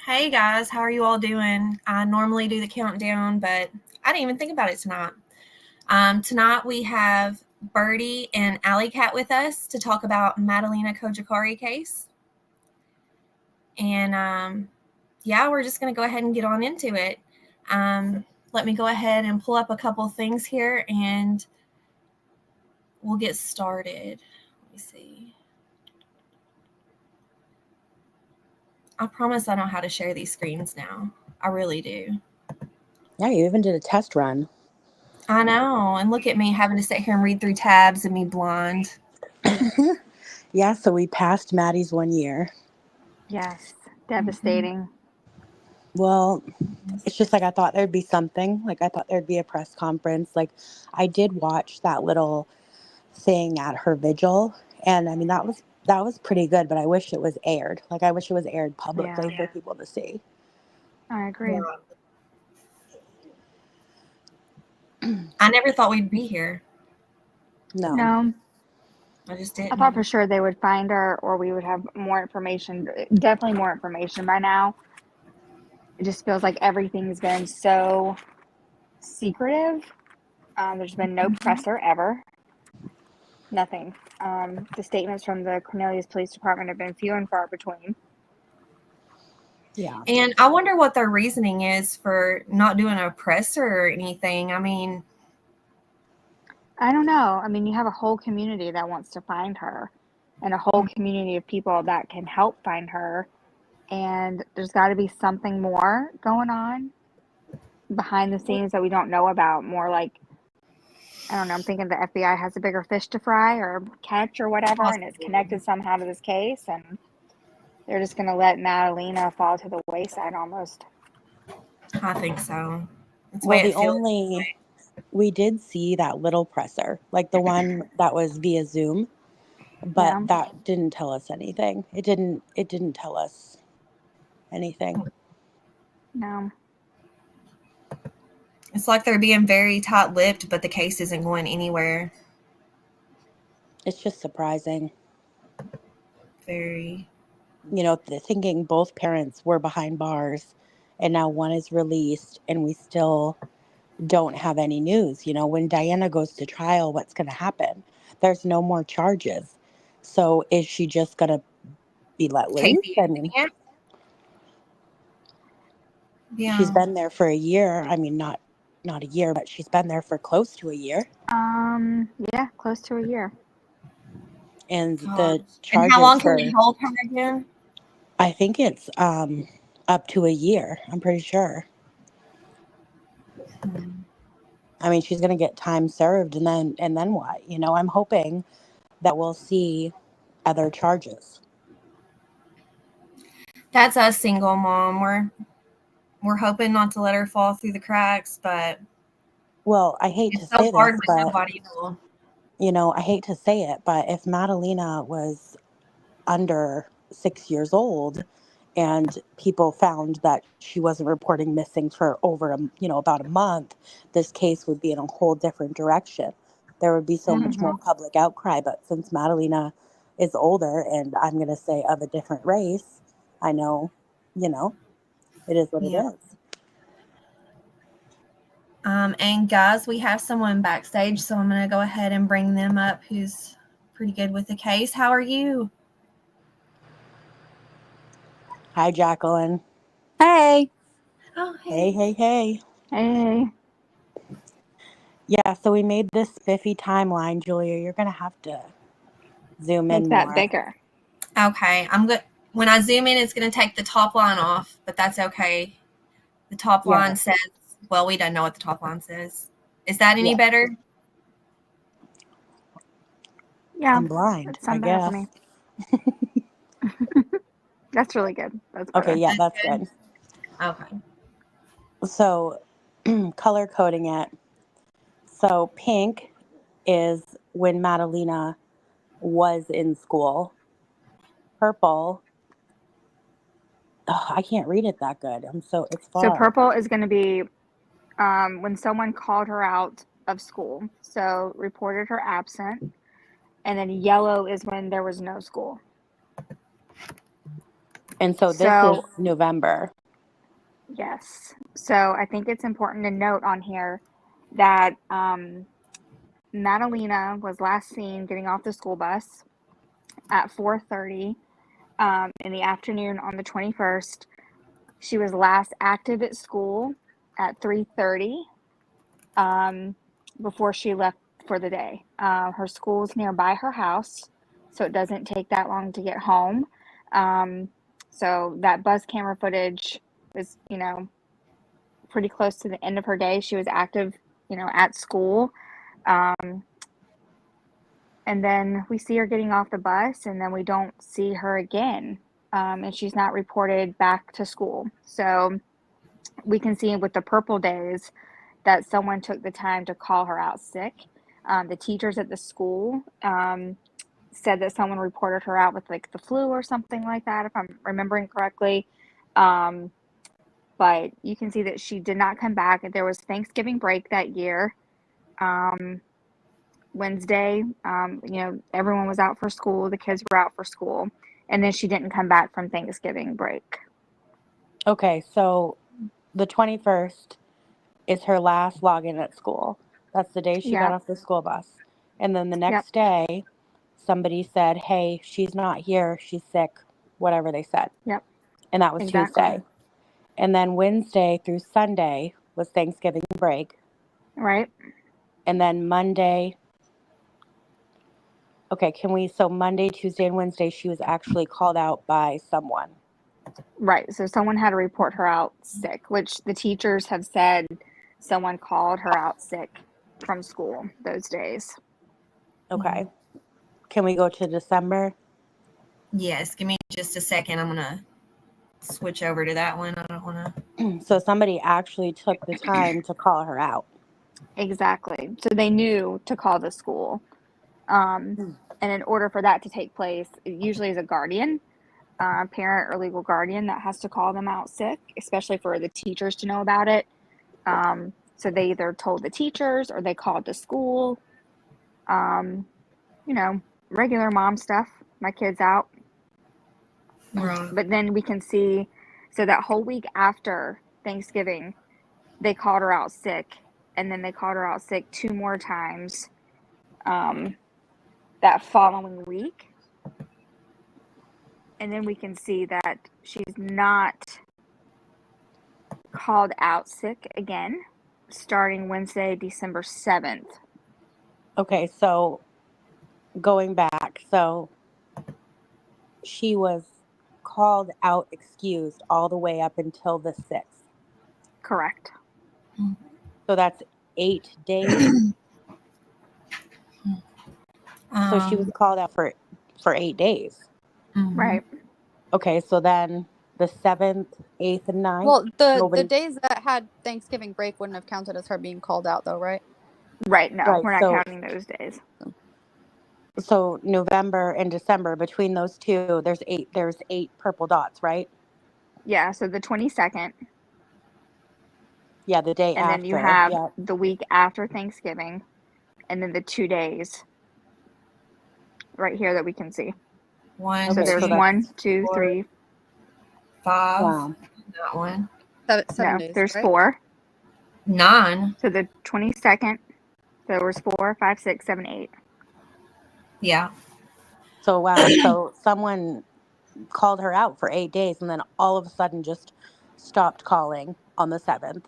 Hey guys, how are you all doing? I normally do the countdown, but I didn't even think about it tonight. Tonight we have Birdie and Alley Cat with us to talk about Madalina Cojocari case. And yeah, we're just going to go ahead and get on into it. Let me go ahead and pull up a couple things here and we'll get started. Let me see. I promise I know how to share these screens now. I really do. Yeah, you even did a test run. I know. And look at me having to sit here and read through tabs and me blind. Yeah, so we passed Maddie's 1 year. Yes, devastating. Well, it's just like I thought there'd be something. Like I thought there'd be a press conference. Like I did watch that little thing at her vigil, and I mean that was pretty good, but I wish it was aired. Like I wish it was aired publicly for people to see. I agree. I never thought we'd be here. No. I just didn't. I thought for sure they would find her or we would have more information, definitely more information by now. It just feels like everything's been so secretive. There's been no presser ever. Nothing. The statements from the Cornelius Police Department have been few and far between. Yeah. And I wonder what their reasoning is for not doing a presser or anything. I mean, I don't know. I mean, you have a whole community that wants to find her and a whole community of people that can help find her. And there's got to be something more going on behind the scenes that we don't know about. More like, I don't know, I'm thinking the FBI has a bigger fish to fry or catch or whatever, and it's connected somehow to this case, and they're just going to let Madalina fall to the wayside almost. I think so. That's Well, the way we did see that little presser, like the one that was via Zoom, but that didn't tell us anything. It didn't tell us anything. No. It's like they're being very tight-lipped, but the case isn't going anywhere. It's just surprising. Very. You know, thinking both parents were behind bars and now one is released and we still don't have any news. You know, when Diana goes to trial, what's going to happen? There's no more charges. So is she just going to be let loose? I mean, yeah. She's been there for a year. I mean, not a year, but she's been there for close to a year. Yeah, close to a year. And the charges. And how long can they hold her again? I think it's up to a year. I'm pretty sure. I mean, she's going to get time served, and then what? You know, I'm hoping that we'll see other charges. That's us, single mom. We're hoping not to let her fall through the cracks, but well, I hate to say this, but you know, I hate to say it, but if Madalina was under 6 years old and people found that she wasn't reporting missing for over about a month, this case would be in a whole different direction. There would be so much more public outcry. But since Madalina is older and I'm going to say of a different race, I know, it is what it is. And guys, we have someone backstage, so I'm going to go ahead and bring them up who's pretty good with the case. How are you? Hi, Jacqueline. Hey. Oh, hey. Hey. Yeah, so we made this spiffy timeline, Julia. You're going to have to zoom in more. Make that bigger. Okay, I'm good. When I zoom in, it's going to take the top line off, but that's okay. The top line says, well, we don't know what the top line says. Is that any better? Yeah. I'm blind, I guess. That's really good. That's better. Okay, yeah, that's good. Okay. So, color coding it. So, pink is when Madalina was in school. Purple, I can't read it that good. It's far. So purple is going to be when someone called her out of school, so reported her absent, and then yellow is when there was no school. And so this is So, November. yes. So I think it's important to note on here that Madalina was last seen getting off the school bus at 4:30 in the afternoon on the 21st. She was last active at school at 3:30 before she left for the day. Her school's nearby her house, so it doesn't take that long to get home. So that bus camera footage was, pretty close to the end of her day. She was active, at school. Um, and then we see her getting off the bus, and then we don't see her again. And she's not reported back to school. So we can see with the purple days that someone took the time to call her out sick. The teachers at the school said that someone reported her out with like the flu or something like that, if I'm remembering correctly. But you can see that she did not come back. There was Thanksgiving break that year. Wednesday, everyone was out for school. The kids were out for school. And then she didn't come back from Thanksgiving break. Okay, so the 21st is her last login at school. That's the day she got off the school bus. And then the next day, somebody said, hey, she's not here. She's sick, whatever they said. Yep. And that was Tuesday. And then Wednesday through Sunday was Thanksgiving break. Right. And then Monday. Okay, so Monday, Tuesday, and Wednesday, she was actually called out by someone. Right. So someone had to report her out sick, which the teachers have said someone called her out sick from school those days. Okay. Can we go to December? Yes. Give me just a second. I'm going to switch over to that one. I don't want to. So somebody actually took the time to call her out. Exactly. So they knew to call the school. And in order for that to take place, it usually is a guardian, parent or legal guardian that has to call them out sick, especially for the teachers to know about it. So they either told the teachers or they called the school. Regular mom stuff. My kid's out. Right. But then we can see, so that whole week after Thanksgiving, they called her out sick. And then they called her out sick 2 more times that following week. And then we can see that she's not called out sick again starting Wednesday, December 7th. Okay, so going back, so she was called out excused all the way up until the 6th. Correct. So that's 8 days. So she was called out for 8 days. Right. Okay, so then the 7th, 8th, and 9th. Well, the days that had Thanksgiving break wouldn't have counted as her being called out, though, right? Right. No, we're not counting those days. So November and December, between those two, there's 8 purple dots, right? Yeah. So the 22nd. Yeah, the day and after. And then you have the week after Thanksgiving, and then the 2 days right here that we can see. One. So there's 1, 2, 3, 5. Wow. That one. 7 days. There's right? 4. 9. So the 22nd. So there was 4, 5, 6, 7, 8. Yeah. So wow. So someone called her out for 8 days and then all of a sudden just stopped calling on the 7th.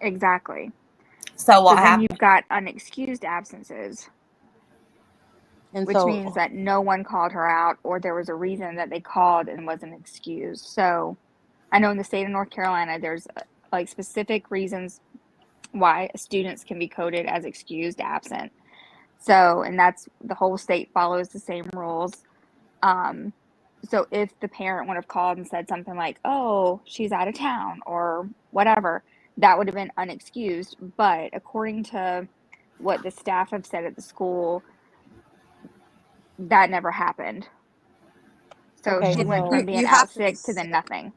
Exactly. So what happened? Then you've got unexcused absences, which means that no one called her out, or there was a reason that they called and wasn't excused. So I know in the state of North Carolina, there's like specific reasons why students can be coded as excused absent. So, and that's the whole state follows the same rules. So if the parent would have called and said something like, oh, she's out of town or whatever, that would have been unexcused. But according to what the staff have said at the school, that never happened. So she went from being out sick to then nothing.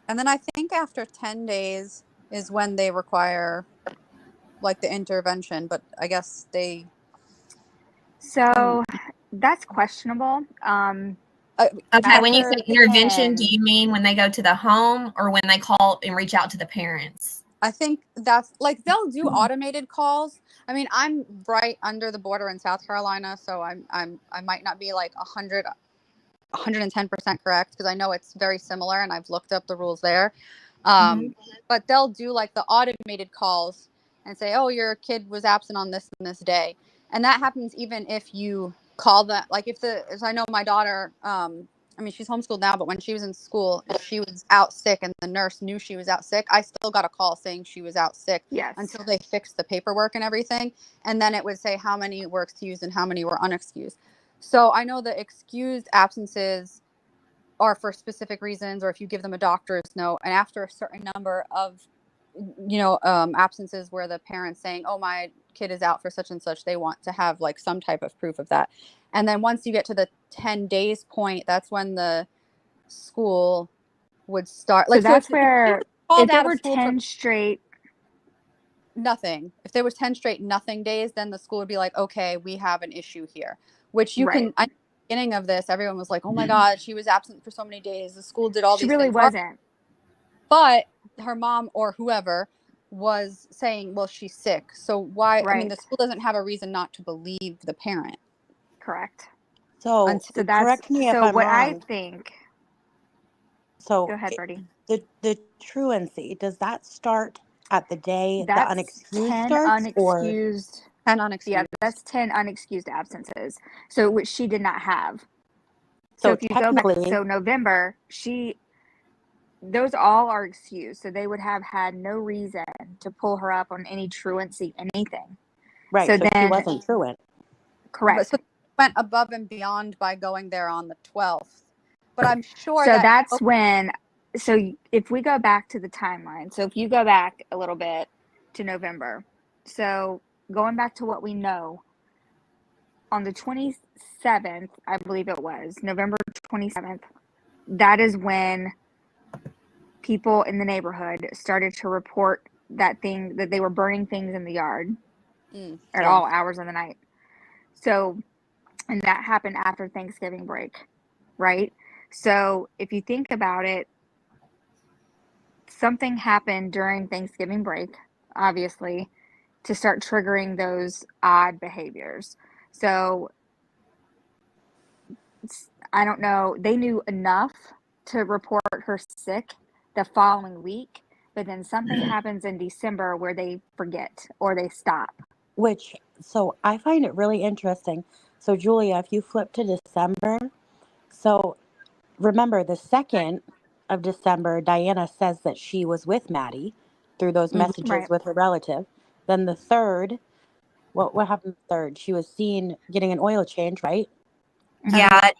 And then I think after 10 days is when they require like the intervention, but I guess they... So that's questionable. Okay, when you say After intervention, 10, do you mean when they go to the home or when they call and reach out to the parents? I think that's like they'll do automated calls. I mean, I'm right under the border in South Carolina, so I might not be like 110% correct because I know it's very similar and I've looked up the rules there. But they'll do like the automated calls and say, "Oh, your kid was absent on this and this day," and that happens even if you call that. Like as I know my daughter, I mean, she's homeschooled now, but when she was in school, if she was out sick and the nurse knew she was out sick, I still got a call saying she was out sick yes. until they fixed the paperwork and everything. And then it would say how many were excused and how many were unexcused. So I know the excused absences are for specific reasons, or if you give them a doctor's note, and after a certain number of absences where the parents saying, "Oh, my kid is out for such and such," they want to have like some type of proof of that. And then once you get to the 10 days point, that's when the school would start. Like, so that's where if there were 10 straight nothing, if there was 10 straight nothing days, then the school would be like, okay, we have an issue here, which you can. At the beginning of this, everyone was like, oh my God, she was absent for so many days. The school did all these things. She really wasn't. But her mom or whoever was saying, well, she's sick. So why? I mean, the school doesn't have a reason not to believe the parent. Correct. So correct me if I'm wrong. I think. So go ahead, Birdie. The truancy, does that start at the day the unexcused starts? Unexcused. 10 unexcused. Yeah, that's 10 unexcused absences. So which she did not have. So if you go back, so November, those all are excused. So they would have had no reason to pull her up on any truancy, anything. Right. So then, she wasn't truant. Correct. So went above and beyond by going there on the 12th. But I'm sure that's when. So if we go back to the timeline, so if you go back a little bit to November, so going back to what we know, on the 27th, I believe it was November 27th, that is when people in the neighborhood started to report that they were burning things in the yard at all hours of the night. So, and that happened after Thanksgiving break, right? So if you think about it, something happened during Thanksgiving break, obviously, to start triggering those odd behaviors. So I don't know, they knew enough to report her sick the following week, but then something happens in December where they forget or they stop. So I find it really interesting. So Julia, if you flip to December, so remember the 2nd of December, Diana says that she was with Maddie through those messages with her relative. Then the 3rd, what happened the 3rd? She was seen getting an oil change, right? Yeah,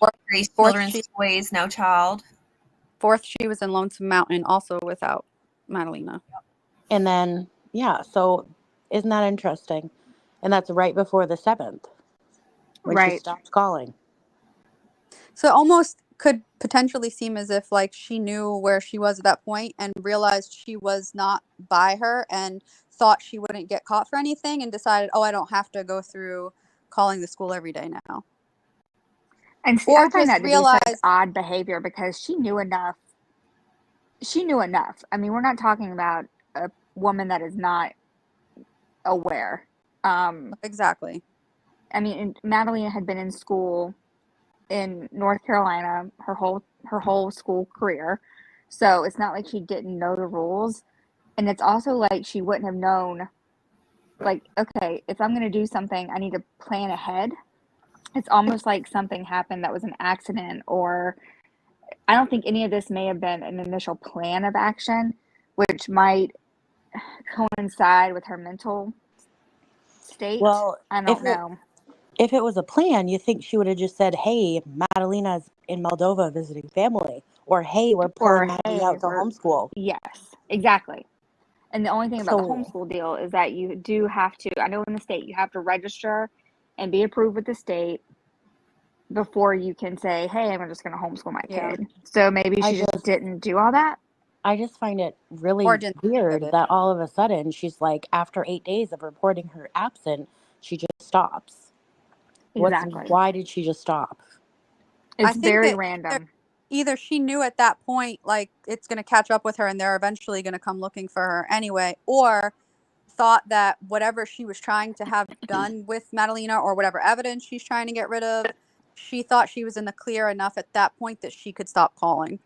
children's toys, no child. 4th, she was in Lonesome Mountain, also without Madalina. And then, so isn't that interesting? And that's right before the 7th, when she stopped calling. So it almost could potentially seem as if like she knew where she was at that point and realized she was not by her and thought she wouldn't get caught for anything and decided, oh, I don't have to go through calling the school every day now. And see, I find that to be such odd behavior because she knew enough. I mean, we're not talking about a woman that is not aware. Exactly. I mean, Madalina had been in school in North Carolina her whole school career, so it's not like she didn't know the rules. And it's also like she wouldn't have known, like, okay, if I'm going to do something, I need to plan ahead. It's almost like something happened that was an accident, or I don't think any of this may have been an initial plan of action, which might coincide with her mental state. Well, I don't know. If it was a plan, you think she would have just said, hey, Madalina's in Moldova visiting family. Or, hey, we're pulling Maddie out to homeschool. Yes, exactly. And the only thing about the homeschool deal is that you do have to, I know in the state, you have to register and be approved with the state before you can say, hey, I'm just going to homeschool my kid. So maybe she just didn't do all that. I just find it really weird that all of a sudden she's like, after 8 days of reporting her absent, she just stops. Exactly. Why did she just stop? It's I think very that random. either she knew at that point, like, it's going to catch up with her and they're eventually going to come looking for her anyway, or thought that whatever she was trying to have done with Madalina or whatever evidence she's trying to get rid of, she thought she was in the clear enough at that point that she could stop calling.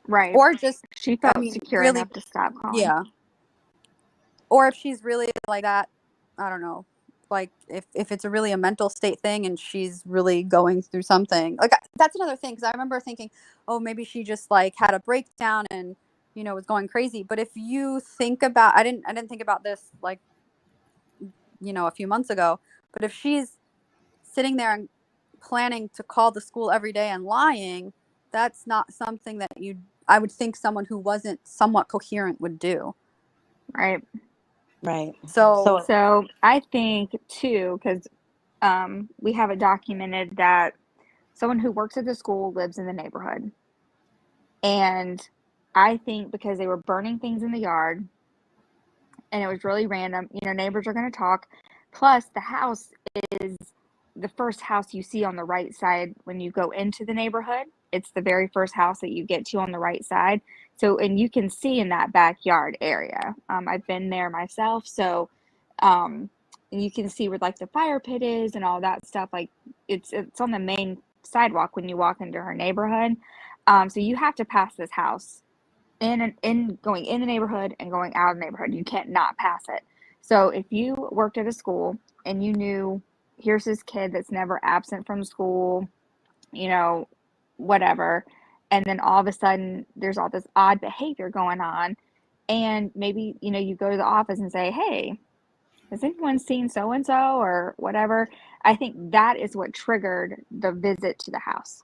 Right. Or just, She I felt mean, secure really, enough to stop calling. yeah. Or if she's really like that, I don't know. Like if it's a really a mental state thing and she's really going through something, like that's another thing. Because I remember thinking, oh, maybe she just like had a breakdown and was going crazy. But if you think about, I didn't think about this like a few months ago. But if she's sitting there and planning to call the school every day and lying, that's not something that I would think someone who wasn't somewhat coherent would do. Right. Right. So I think too, because we have it documented that someone who works at the school lives in the neighborhood. And I think because they were burning things in the yard and it was really random, neighbors are going to talk. Plus, the house is the first house you see on the right side when you go into the neighborhood. It's the very first house that you get to on the right side. So, and you can see in that backyard area. I've been there myself. So, and you can see where like the fire pit is and all that stuff. Like it's on the main sidewalk when you walk into her neighborhood. So you have to pass this house in going in the neighborhood and going out of the neighborhood. You can't not pass it. So if you worked at a school and you knew here's this kid that's never absent from school, whatever, and then all of a sudden there's all this odd behavior going on, and maybe you go to the office and say, hey, has anyone seen so and so or whatever? I think that is what triggered the visit to the house.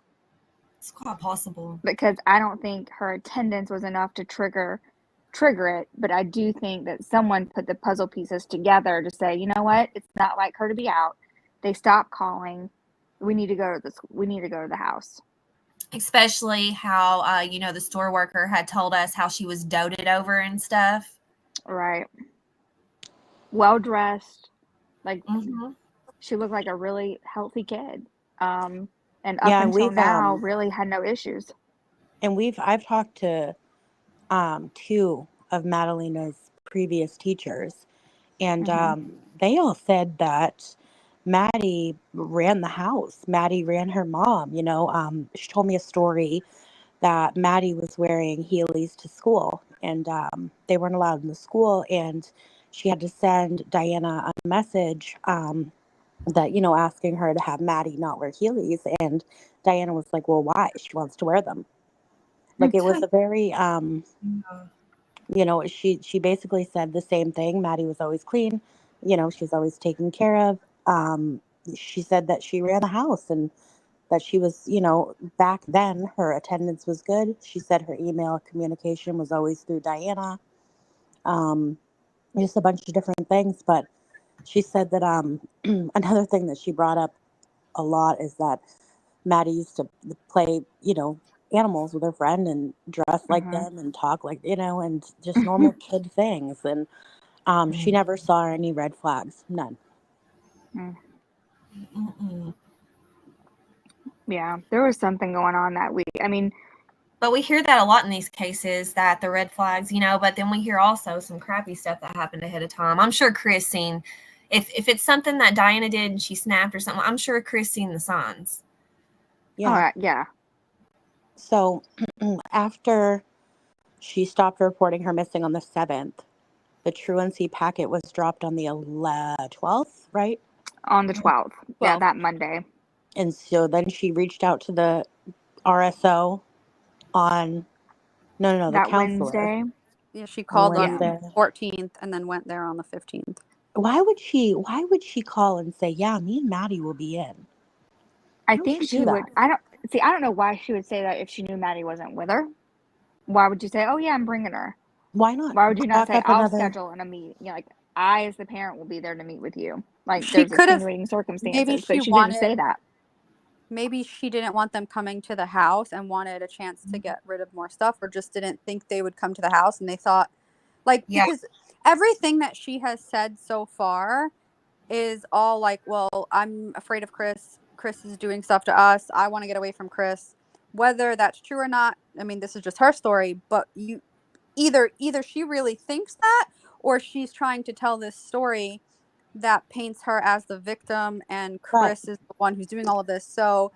It's quite possible. Because I don't think her attendance was enough to trigger it, but I do think that someone put the puzzle pieces together to say, you know what, it's not like her to be out. They stopped calling. We need to go to the house. Especially how the store worker had told us how she was doted over and stuff. Right. Well dressed, like she looked like a really healthy kid. And up until now, really had no issues. And I've talked to two of Madalina's previous teachers, and they all said that Maddie ran the house. Maddie ran her mom. She told me a story that Maddie was wearing Heelys to school, and they weren't allowed in the school, and she had to send Diana a message that asking her to have Maddie not wear Heelys, and Diana was like, well, why? She wants to wear them. Like, it was a very she basically said the same thing. Maddie was always clean, she was always taken care of. She said that she ran the house and that she was, back then her attendance was good. She said her email communication was always through Diana. Just a bunch of different things. But she said that another thing that she brought up a lot is that Maddie used to play, animals with her friend and dress like them and talk like, and just normal kid things. And she never saw any red flags. None. Yeah, there was something going on that week. I mean, but we hear that a lot in these cases, that the red flags, but then we hear also some crappy stuff that happened ahead of time. I'm sure Chris seen, if it's something that Diana did and she snapped or something, I'm sure Chris seen the signs. Yeah. Yeah. So after she stopped reporting her missing on the 7th, the truancy packet was dropped on the 12th, right? On the 12th. Yeah, that Monday. And so then she reached out to the RSO on the that counselor. Wednesday. Yeah, she called on the 14th and then went there on the 15th. Why would she call and say, yeah, me and Maddie will be in? I think she would. I don't know why she would say that if she knew Maddie wasn't with her. Why would you say, oh yeah, I'm bringing her? Why not? Why would you not say, I'll schedule in a meet? Like, I as the parent will be there to meet with you. Like, she there's extenuating circumstances, but she didn't say that. Maybe she didn't want them coming to the house and wanted a chance to get rid of more stuff, or just didn't think they would come to the house, and they thought, because everything that she has said so far is all like, well, I'm afraid of Chris. Chris is doing stuff to us. I want to get away from Chris. Whether that's true or not, I mean, this is just her story, but you either she really thinks that, or she's trying to tell this story that paints her as the victim and Chris is the one who's doing all of this. So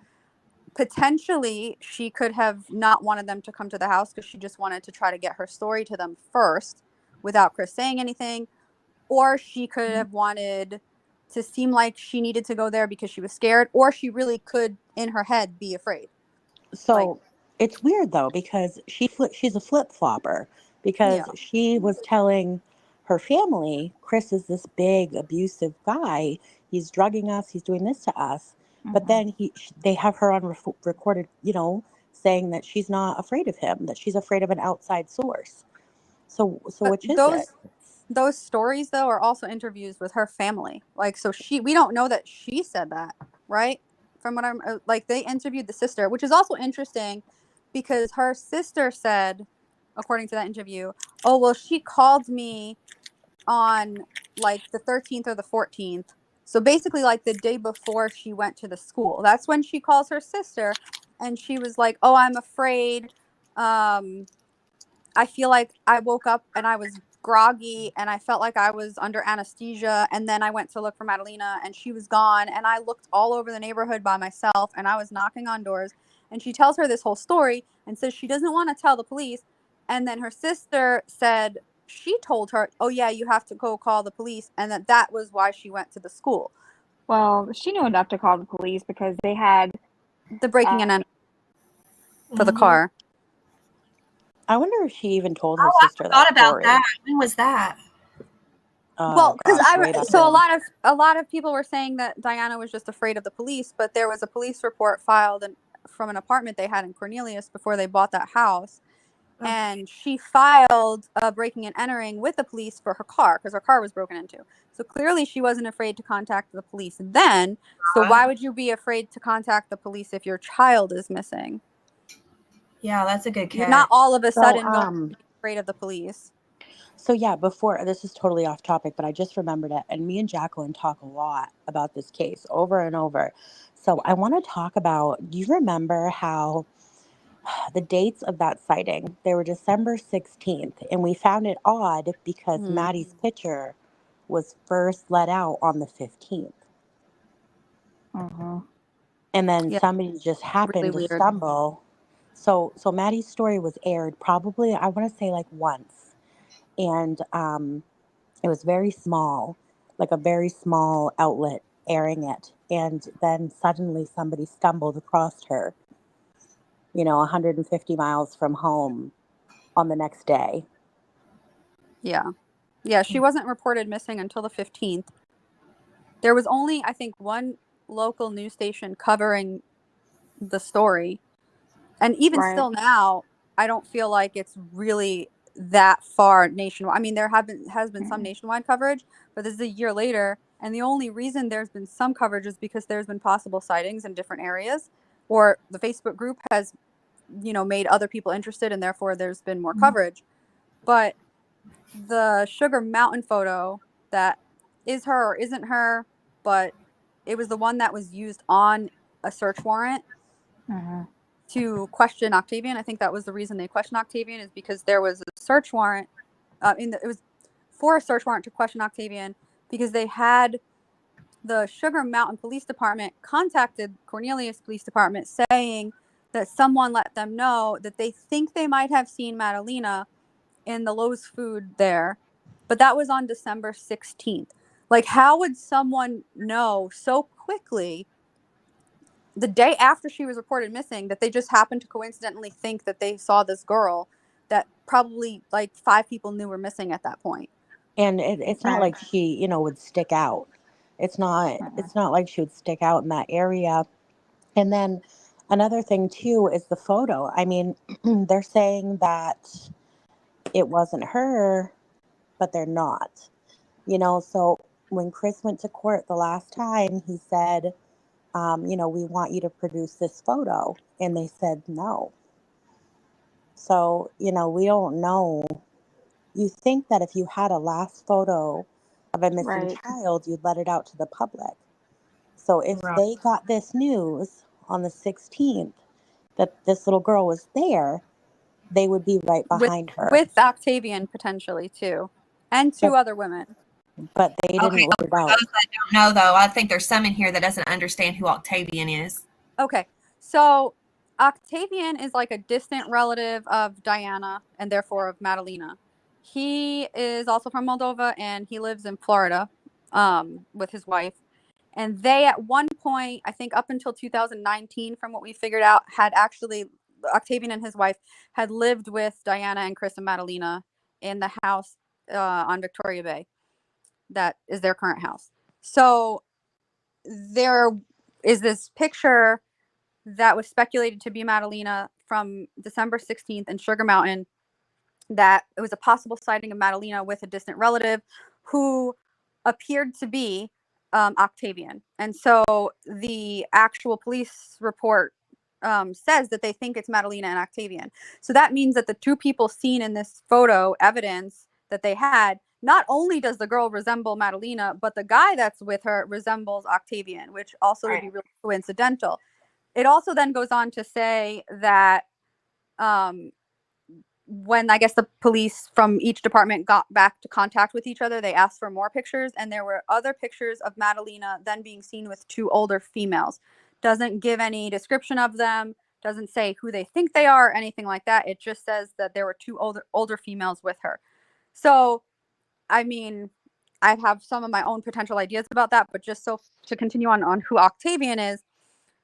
potentially she could have not wanted them to come to the house because she just wanted to try to get her story to them first without Chris saying anything. Or she could have wanted to seem like she needed to go there because she was scared, or she really could in her head be afraid. So it's weird though, because she's a flip-flopper, because she was telling her family Chris is this big abusive guy. He's drugging us. He's doing this to us. But then they have her on recorded, saying that she's not afraid of him, that she's afraid of an outside source. So But which is it? Those stories though are also interviews with her family. Like, so we don't know that she said that, right? From what I'm like, they interviewed the sister, which is also interesting because her sister said, according to that interview, oh, well, she called me on like the 13th or the 14th. So basically like the day before she went to the school. That's when she calls her sister and she was like, oh, I'm afraid. I feel like I woke up and I was groggy and I felt like I was under anesthesia. And then I went to look for Madalina and she was gone. And I looked all over the neighborhood by myself and I was knocking on doors. And she tells her this whole story and says she doesn't want to tell the police. And then her sister said she told her, oh, yeah, you have to go call the police. And that was why she went to the school. Well, she knew enough to call the police because they had the breaking and entering for the car. I wonder if she even told her sister that thought about story. that. When was that? Well, because a lot of people were saying that Diana was just afraid of the police, but there was a police report filed from an apartment they had in Cornelius before they bought that house, and she filed a breaking and entering with the police for her car because her car was broken into. So clearly, she wasn't afraid to contact the police then. So why would you be afraid to contact the police if your child is missing? Yeah, that's a good catch. You're not all of a sudden going to be afraid of the police. So yeah, this is totally off topic, but I just remembered it. And me and Jacqueline talk a lot about this case over and over. So I want to talk about, do you remember how the dates of that sighting, they were December 16th. And we found it odd because Maddie's picture was first let out on the 15th. And then somebody just happened to stumble. So Maddie's story was aired probably, I want to say like once. And it was very small, like a very small outlet airing it. And then suddenly somebody stumbled across her, 150 miles from home on the next day. Yeah. Yeah, she wasn't reported missing until the 15th. There was only, I think, one local news station covering the story. And even still now, I don't feel like it's really that far nationwide. I mean, there has been some nationwide coverage, but this is a year later. And the only reason there's been some coverage is because there's been possible sightings in different areas, or the Facebook group has, made other people interested, and therefore there's been more coverage. But the Sugar Mountain photo that is her or isn't her, but it was the one that was used on a search warrant to question Octavian. I think that was the reason they questioned Octavian, is because there was a search warrant. It was for a search warrant to question Octavian because they had the Sugar Mountain Police Department contacted Cornelius Police Department saying that someone let them know that they think they might have seen Madalina in the Lowe's food there, but that was on December 16th. Like, how would someone know so quickly the day after she was reported missing that they just happened to coincidentally think that they saw this girl that probably like 5 people knew were missing at that point? And it's not like she, would stick out. It's not like she would stick out in that area. And then another thing too is the photo. I mean, they're saying that it wasn't her, but they're not. So when Chris went to court the last time, he said, we want you to produce this photo. And they said no. So, we don't know. You think that if you had a last photo of a missing child, you'd let it out to the public. So if Right. they got this news on the 16th that this little girl was there, they would be right behind her. With Octavian potentially too, and two other women. But they didn't Okay, let it for out. those that don't know, though, I think there's some in here that doesn't understand who Octavian is. Okay, so Octavian is like a distant relative of Diana and therefore of Madalina. He is also from Moldova and he lives in Florida with his wife. And they, at one point, I think up until 2019, from what we figured out, had actually, Octavian and his wife had lived with Diana and Chris and Madalina in the house on Victoria Bay. That is their current house. So there is this picture that was speculated to be Madalina from December 16th in Sugar Mountain, that it was a possible sighting of Madalina with a distant relative who appeared to be Octavian. And so the actual police report says that they think it's Madalina and Octavian. So that means that the two people seen in this photo evidence that they had, not only does the girl resemble Madalina, but the guy that's with her resembles Octavian, which also would be really coincidental. It also then goes on to say that when I guess the police from each department got back to contact with each other, they asked for more pictures, and there were other pictures of Madalina then being seen with two older females. Doesn't give any description of them, doesn't say who they think they are, anything like that. It just says that there were two older females with her. So, I mean, I have some of my own potential ideas about that, but just so to continue on who Octavian is,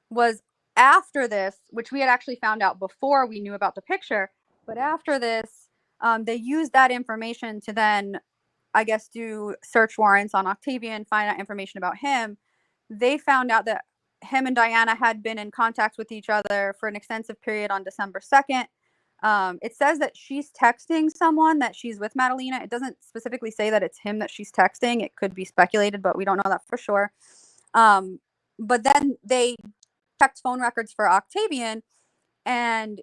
was after this, which we had actually found out before we knew about the picture, but after this, they used that information to then, I guess, do search warrants on Octavian, find out information about him. They found out that him and Diana had been in contact with each other for an extensive period on December 2nd. It says that she's texting someone, that she's with Madalina. It doesn't specifically say that it's him that she's texting. It could be speculated, but we don't know that for sure. But then they checked phone records for Octavian, and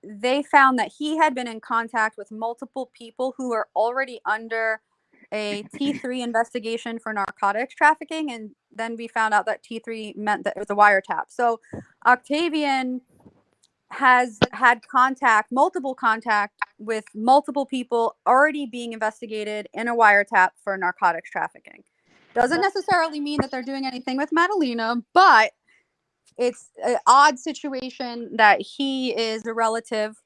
they found that he had been in contact with multiple people who were already under a T3 investigation for narcotics trafficking. And then we found out that T3 meant that it was a wiretap. So Octavian has had multiple contact with multiple people already being investigated in a wiretap for narcotics trafficking. Doesn't necessarily mean that they're doing anything with Madalina, but it's an odd situation that he is a relative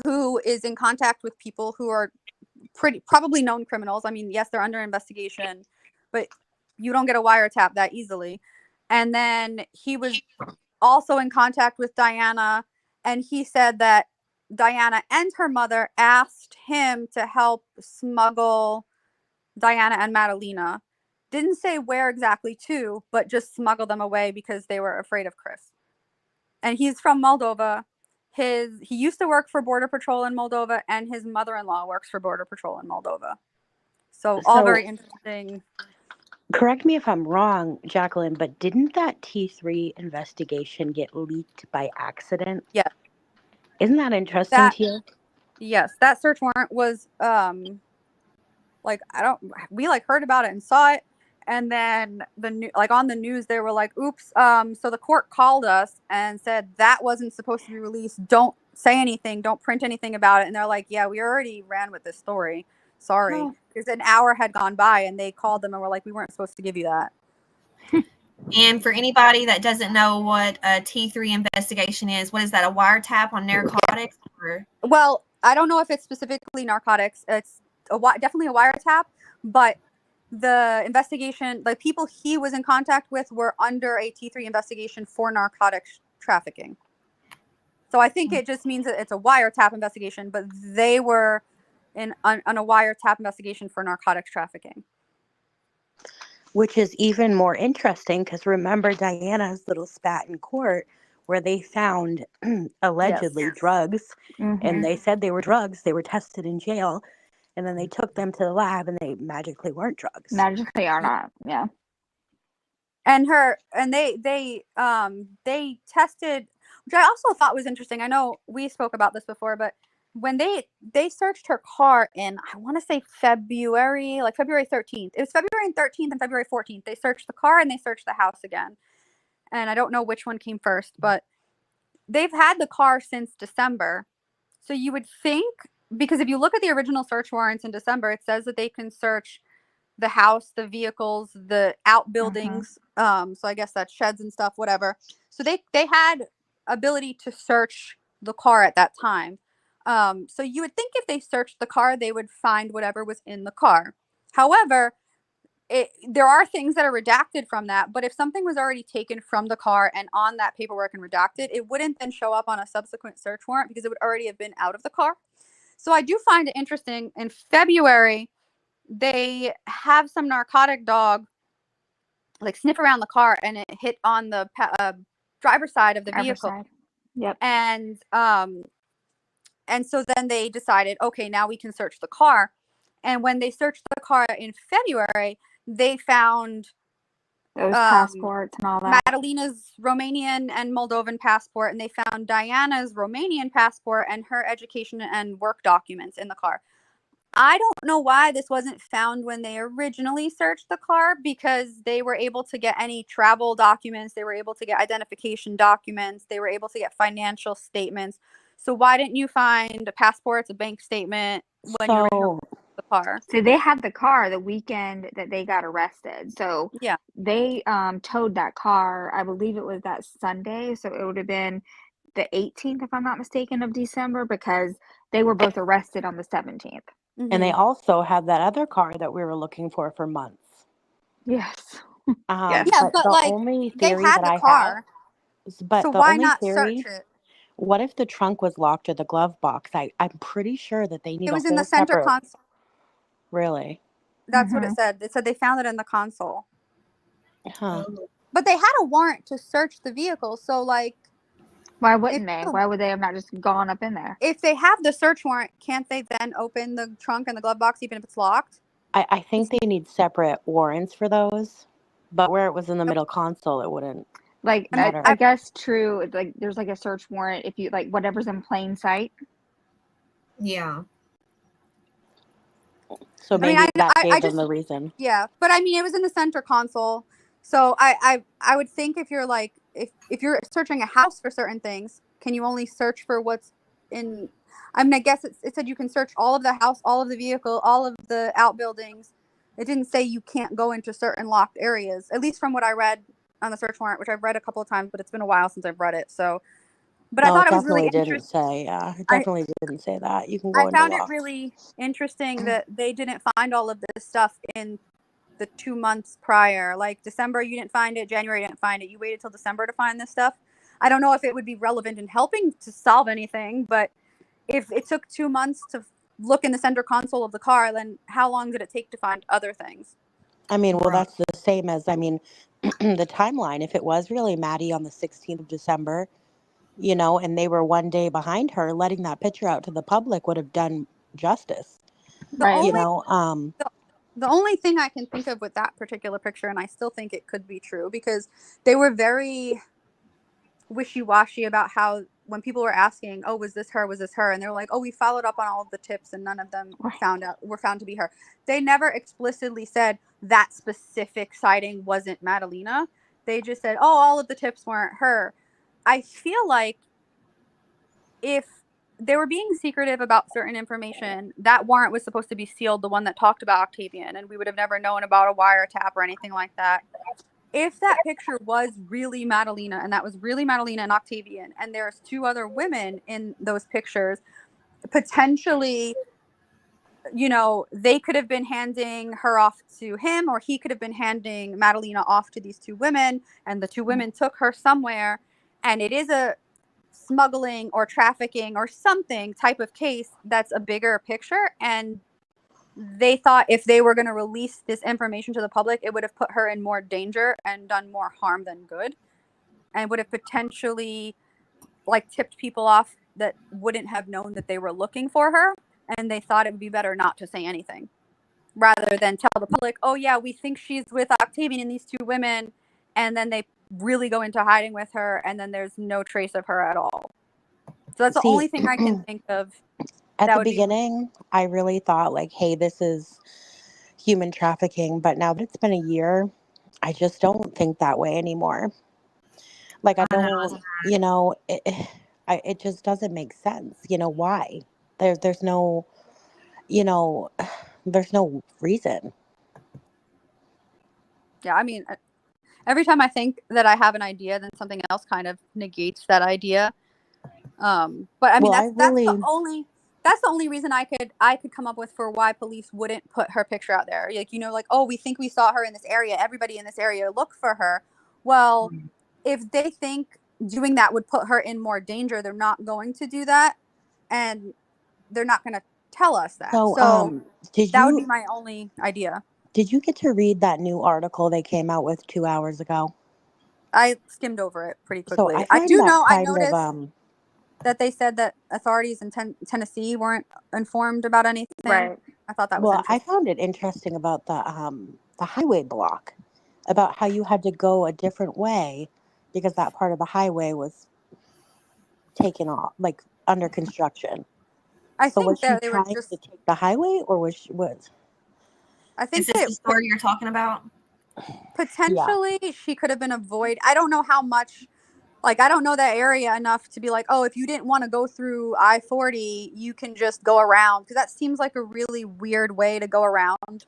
who is in contact with people who are probably known criminals. I mean, yes, they're under investigation, but you don't get a wiretap that easily. And then he was also in contact with Diana, and he said that Diana and her mother asked him to help smuggle Diana and Madalina. Didn't say where exactly to, but just smuggle them away because they were afraid of Chris. And he's from Moldova. He used to work for Border Patrol in Moldova, and his mother-in-law works for Border Patrol in Moldova. So all very interesting. Correct me if I'm wrong, Jacqueline, but didn't that T3 investigation get leaked by accident? Yeah. Isn't that interesting to you? Yes, that search warrant was we heard about it and saw it, and then on the news they were like, oops, so the court called us and said that wasn't supposed to be released, don't say anything, don't print anything about it. And they're like, yeah, we already ran with this story, sorry. Because an hour had gone by and they called them and were like, we weren't supposed to give you that. And for anybody that doesn't know what a T3 investigation is, what is that, a wiretap on narcotics? Well, I don't know if it's specifically narcotics. It's definitely a wiretap, but the investigation, the people he was in contact with were under a T3 investigation for narcotics trafficking. So I think it just means that it's a wiretap investigation, but they were on a wiretap investigation for narcotics trafficking. Which is even more interesting because remember Diana's little spat in court where they found allegedly drugs, and they said they were drugs. They were tested in jail, and then they took them to the lab and they magically weren't drugs. Magically are not, yeah. And they tested, which I also thought was interesting. I know we spoke about this before, but when they searched her car in, I want to say February, like February 13th. It was February 13th and February 14th. They searched the car and they searched the house again. And I don't know which one came first, but they've had the car since December. So you would think, because if you look at the original search warrants in December, it says that they can search the house, the vehicles, the outbuildings. So I guess that's sheds and stuff, whatever. So they had ability to search the car at that time. So you would think if they searched the car, they would find whatever was in the car. However, there are things that are redacted from that, but if something was already taken from the car and on that paperwork and redacted, it wouldn't then show up on a subsequent search warrant because it would already have been out of the car. So I do find it interesting. In February, they have some narcotic dog like sniff around the car, and it hit on the driver's side of the vehicle. Side. Yep. And so then they decided, okay, now we can search the car. And when they searched the car in February, they found those passports and all that. Madalina's Romanian and Moldovan passport, and they found Diana's Romanian passport and her education and work documents in the car. I don't know why this wasn't found when they originally searched the car, because they were able to get any travel documents, they were able to get identification documents, they were able to get financial statements. So why didn't you find a passport, a bank statement when you were in the car? So they had the car the weekend that they got arrested. So yeah, they towed that car. I believe it was that Sunday. So it would have been the 18th, if I'm not mistaken, of December, because they were both arrested on the 17th. Mm-hmm. And they also had that other car that we were looking for months. Yes. Yes. Yeah, but like, only they theory had that the car. But so the why only not theory, search it? What if the trunk was locked or the glove box? I'm pretty sure that they need it was a in whole the center separate... console. Really? That's what it said. It said they found it in the console. Huh. But they had a warrant to search the vehicle, so like, why wouldn't they? Why would they have not just gone up in there? If they have the search warrant, can't they then open the trunk and the glove box even if it's locked? I think they need separate warrants for those, but where it was in the middle console, it wouldn't matter. I guess true. Like there's like a search warrant if you like whatever's in plain sight. Yeah. So maybe that gave them the reason. Yeah, but I mean, it was in the center console, so I would think if you're like if you're searching a house for certain things, can you only search for what's in? I mean, I guess it said you can search all of the house, all of the vehicle, all of the outbuildings. It didn't say you can't go into certain locked areas, at least from what I read on the search warrant, which I've read a couple of times, but it's been a while since I've read it. So, but I thought it was really interesting. It definitely didn't say that. You can go into I found locked. it really interesting that they didn't find all of this stuff in the 2 months prior. Like December, you didn't find it. January, you didn't find it. You waited till December to find this stuff. I don't know if it would be relevant in helping to solve anything, but if it took 2 months to look in the center console of the car, then how long did it take to find other things? I mean, well, that's the same as, the timeline. If it was really Maddie on the 16th of December, and they were 1 day behind her, letting that picture out to the public would have done justice. Right. The only thing I can think of with that particular picture, and I still think it could be true, because they were very wishy-washy about how when people were asking, oh, was this her, and they're like, oh, we followed up on all of the tips and none of them were found to be her. They never explicitly said that specific sighting wasn't Madalina. They just said, oh, all of the tips weren't her. I feel like if they were being secretive about certain information, that warrant was supposed to be sealed, the one that talked about Octavian, and we would have never known about a wiretap or anything like that. If that picture was really Madalina, and that was really Madalina and Octavian, and there's 2 other women in those pictures, potentially, they could have been handing her off to him, or he could have been handing Madalina off to these 2 women, and the 2 women took her somewhere, and it is a smuggling or trafficking or something type of case that's a bigger picture, and they thought if they were going to release this information to the public, it would have put her in more danger and done more harm than good, and would have potentially tipped people off that wouldn't have known that they were looking for her, and they thought it would be better not to say anything rather than tell the public, oh yeah, we think she's with Octavian and these 2 women, and then they really go into hiding with her, and then there's no trace of her at all. So that's the only thing I can think of. At That the would be beginning, I really thought like, hey, this is human trafficking. But now that it's been a year, I just don't think that way anymore. Like, I I know. don't, it just doesn't make sense. Why? There's no, you know, there's no reason. yeah. I mean, every time I think that I have an idea, then something else kind of negates that idea. But I mean, Well, that's the only reason I could come up with for why police wouldn't put her picture out there. Like, like, oh, we think we saw her in this area. Everybody in this area look for her. Well, if they think doing that would put her in more danger, they're not going to do that, and they're not going to tell us that. So that would be my only idea. Did you get to read that new article they came out with 2 hours ago? I skimmed over it pretty So quickly. I find I noticed that they said that authorities in Tennessee weren't informed about anything. Right. I thought that was interesting. I found it interesting about the highway block, about how you had to go a different way because that part of the highway was taken off, like under construction. I So think was she that they were trying just. to take the highway, or was she was? I think Is this the story you're talking about? Potentially, she could have been avoided. I don't know how much. Like, I don't know that area enough to be like, oh, if you didn't want to go through I-40, you can just go around. Because that seems like a really weird way to go around.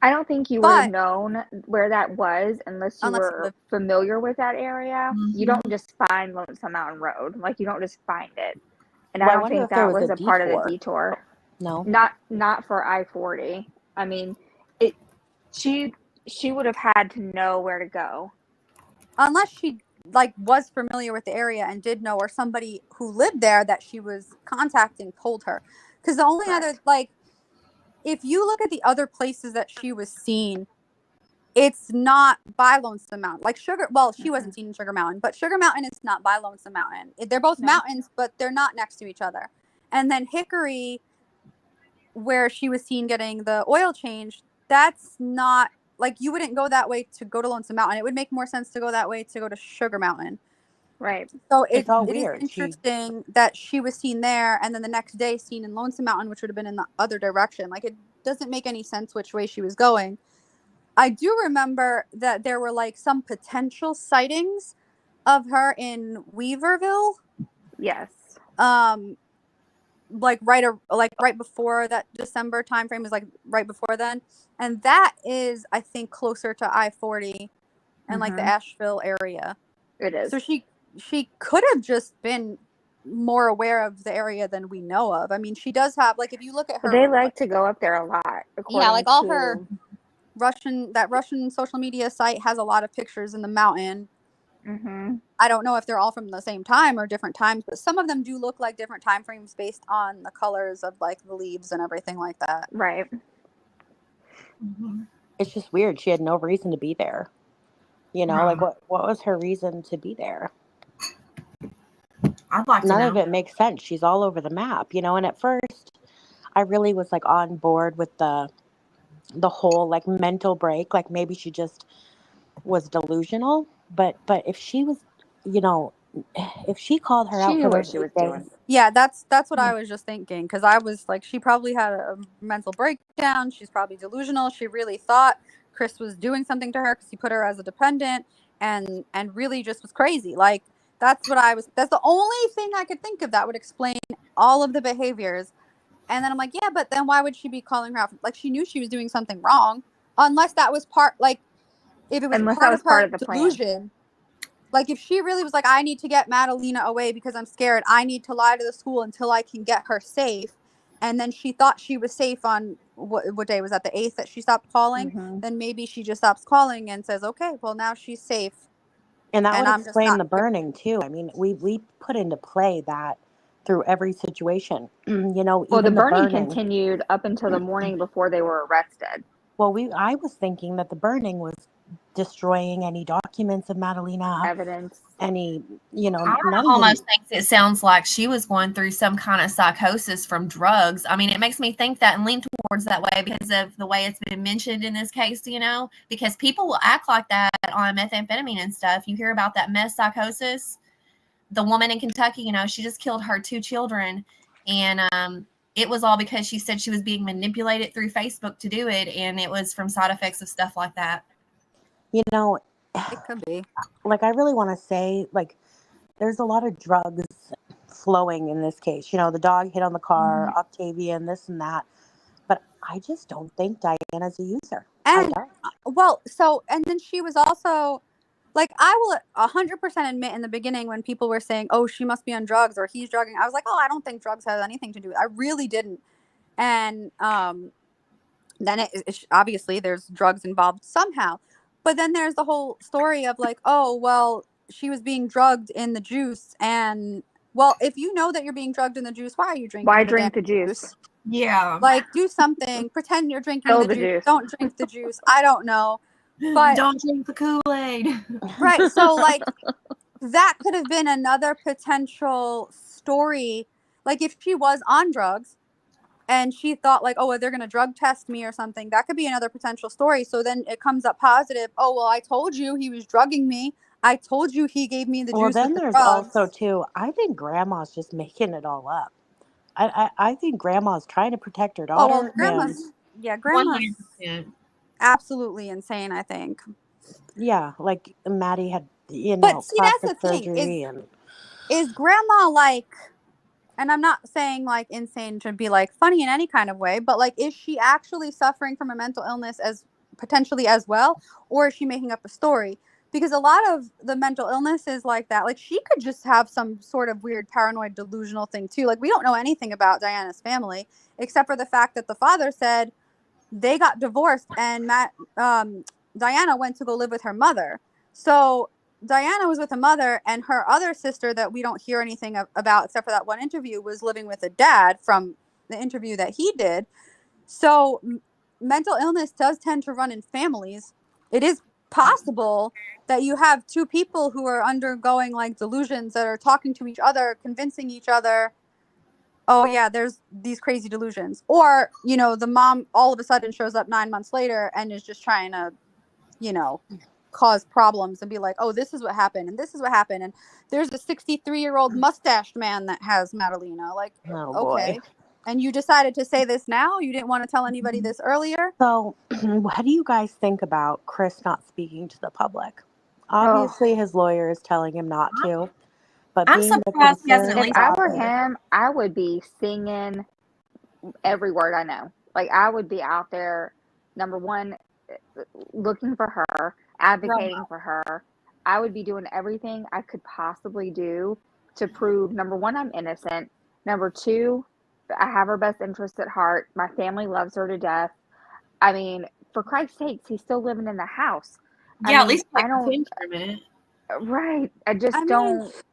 I don't think you would have known where that was unless you were familiar with that area. Mm-hmm. You don't just find Lonesome Mountain Road. Like, you don't just find it. And Well, I don't think that was a part of the detour. No. Not for I-40. I mean, she would have had to know where to go. Unless she was familiar with the area and did know, or somebody who lived there that she was contacting told her. Because the only other, if you look at the other places that she was seen, it's not by Lonesome Mountain. Like she wasn't seen in Sugar Mountain, but Sugar Mountain is not by Lonesome Mountain. They're both mountains, but they're not next to each other. And then Hickory, where she was seen getting the oil change, that's not, you wouldn't go that way to go to Lonesome Mountain. It would make more sense to go that way to go to Sugar Mountain. Right. So it's all it weird. Is interesting that she was seen there, and then the next day seen in Lonesome Mountain, which would have been in the other direction. It doesn't make any sense which way she was going. I do remember that there were some potential sightings of her in Weaverville. Yes. Right before that December timeframe was right before then, and that is, I think, closer to I-40 and the Asheville area. It is. So she could have just been more aware of the area than we know of. I mean, she does have if you look at her, they like to go up there a lot. Yeah, all her Russian social media site has a lot of pictures in the mountain. Mm-hmm. I don't know if they're all from the same time or different times, but some of them do look like different time frames based on the colors of the leaves and everything like that. Right. Mm-hmm. It's just weird. She had no reason to be there. What was her reason to be there? I'd like to know. None of it makes sense. She's all over the map, and at first I really was on board with the whole mental break. Maybe she just was delusional, but if she was, if she called her out for what she was doing. Yeah, that's what I was just thinking, because I was she probably had a mental breakdown. She's probably delusional. She really thought Chris was doing something to her because he put her as a dependent, and really just was crazy. That's the only thing I could think of that would explain all of the behaviors. And then I'm yeah, but then why would she be calling her out? She knew she was doing something wrong, unless that was part, if it was part of the delusion. If she really was I need to get Madalina away because I'm scared. I need to lie to the school until I can get her safe. And then she thought she was safe on what day was that? The 8th that she stopped calling. Mm-hmm. Then maybe she just stops calling and says, okay, well now she's safe. And that would explain the burning too. I mean, we put into play that through every situation. Well, even the burning continued up until the morning before they were arrested. Well, I was thinking that the burning was destroying any documents of Madalina, evidence, any, I almost think it sounds like she was going through some kind of psychosis from drugs. I mean, it makes me think that and lean towards that way because of the way it's been mentioned in this case, because people will act like that on methamphetamine and stuff. You hear about that meth psychosis. The woman in Kentucky, she just killed her 2 children, and it was all because she said she was being manipulated through Facebook to do it, and it was from side effects of stuff like that. You know, It could be. like, I really want to say, like, there's a lot of drugs flowing in this case. You know, the dog hit on the car, Octavian, this and that. But I just don't think Diana's a user. And I don't. well, so and then she was also like, I will 100% admit in the beginning when people were saying, "Oh, she must be on drugs or he's drugging," I was like, "Oh, I don't think drugs has anything to do with it." I really didn't. And then obviously there's drugs involved somehow. But then there's the whole story of like, oh, well, she was being drugged in the juice. And well, if you know that you're being drugged in the juice, why are you drinking Why the drink damn the juice? Yeah. Like, do something. Pretend you're drinking Kill the the juice. juice. Don't drink the juice. I don't know. But don't drink the Kool-Aid. right. So like that could have been another potential story. Like if she was on drugs and she thought like, oh, they're going to drug test me or something, that could be another potential story. So then it comes up positive. Oh, well, I told you he was drugging me. I told you he gave me the Well, juice with then the there's drugs. also, too, I think grandma's just making it all up. I think grandma's trying to protect her Oh, well, daughter. grandma's grandma's 100%. absolutely insane, I think. Yeah, like Maddie had, But see, that's plastic the thing surgery. is grandma like, and I'm not saying like insane to be like funny in any kind of way, but like, is she actually suffering from a mental illness as potentially as well? Or is she making up a story? Because a lot of the mental illness is like that. Like she could just have some sort of weird paranoid delusional thing too. Like we don't know anything about Diana's family except for the fact that the father said they got divorced and Diana went to go live with her mother. So Diana was with a mother, and her other sister that we don't hear anything about except for that one interview was living with a dad from the interview that he did. So mental illness does tend to run in families. It is possible that you have two people who are undergoing like delusions that are talking to each other, convincing each other, oh yeah, there's these crazy delusions. Or, the mom all of a sudden shows up 9 months later and is just trying to, cause problems and be like, oh, this is what happened and this is what happened. And there's a 63-year-old mustached man that has Madalina. Like, Oh, okay. boy. And you decided to say this now? You didn't want to tell anybody this earlier? So, what do you guys think about Chris not speaking to the public? Obviously, his lawyer is telling him not to. But I'm being the surprised he hasn't concerned If I were father, him, I would be singing every word I know. Like I would be out there, number one, looking for her, advocating for her. I would be doing everything I could possibly do to prove, number one, I'm innocent. Number two, I have her best interest at heart. My family loves her to death. I mean, for Christ's sakes, he's still living in the house. Yeah, I at mean, least I like don't, pretend for a minute. right. I just I mean, don't.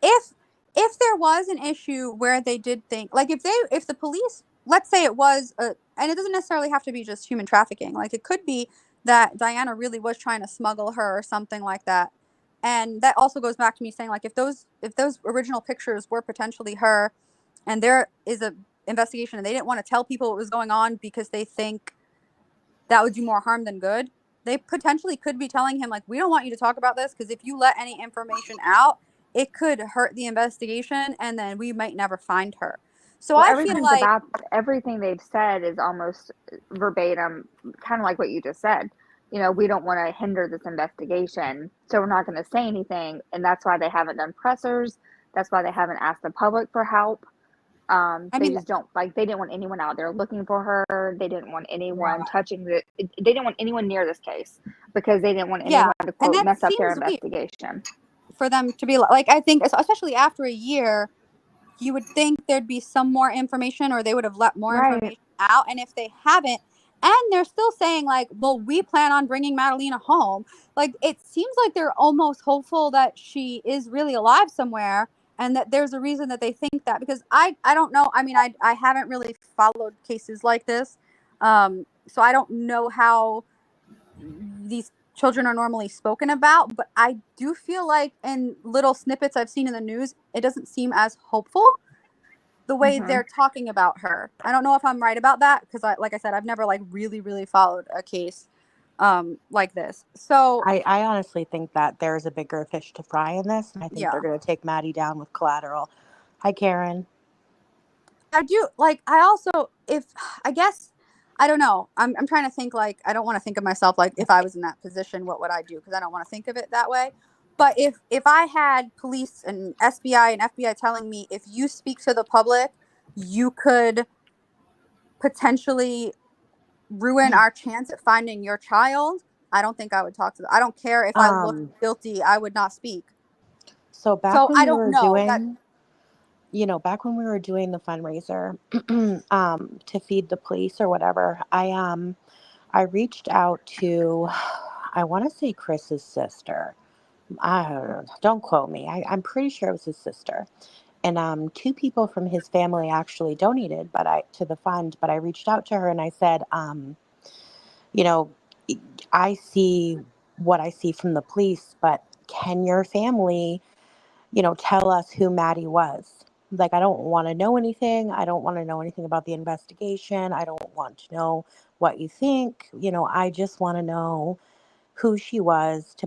if there was an issue where they did think, like if the police, let's say it was and it doesn't necessarily have to be just human trafficking, like it could be that Diana really was trying to smuggle her or something like that. And that also goes back to me saying, like, if those original pictures were potentially her and there is a investigation and they didn't want to tell people what was going on because they think that would do more harm than good, they potentially could be telling him like, we don't want you to talk about this because if you let any information out, it could hurt the investigation and then we might never find her. So Well, I feel like everything they've said is almost verbatim, kind of like what you just said. We don't want to hinder this investigation, so we're not going to say anything, and that's why they haven't done pressers. That's why they haven't asked the public for help. They just don't, like, they didn't want anyone out there looking for her. They didn't want anyone touching they didn't want anyone near this case because they didn't want anyone to, quote, mess up their investigation. For them to be like, I think especially after a year, you would think there'd be some more information or they would have let more information out. And if they haven't, and they're still saying like, well, we plan on bringing Madalina home. Like, it seems like they're almost hopeful that she is really alive somewhere and that there's a reason that they think that, because I don't know. I mean, I haven't really followed cases like this. So I don't know how these children are normally spoken about, but I do feel like in little snippets I've seen in the news, it doesn't seem as hopeful the way they're talking about her. I don't know if I'm right about that because, like I said, I've never like really followed a case like this. So I honestly think that there's a bigger fish to fry in this, and I think they're going to take Maddie down with collateral. Hi, Karen. I do like. I also, if I guess, I don't know. I'm trying to think. Like, I don't want to think of myself like if I was in that position, what would I do? Because I don't want to think of it that way. But if I had police and SBI and FBI telling me if you speak to the public, you could potentially ruin our chance at finding your child, I don't think I would talk to them. I don't care if I look guilty. I would not speak. So back So when I we don't were know that. doing, back when we were doing the fundraiser to feed the police or whatever, I reached out to, I want to say Chris's sister. I don't quote me. I'm pretty sure it was his sister. And two people from his family actually donated, to the fund. But I reached out to her and I said, you know, I see what I see from the police, but can your family, tell us who Maddie was? Like, I don't want to know anything. I don't want to know anything about the investigation. I don't want to know what you think. I just want to know who she was to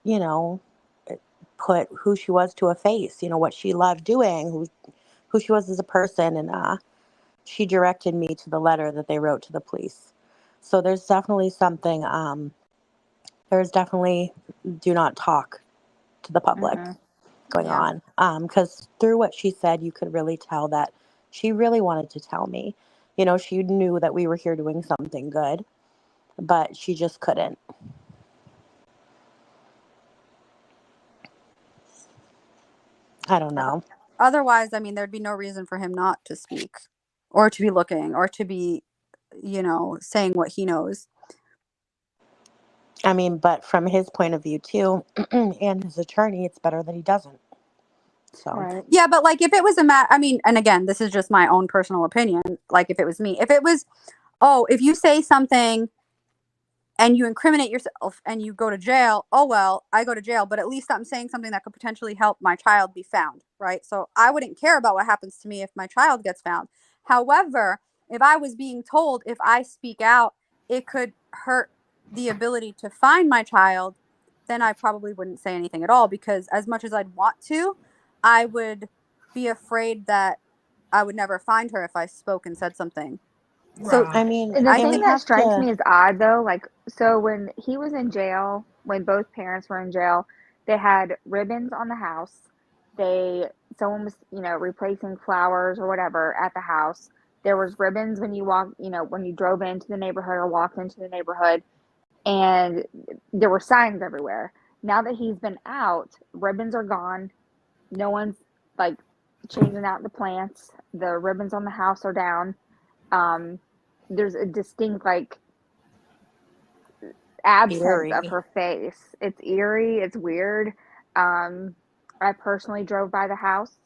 you know, put who she was to a face, what she loved doing, who she was as a person. And she directed me to the letter that they wrote to the police. So there's definitely something, there's definitely do not talk to the public going Yeah. on. Because through what she said, you could really tell that she really wanted to tell me. She knew that we were here doing something good, but she just couldn't. I don't know. Otherwise, I mean, there'd be no reason for him not to speak or to be looking or to be, saying what he knows. I mean, but from his point of view too, and his attorney, it's better that he doesn't. So Right. Yeah, but like if it was I mean, and again, this is just my own personal opinion. Like if it was me, if it was, oh, if you say something and you incriminate yourself and you go to jail, oh well, I go to jail, but at least I'm saying something that could potentially help my child be found, right? So I wouldn't care about what happens to me if my child gets found. However, if I was being told if I speak out, it could hurt the ability to find my child, then I probably wouldn't say anything at all, because as much as I'd want to, I would be afraid that I would never find her if I spoke and said something. So I mean, And the I yeah, thing we think that have strikes to. me as odd, though, like, so when he was in jail, when both parents were in jail, they had ribbons on the house. Someone was, replacing flowers or whatever at the house. There was ribbons when you walked, when you drove into the neighborhood or walked into the neighborhood, and there were signs everywhere. Now that he's been out, ribbons are gone. No one's like changing out the plants. The ribbons on the house are down. Um, there's a distinct absence of Eerie. her face. It's eerie. It's weird. Um, I personally drove by the house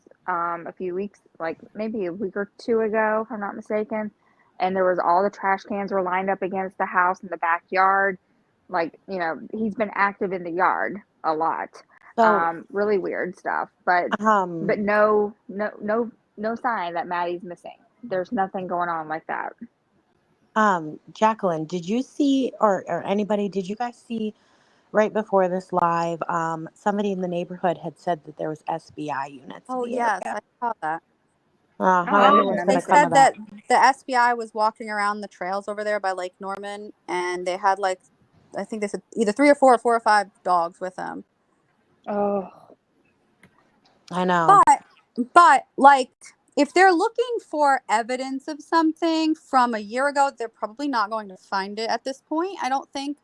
a few weeks, like maybe a week or two ago, if I'm not mistaken, and there was all the trash cans were lined up against the house in the backyard. Like, he's been active in the yard a lot. So, Really weird stuff, but um, no sign that Maddie's missing. There's nothing going on like that. Jacqueline, did you see, or anybody, did you guys see right before this live? Somebody in the neighborhood had said that there was SBI units in Oh the yes, area. I saw that. Oh, I I wonder didn't what's know going They to come anything. of said that. that the SBI was walking around the trails over there by Lake Norman, and they had like, I think they said either 3 or 4 or 5 dogs with them. Oh, I know. But like, if they're looking for evidence of something from a year ago, they're probably not going to find it at this point. I don't think.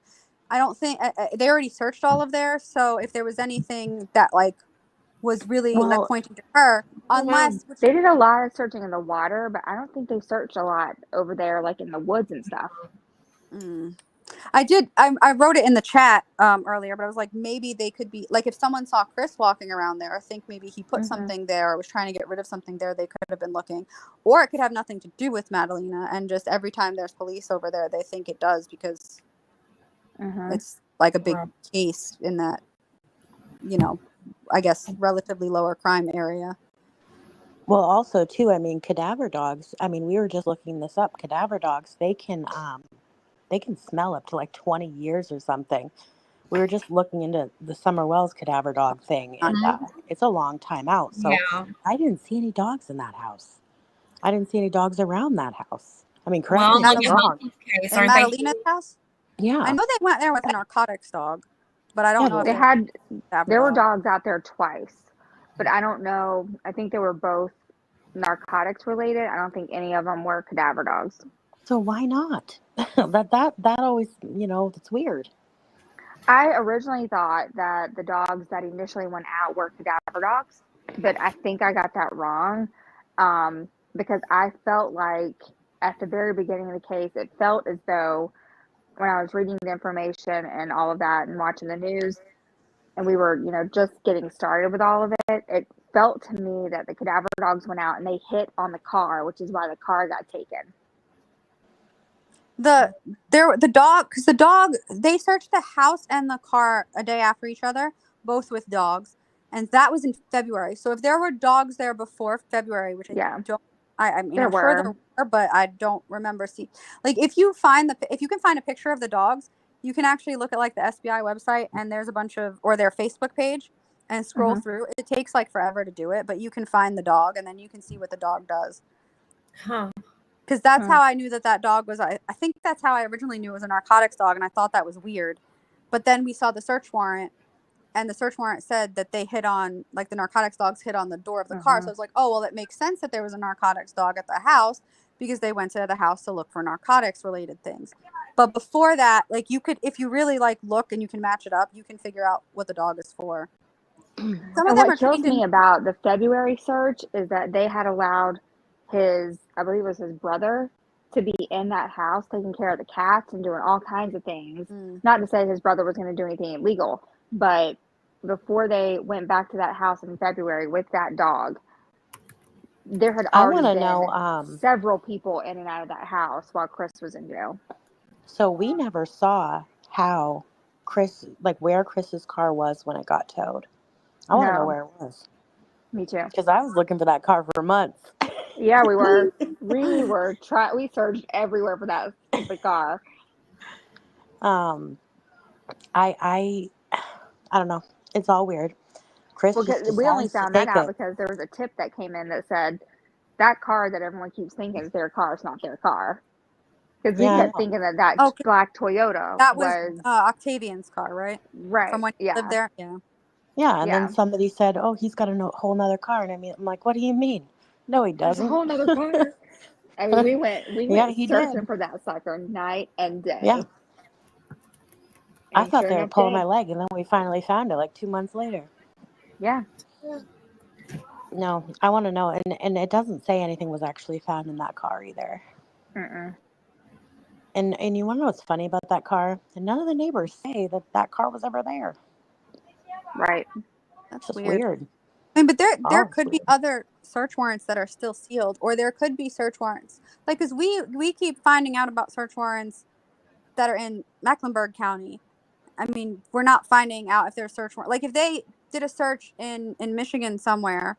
They already searched all of there. So if there was anything that like was really like Well, pointing to her, unless which they did a lot of searching in the water, but I don't think they searched a lot over there, like in the woods and stuff. mm, I did. I wrote it in the chat earlier, but I was like, maybe they could be like, if someone saw Chris walking around there, I think maybe he put something there or was trying to get rid of something there. They could have been looking, or it could have nothing to do with Madalina, and just every time there's police over there, they think it does because it's like a big case in that, I guess relatively lower crime area. well, also too, I mean, cadaver dogs. I mean, we were just looking this up. Cadaver dogs, they can smell up to like 20 years or something. We were just looking into the Summer Wells cadaver dog thing, and it's a long time out. So Yeah. I didn't see any dogs in that house. I didn't see any dogs around that house. I mean, correct Well, me if look I'm at wrong. Monkey's case, In aren't they? Madalina's house? Yeah. I know they went there with a narcotics dog, but I don't know if They they had have a there were dog. dogs out there twice, but I don't know. I think they were both narcotics related. I don't think any of them were cadaver dogs. So why not? that always, that's weird. I originally thought that the dogs that initially went out were cadaver dogs, but I think I got that wrong, because I felt like at the very beginning of the case, it felt as though when I was reading the information and all of that and watching the news, and we were, just getting started with all of it, it felt to me that the cadaver dogs went out and they hit on the car, which is why the car got taken. The dog, because the dog, they searched the house and the car a day after each other, both with dogs, and that was in February. So if there were dogs there before February, which Yeah, I mean, there I'm sure there were. were, but I don't remember see. Like if you can find a picture of the dogs, you can actually look at like the SBI website and there's a bunch of, or their Facebook page, and scroll Hmm. through. It takes like forever to do it, but you can find the dog and then you can see what the dog does. Huh. Because that's how I knew that dog was. I think that's how I originally knew it was a narcotics dog, and I thought that was weird. But then we saw the search warrant, and the search warrant said that they hit on, like, the narcotics dogs hit on the door of the car. So I was like, oh, well, it makes sense that there was a narcotics dog at the house because they went to the house to look for narcotics related things. But before that, like, you could, if you really like look and you can match it up, you can figure out what the dog is for. Some of And them are what kills trained in. me about the February search is that they had allowed I believe it was his brother, to be in that house taking care of the cats and doing all kinds of things. Not to say his brother was going to do anything illegal, but before they went back to that house in February with that dog, there had I want already to know. been several people in and out of that house while Chris was in jail. So we never saw how where Chris's car was when it got towed. I want to know No, where it was me too. because I was looking for that car for months. Yeah, we were. We searched everywhere for that stupid car. Um, I don't know. It's all weird. Chris Well, just we only decides to found that take out it. because there was a tip that came in that said that car that everyone keeps thinking is their car is not their car. Because we Yeah, I kept know. thinking that Oh, black Toyota that was was Octavian's car, right? right. From when he lived there? Yeah. Yeah, and Yeah. then somebody said, "Oh, he's got a whole nother car," and I'm like, "What do you mean? No, he There's a doesn't." whole nother car. I mean, we Yeah, went he searching did. for that sucker night and day. Yeah, I And thought sure they were enough, pulling my did. leg, and then we finally found it like 2 months later. Yeah. No, I want to know, and it doesn't say anything was actually found in that car either. Mm-mm. And you want to know what's funny about that car? And none of the neighbors say that car was ever there. Right. It's That's just weird. weird. I mean, but there Oh, it's could be weird. other search warrants that are still sealed, or there could be search warrants like, because we keep finding out about search warrants that are in Mecklenburg County. I mean, we're not finding out if there's search warrant. Like if they did a search in Michigan somewhere,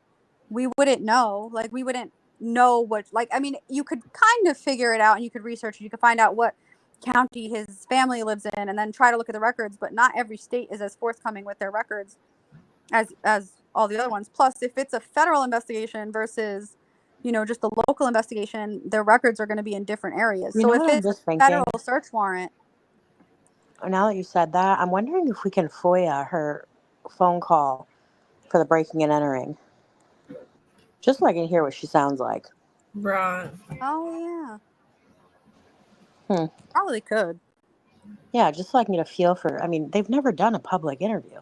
we wouldn't know. Like we wouldn't know what. Like I mean, you could kind of figure it out, and you could research it. You could find out what county his family lives in, and then try to look at the records. But not every state is as forthcoming with their records as all the other ones. Plus, if it's a federal investigation versus, just a local investigation, their records are going to be in different areas. You So know if what I'm it's a just thinking? federal search warrant, Now that you said that, I'm wondering if we can FOIA her phone call for the breaking and entering, just so I can hear what she sounds like. Right. oh yeah, probably could. Yeah, just so I can get a feel for. I mean, they've never done a public interview,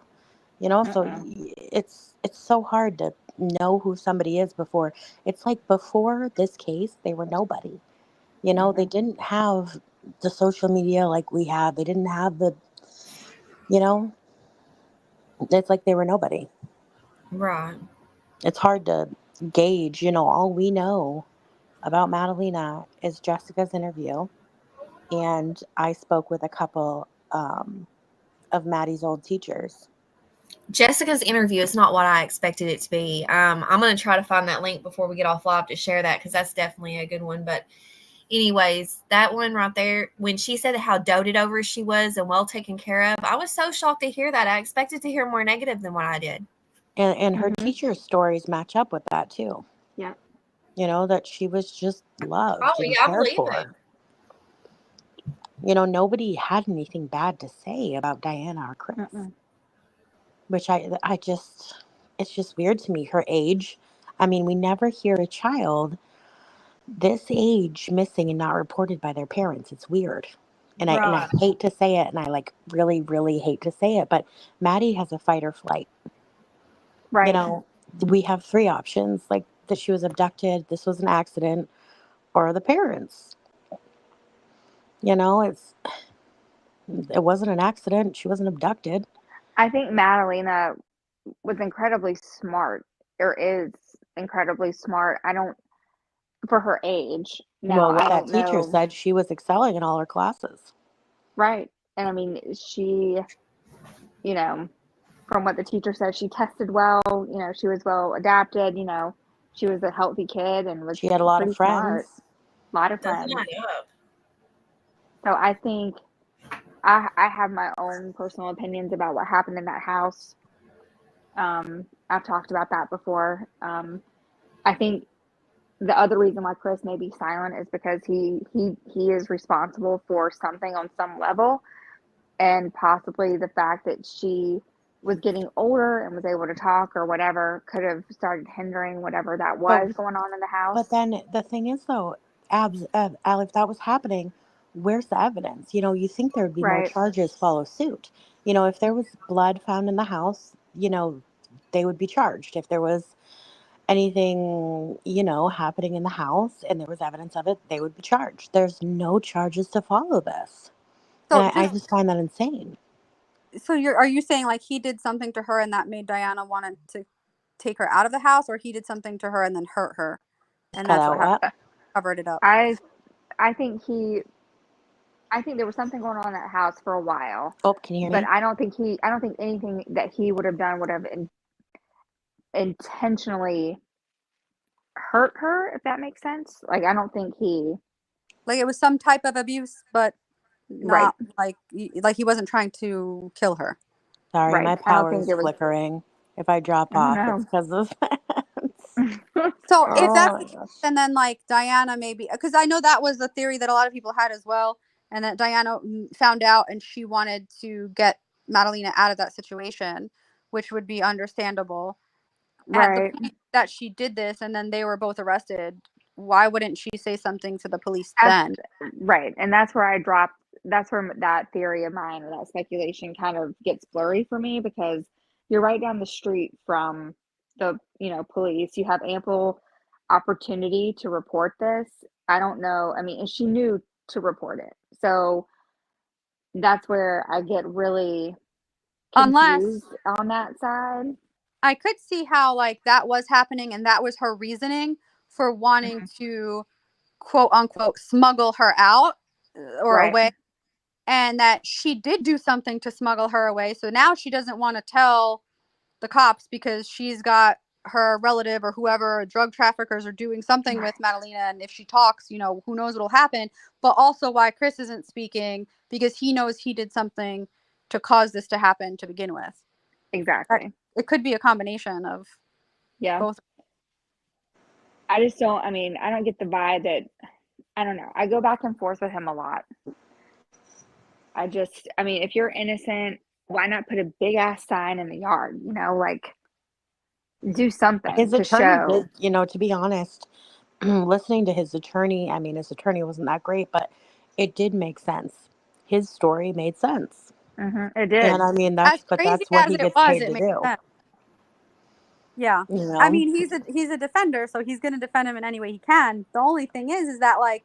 so it's so hard to know who somebody is before. It's like before this case, they were nobody. They didn't have the social media like we have. They didn't have the, you know, it's like they were nobody. Right. It's hard to gauge. All we know about Madalina is Jessica's interview, and I spoke with a couple of Maddie's old teachers. Jessica's interview is not what I expected it to be. I'm going to try to find that link before we get off live to share that because that's definitely a good one. But anyways, that one right there, when she said how doted over she was and well taken care of, I was so shocked to hear that. I expected to hear more negative than what I did. And her teacher's stories match up with that too. Yeah. that she was just loved Oh, and yeah, I cared believe it. for. Nobody had anything bad to say about Diana or Chris, which I just, it's just weird to me. Her age, I mean, we never hear a child this age missing and not reported by their parents. It's weird. And I Right. hate to say it, and I like really, really hate to say it, but Maddie has a fight or flight. Right. We have three options, like that she was abducted, this was an accident, or the parents. It wasn't an accident. She wasn't abducted. I think Madalina was incredibly smart, or is incredibly smart. For her age. Now, Well, what I that don't teacher know. said, she was excelling in all her classes. Right. And I mean, you know, from what the teacher said, she tested well, she was well adapted, she was a healthy kid and was She had a lot of pretty smart. friends. A lot of Doesn't friends. add up. So I think I have my own personal opinions about what happened in that house. I've talked about that before. I think the other reason why Chris may be silent is because he is responsible for something on some level, and possibly the fact that she was getting older and was able to talk or whatever could have started hindering whatever that But was going on in the but house. then the thing is, though, Al, if that was happening, where's the evidence? You think there would be more Right, charges follow suit. If there was blood found in the house, they would be charged. If there was anything, happening in the house and there was evidence of it, they would be charged. There's no charges to follow this. And So I just just find that insane. so are you saying like he did something to her and that made Diana wanted to take her out of the house, or he did something to her and then hurt her, and Cut that's what out what? covered it up? I I think I think there was something going on in that house for a while, Oh, can you hear but me? I don't think anything that he would have done would have intentionally hurt her, if that makes sense. Like, I don't think Like it was some type of abuse, but right, not like he wasn't trying to kill her. Sorry, right. my I don't power think is it was. flickering. If I drop I don't off, it's know. because of that. So if that's Oh the my case, gosh. and then like Diana maybe, because I know that was the theory that a lot of people had as well, and that Diana found out and she wanted to get Madalena out of that situation, which would be understandable. At the Right. point that she did this, and then they were both arrested, why wouldn't she say something to the police That's then? right. And that's where I dropped, that's where that theory of mine or that speculation kind of gets blurry for me, because you're right down the street from the, police. You have ample opportunity to report this. I don't know. I mean, and she knew to report it. So that's where I get really Unless confused on that side. I could see how like that was happening and that was her reasoning for wanting Mhm. to quote unquote smuggle her out or Right. away, and that she did do something to smuggle her away. So now she doesn't want to tell the cops because she's got her relative or whoever, drug traffickers, are doing something with Madalena. And if she talks, who knows what'll happen. But also why Chris isn't speaking, because he knows he did something to cause this to happen to begin with. Exactly. It could be a combination of Yeah. both. I just don't, I mean, I don't get the vibe that, I don't know. I go back and forth with him a lot. I mean, if you're innocent, why not put a big ass sign in the yard? Like, do something His to attorney show. did, to be honest, listening to his attorney, I mean, his attorney wasn't that great, but it did make sense. His story made sense. It And did. I mean, As but crazy that's what as he it gets was, paid it to makes do, sense. Yeah. you I know? mean, he's a defender, so he's going to defend him in any way he can. The only thing is that like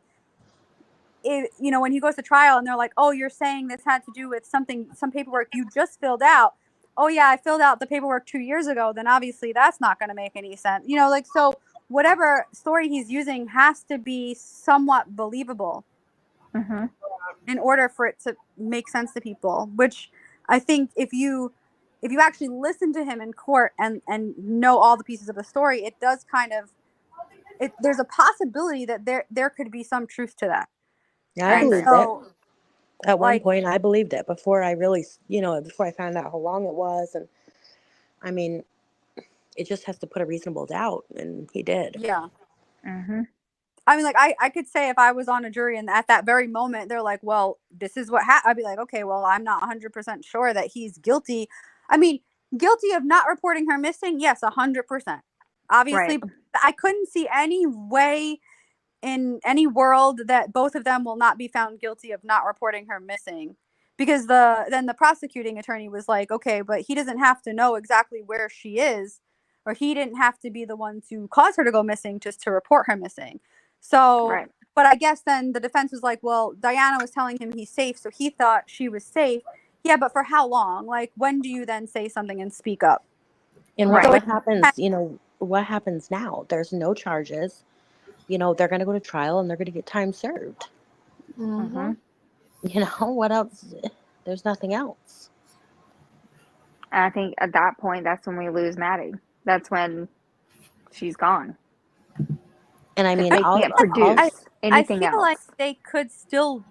when he goes to trial and they're like, "Oh, you're saying this had to do with some paperwork you just filled out." "Oh yeah, I filled out the paperwork 2 years ago." Then obviously that's not going to make any sense. Like so whatever story he's using has to be somewhat believable hmm in order for it to make sense to people, which I think if you actually listen to him in court and know all the pieces of the story, it does kind of there's a possibility that there could be some truth to that. Yeah, I I And agree. believed it. so At one like point, I believed it before I really, before I found out how long it was. And I mean, it just has to put a reasonable doubt, and he did. yeah. Mm-hmm. I mean, like, I could say if I was on a jury and at that very moment they're like, well, this is what happened, I'd be like, okay, well, I'm not 100% sure that he's guilty. I mean, guilty of not reporting her missing, yes, 100%. Obviously, Right. but I couldn't see any way in any world that both of them will not be found guilty of not reporting her missing, because the prosecuting attorney was like, okay, but he doesn't have to know exactly where she is, or he didn't have to be the one to cause her to go missing just to report her missing. So, Right. but I guess then the defense was like, well, Diana was telling him he's safe, so he thought she was safe. Yeah, but for how long? Like, when do you then say something and speak up? And Right. what happens, what happens now? There's no charges. They're going to go to trial and they're going to get time served. Mm-hmm. What else? There's nothing else. And I think at that point, that's when we lose Maddie. That's when she's gone. And I mean, They can't produce anything I feel else. like they could still,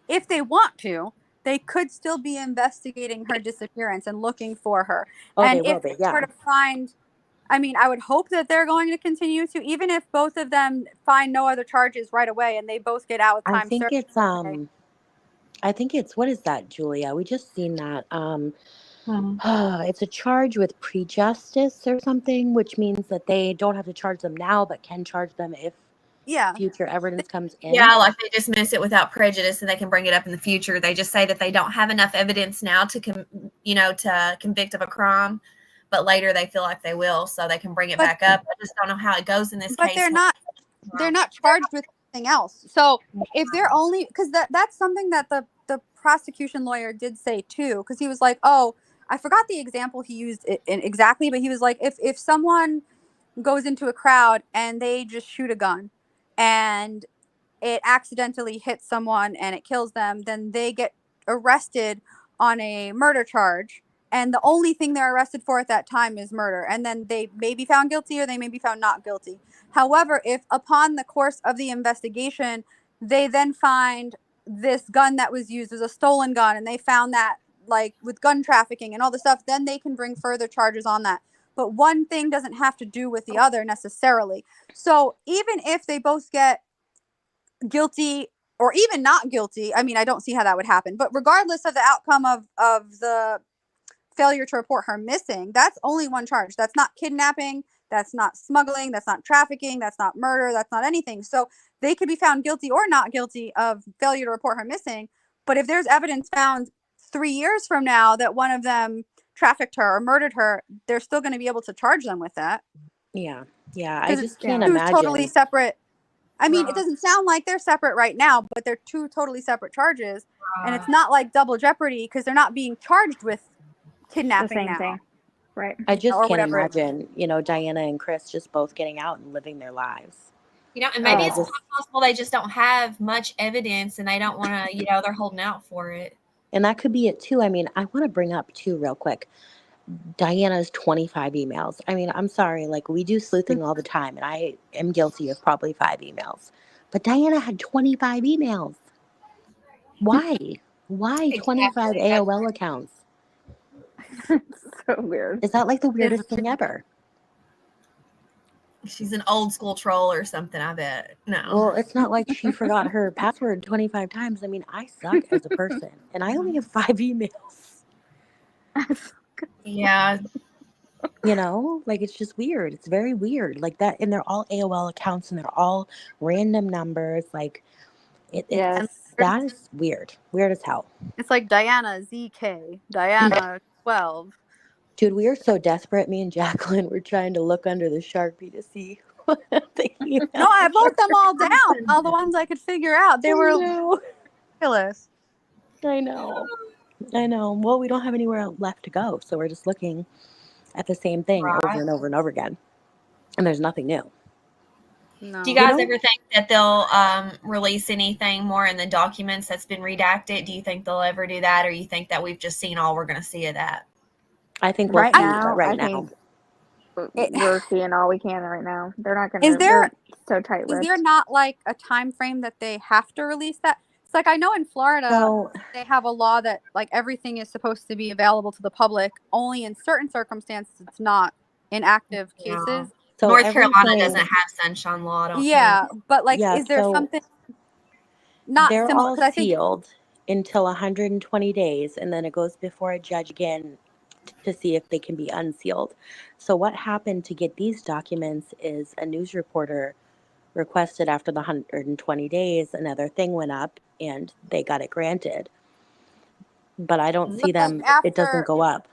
if they want to, they could still be investigating her disappearance and looking for her. Oh, And they will if be, they yeah. were to find, I mean, I would hope that they're going to continue to, even if both of them find no other charges right away and they both get out with I time think served. it's what is that, Julia? We just seen that. Hmm. It's a charge with prejudice or something, which means that they don't have to charge them now, but can charge them if future evidence comes in. Yeah, like they dismiss it without prejudice, and they can bring it up in the future. They just say that they don't have enough evidence now to convict of a crime, but later they feel like they will, so they can bring it back up. I just don't know how it goes in this But case. they're not charged with anything else. So if they're only, because that's something that the prosecution lawyer did say too, because he was like, oh, I forgot the example he used exactly, but he was like, if someone goes into a crowd and they just shoot a gun and it accidentally hits someone and it kills them, then they get arrested on a murder charge. And the only thing they're arrested for at that time is murder. And then they may be found guilty or they may be found not guilty. However, if upon the course of the investigation, they then find this gun that was used was a stolen gun, and they found that, like, with gun trafficking and all the stuff, then they can bring further charges on that. But one thing doesn't have to do with the other necessarily. So even if they both get guilty or even not guilty, I mean, I don't see how that would happen. But regardless of the outcome of the failure to report her missing, that's only one charge. That's not kidnapping. That's not smuggling. That's not trafficking. That's not murder. That's not anything. So they could be found guilty or not guilty of failure to report her missing. But if there's evidence found 3 years from now that one of them trafficked her or murdered her, they're still going to be able to charge them with that. Yeah. I just can't two imagine. Totally separate. I mean, it doesn't sound like they're separate right now, but they're two totally separate charges. And it's not like double jeopardy because they're not being charged with kidnapping the same now. thing. Right. I just can't imagine, Diana and Chris just both getting out and living their lives. And maybe it's possible they just don't have much evidence and they don't want to, they're holding out for it. And that could be it too. I mean, I want to bring up too real quick, Diana's 25 emails. I mean, I'm sorry, like we do sleuthing all the time and I am guilty of probably 5 emails. But Diana had 25 emails. Why? Why 25 AOL accounts? So weird. Is that like the weirdest thing ever? She's an old school troll or something, I bet. No. Well, it's not like she forgot her password 25 times. I mean, I suck as a person, and I only have 5 emails. Yeah. Like it's just weird. It's very weird. Like that, and they're all AOL accounts, and they're all random numbers. Like, that is weird. Weird as hell. It's like Diana ZK, Diana 12. Dude, we are so desperate. Me and Jacqueline were trying to look under the Sharpie to see what the emails. No, I wrote them all down. All the ones I could figure out. They were ridiculous. I know. Well, we don't have anywhere left to go, so we're just looking at the same thing over and over and over again, and there's nothing new. No. Do you guys ever think that they'll release anything more in the documents that's been redacted? Do you think they'll ever do that, or you think that we've just seen all we're going to see of that? I think we'll see that right now. We're seeing all we can right now. They're not going to. Is there so tight? Is there not like a time frame that they have to release that? It's like I know in Florida they have a law that like everything is supposed to be available to the public. Only in certain circumstances, it's not in active cases. So North Carolina everything, doesn't have sunshine law, I don't Yeah, think. but like, yeah, is there so something not they're similar? all Because I think sealed until 120 days, and then it goes before a judge again to see if they can be unsealed. So what happened to get these documents is a news reporter requested after the 120 days, another thing went up and they got it granted. But I don't but see like them, it doesn't after, go up.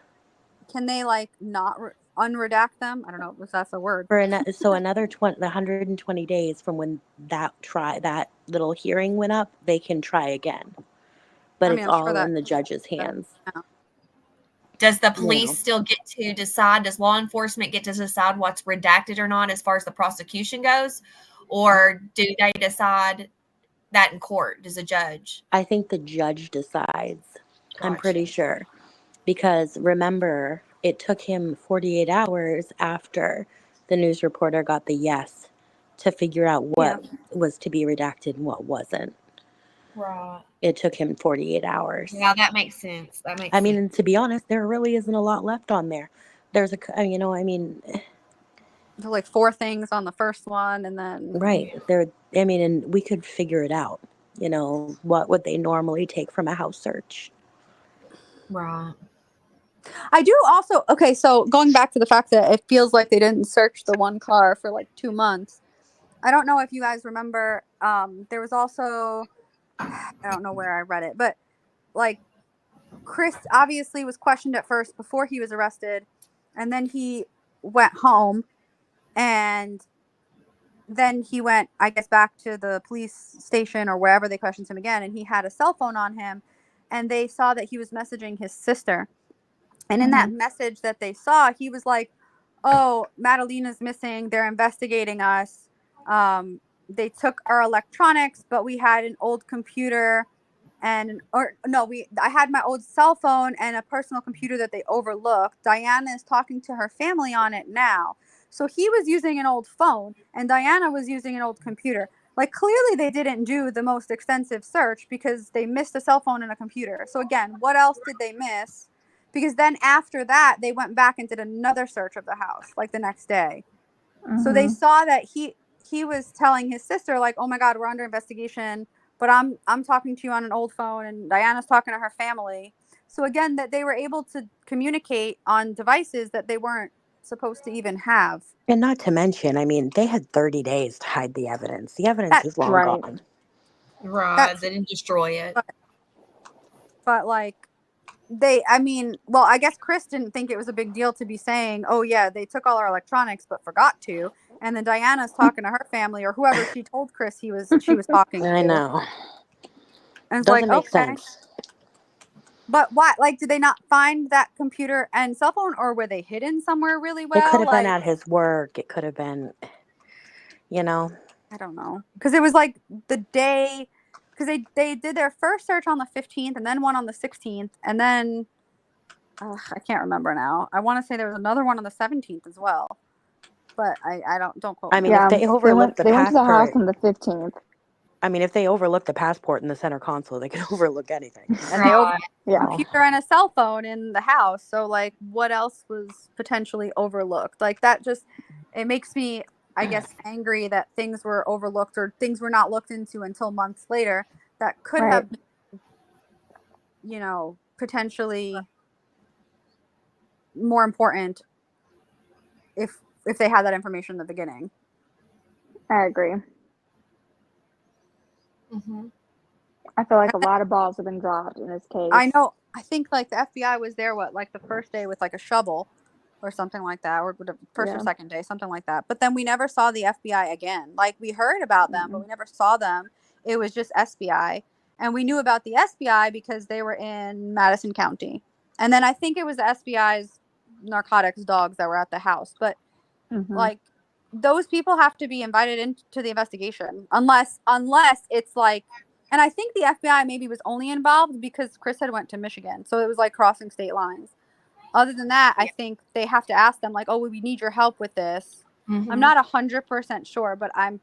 can they like not unredact them? I don't know if that's a word. So another 120 days from when that little hearing went up, they can try again. But I it's mean, I'm sure all that. in the judge's hands. Yeah. Does the You police know, still get to decide? Does law enforcement get to decide what's redacted or not as far as the prosecution goes? Or do they decide that in court? Does a judge? I think the judge decides. I'm Gotcha. pretty sure. Because remember, it took him 48 hours after the news reporter got the yes to figure out Yeah. what was to be redacted and what wasn't. Right. It took him 48 hours. Yeah, that makes sense. That makes I mean, sense. and to be honest, there really isn't a lot left on there. There's I mean, So like 4 things on the first one, and then right. I mean, and we could figure it out. What would they normally take from a house search? Right. I do also, okay, so going back to the fact that it feels like they didn't search the one car for like 2 months. I don't know if you guys remember, there was also, I don't know where I read it, but like Chris obviously was questioned at first before he was arrested, and then he went home, and then he went, I guess, back to the police station or wherever they questioned him again, and he had a cell phone on him, and they saw that he was messaging his sister. And in that message that they saw, he was like, "Oh, Madalina's missing. They're investigating us. They took our electronics, but we had an old computer, I had my old cell phone and a personal computer that they overlooked. Diana is talking to her family on it now." So he was using an old phone, and Diana was using an old computer. Like, clearly they didn't do the most extensive search because they missed a cell phone and a computer. So again, what else did they miss? Because then after that, they went back and did another search of the house, like the next day. So they saw that he was telling his sister, like, "Oh my God, we're under investigation, but I'm talking to you on an old phone, and Diana's talking to her family." So again, that they were able to communicate on devices that they weren't supposed to even have. And not to mention, I mean, they had 30 days to hide the evidence. The evidence That's is long right. gone. Right. that's They didn't destroy it. but like I mean, well, I guess Chris didn't think it was a big deal to be saying, "Oh yeah, they took all our electronics but forgot to." And then Diana's talking to her family or whoever she told Chris she was talking I to. know. And it's like, Doesn't make "Okay." sense. But why, like, did they not find that computer and cell phone, or were they hidden somewhere really It could well? have been Like, at his work. It could have been, you know. I don't know. Because it was like the day, because they did their first search on the 15th and then one on the 16th. And then, I can't remember now. I want to say there was another one on the 17th as well. But I don't quote I me mean, on if Yeah, they overlooked the they went to the house passport, on the 15th. I mean, if they overlooked the passport in the center console, they could overlook anything. And they over Right. Yeah. computer and a cell phone in the house. So like, what else was potentially overlooked? Like, that just, it makes me, I guess, angry that things were overlooked or things were not looked into until months later that could Right. have been, potentially more important if they had that information in the beginning. I agree. Mm-hmm. I feel like a lot of balls have been dropped in this case. I know. I think like the FBI was there, like the first day with like a shovel or something like that, or the first or second day, something like that. But then we never saw the FBI again. Like, we heard about them, but we never saw them. It was just SBI. And we knew about the SBI because they were in Madison County. And then I think it was the SBI's narcotics dogs that were at the house. But like, those people have to be invited into the investigation unless it's like, and I think the FBI maybe was only involved because Chris had went to Michigan, so it was like crossing state lines. Other than that, I think they have to ask them, like, "Oh, we need your help with this." Mm-hmm. I'm not 100% sure, but I'm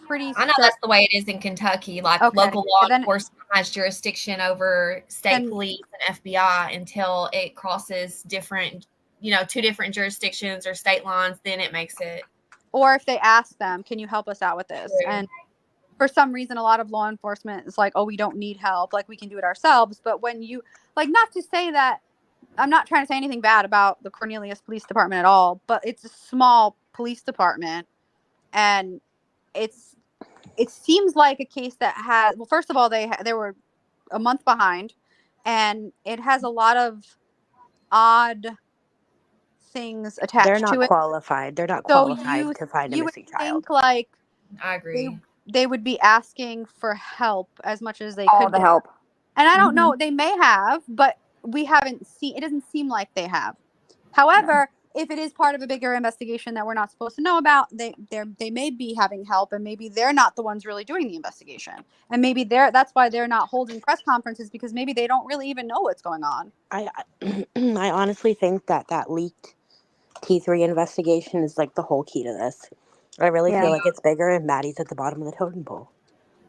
pretty I know certain. that's the way it is in Kentucky. Like, Okay, local law then enforcement has jurisdiction over state police and FBI until it crosses different two different jurisdictions or state lines, then it makes it. Or if they ask them, can you help us out with this? True. And for some reason, a lot of law enforcement is like, oh, we don't need help. Like, we can do it ourselves. But when you, like, not to say that, I'm not trying to say anything bad about the Cornelius Police Department at all, but it's a small police department. And it seems like a case that has, well, first of all, they were a month behind. And it has a lot of odd things attached to it. They're not qualified. They're not qualified to find a missing child. You would think, like, I agree. They would be asking for help as much as they All could the help. And I don't know, they may have, but we haven't seen, it doesn't seem like they have. However, if it is part of a bigger investigation that we're not supposed to know about, they may be having help, and maybe they're not the ones really doing the investigation. And maybe that's why they're not holding press conferences, because maybe they don't really even know what's going on. I honestly think that leaked T3 investigation is like the whole key to this. I really feel like it's bigger, and Maddie's at the bottom of the totem pole.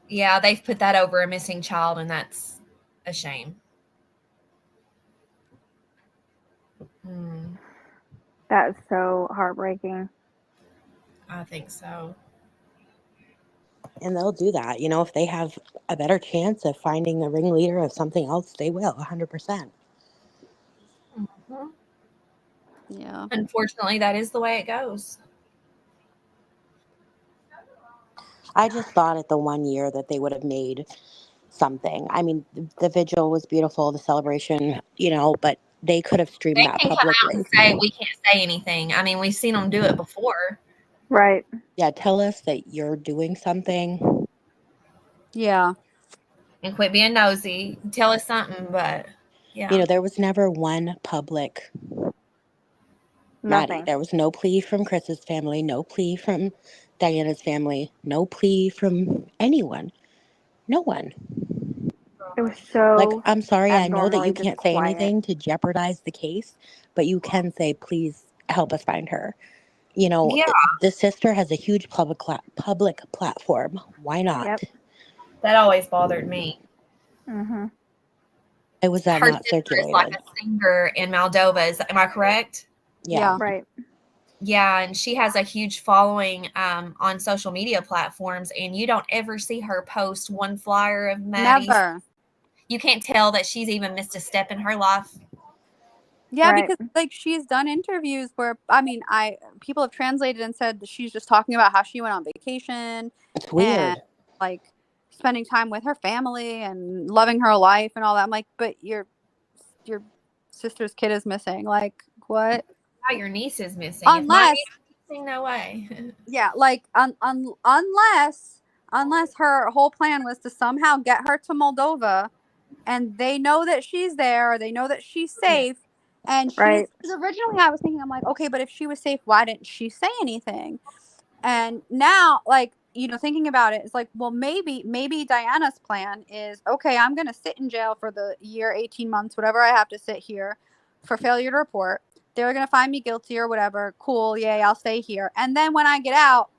Yeah, they've put that over a missing child, and that's a shame. That is so heartbreaking. I think so. And they'll do that. If they have a better chance of finding a ringleader of something else, they will, 100%. Mm-hmm. Yeah. Unfortunately, that is the way it goes. I just thought at the 1 year that they would have made something. I mean, the vigil was beautiful, the celebration, but they could have streamed that publicly. Come out and say we can't say anything. I mean, we've seen them do it before. Right. Yeah, tell us that you're doing something. Yeah. And quit being nosy. Tell us something, but yeah. There was never one public Nothing. Maddie. There was no plea from Chris's family, no plea from Diana's family, no plea from anyone. No one. It was so I'm sorry, I know that you abnormally can't just say quiet. anything to jeopardize the case, but you can say, please help us find her. The sister has a huge public platform. Why not? Yep. That always bothered me. Mm-hmm. It was that Her not sister circulated. is like a singer in Moldova. Am I correct? Yeah. Right. Yeah, and she has a huge following on social media platforms, and you don't ever see her post one flyer of Maddie's. Never. You can't tell that she's even missed a step in her life. Yeah, Right. because like she's done interviews where, I mean, people have translated and said that she's just talking about how she went on vacation. It's weird. And, like, spending time with her family and loving her life and all that. I'm like, but your sister's kid is missing. Like, what? Yeah, your niece is missing. Unless, missing, no way. Yeah, like unless her whole plan was to somehow get her to Moldova, and they know that she's there, or they know that she's safe. And Right. originally I was thinking, I'm like, okay, but if she was safe, why didn't she say anything? And now, like, thinking about it, it's like, well, maybe Diana's plan is, okay, I'm going to sit in jail for the year, 18 months, whatever I have to sit here for failure to report. They're going to find me guilty or whatever. Cool. Yay. I'll stay here. And then when I get out,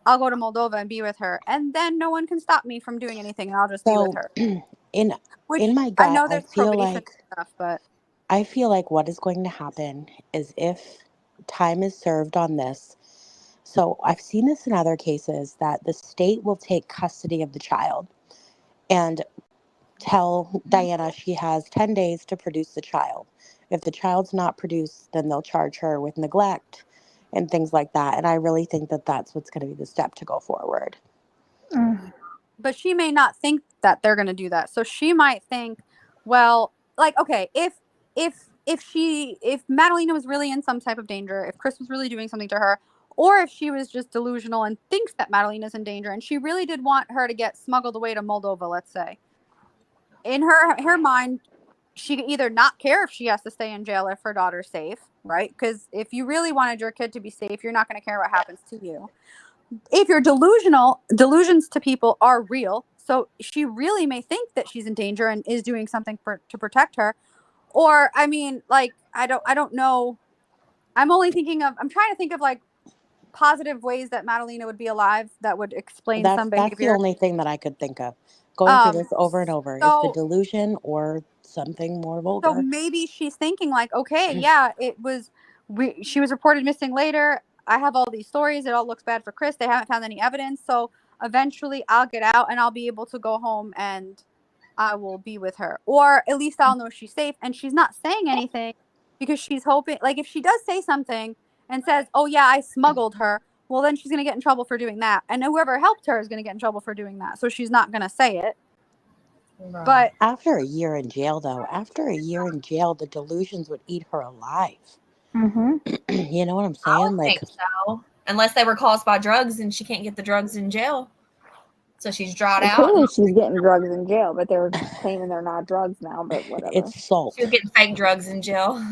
I'll go to Moldova and be with her. And then no one can stop me from doing anything. And I'll just be with her. In my gut, I know there's probation stuff, but I feel like what is going to happen is, if time is served on this, so I've seen this in other cases, that the state will take custody of the child and tell Diana she has 10 days to produce the child. If the child's not produced, then they'll charge her with neglect and things like that. And I really think that that's what's going to be the step to go forward. But she may not think that they're going to do that. So she might think, well, like, okay, if Madalina was really in some type of danger, if Chris was really doing something to her, or if she was just delusional and thinks that Madalina's in danger, and she really did want her to get smuggled away to Moldova, let's say, in her mind, she could either not care if she has to stay in jail if her daughter's safe, right? Because if you really wanted your kid to be safe, you're not going to care what happens to you. If you're delusional, delusions to people are real. So she really may think that she's in danger and is doing something to protect her. Or, I mean, like, I don't know. I'm trying to think of, like, positive ways that Madalina would be alive that would explain some behavior. That's the only thing that I could think of. Going through this over and over. It's the delusion or something more vulgar. So maybe she's thinking like, okay, yeah, she was reported missing later. I have all these stories. It all looks bad for Chris. They haven't found any evidence. So eventually I'll get out and I'll be able to go home and I will be with her. Or at least I'll know she's safe. And she's not saying anything because she's hoping, like if she does say something and says, oh yeah, I smuggled her, well then she's going to get in trouble for doing that. And whoever helped her is going to get in trouble for doing that. So she's not going to say it. Right. But after a year in jail, the delusions would eat her alive. Mm-hmm. You know what I'm saying? I don't think so. Unless they were caused by drugs and she can't get the drugs in jail. So she's dried out. Clearly she's getting drugs in jail, but they're claiming they're not drugs now, but whatever. It's salt. She was getting fake drugs in jail.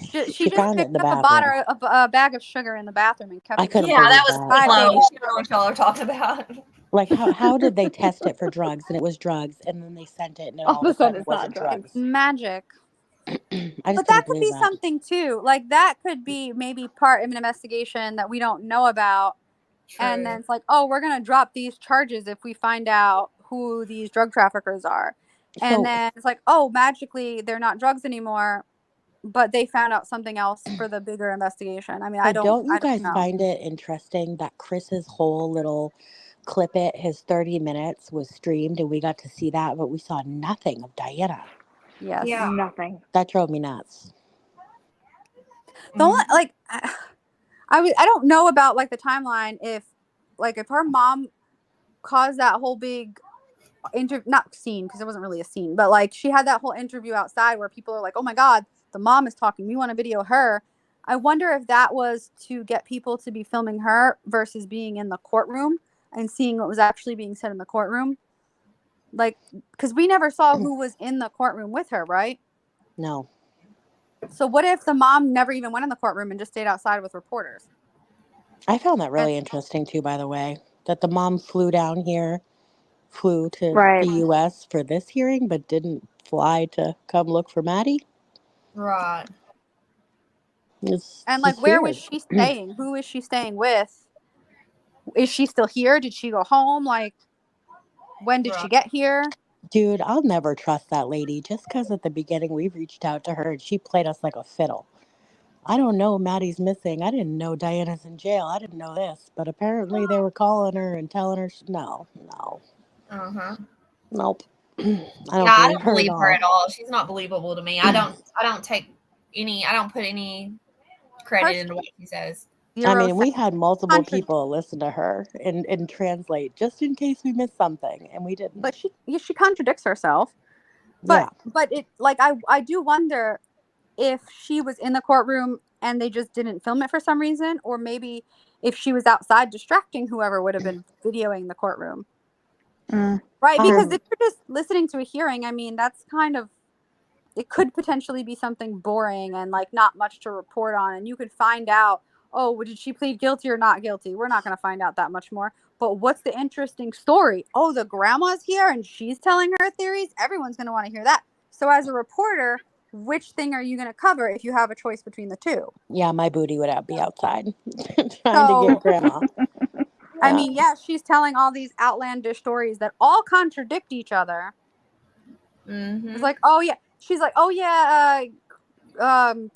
she just picked up a bag of sugar in the bathroom and kept it. Yeah, that was close. You know what y'all are talking about. Like, how did they test it for drugs? And it was drugs, and then they sent it, and all of a sudden it wasn't drugs. It's magic. But that could be something, too. Like, that could be maybe part of an investigation that we don't know about. True. And then it's like, oh, we're going to drop these charges if we find out who these drug traffickers are. And then it's like, oh, magically, they're not drugs anymore. But they found out something else for the bigger investigation. I mean, don't you guys find it interesting that Chris's whole little clip his 30 minutes was streamed and we got to see that, but we saw nothing of Diana. Yes. Yeah. Nothing. That drove me nuts. The only, like, I don't know about like the timeline if her mom caused that whole big not scene, because it wasn't really a scene, but like she had that whole interview outside where people are like, oh my God, the mom is talking, we want to video her. I wonder if that was to get people to be filming her versus being in the courtroom and seeing what was actually being said in the courtroom. Like, because we never saw who was in the courtroom with her, right? No. So what if the mom never even went in the courtroom and just stayed outside with reporters? I found that really interesting too, by the way, that the mom flew to the U.S. for this hearing, but didn't fly to come look for Maddie. Right. And like, where was she staying? Who is she staying with? Is she still here? Did she go home? Like, when did she get here? Dude, I'll never trust that lady just because at the beginning we reached out to her and she played us like a fiddle. I don't know Maddie's missing. I didn't know Diana's in jail. I didn't know this. But apparently they were calling her and telling her, no. Uh-huh. Nope. I don't believe her at all. She's not believable to me. I don't put any credit into what she says. I mean, we had multiple people listen to her and translate just in case we missed something, and we didn't. But she contradicts herself. But it, like, I do wonder if she was in the courtroom and they just didn't film it for some reason, or maybe if she was outside distracting whoever would have been videoing the courtroom. Right? Because if you're just listening to a hearing, I mean, that's kind of, it could potentially be something boring and like not much to report on, and you could find out, oh, did she plead guilty or not guilty? We're not going to find out that much more. But what's the interesting story? Oh, the grandma's here and she's telling her theories. Everyone's going to want to hear that. So as a reporter, which thing are you going to cover if you have a choice between the two? Yeah, my booty would be outside trying to get grandma. I mean, she's telling all these outlandish stories that all contradict each other. Mm-hmm. It's like, oh, yeah. She's like, oh, yeah,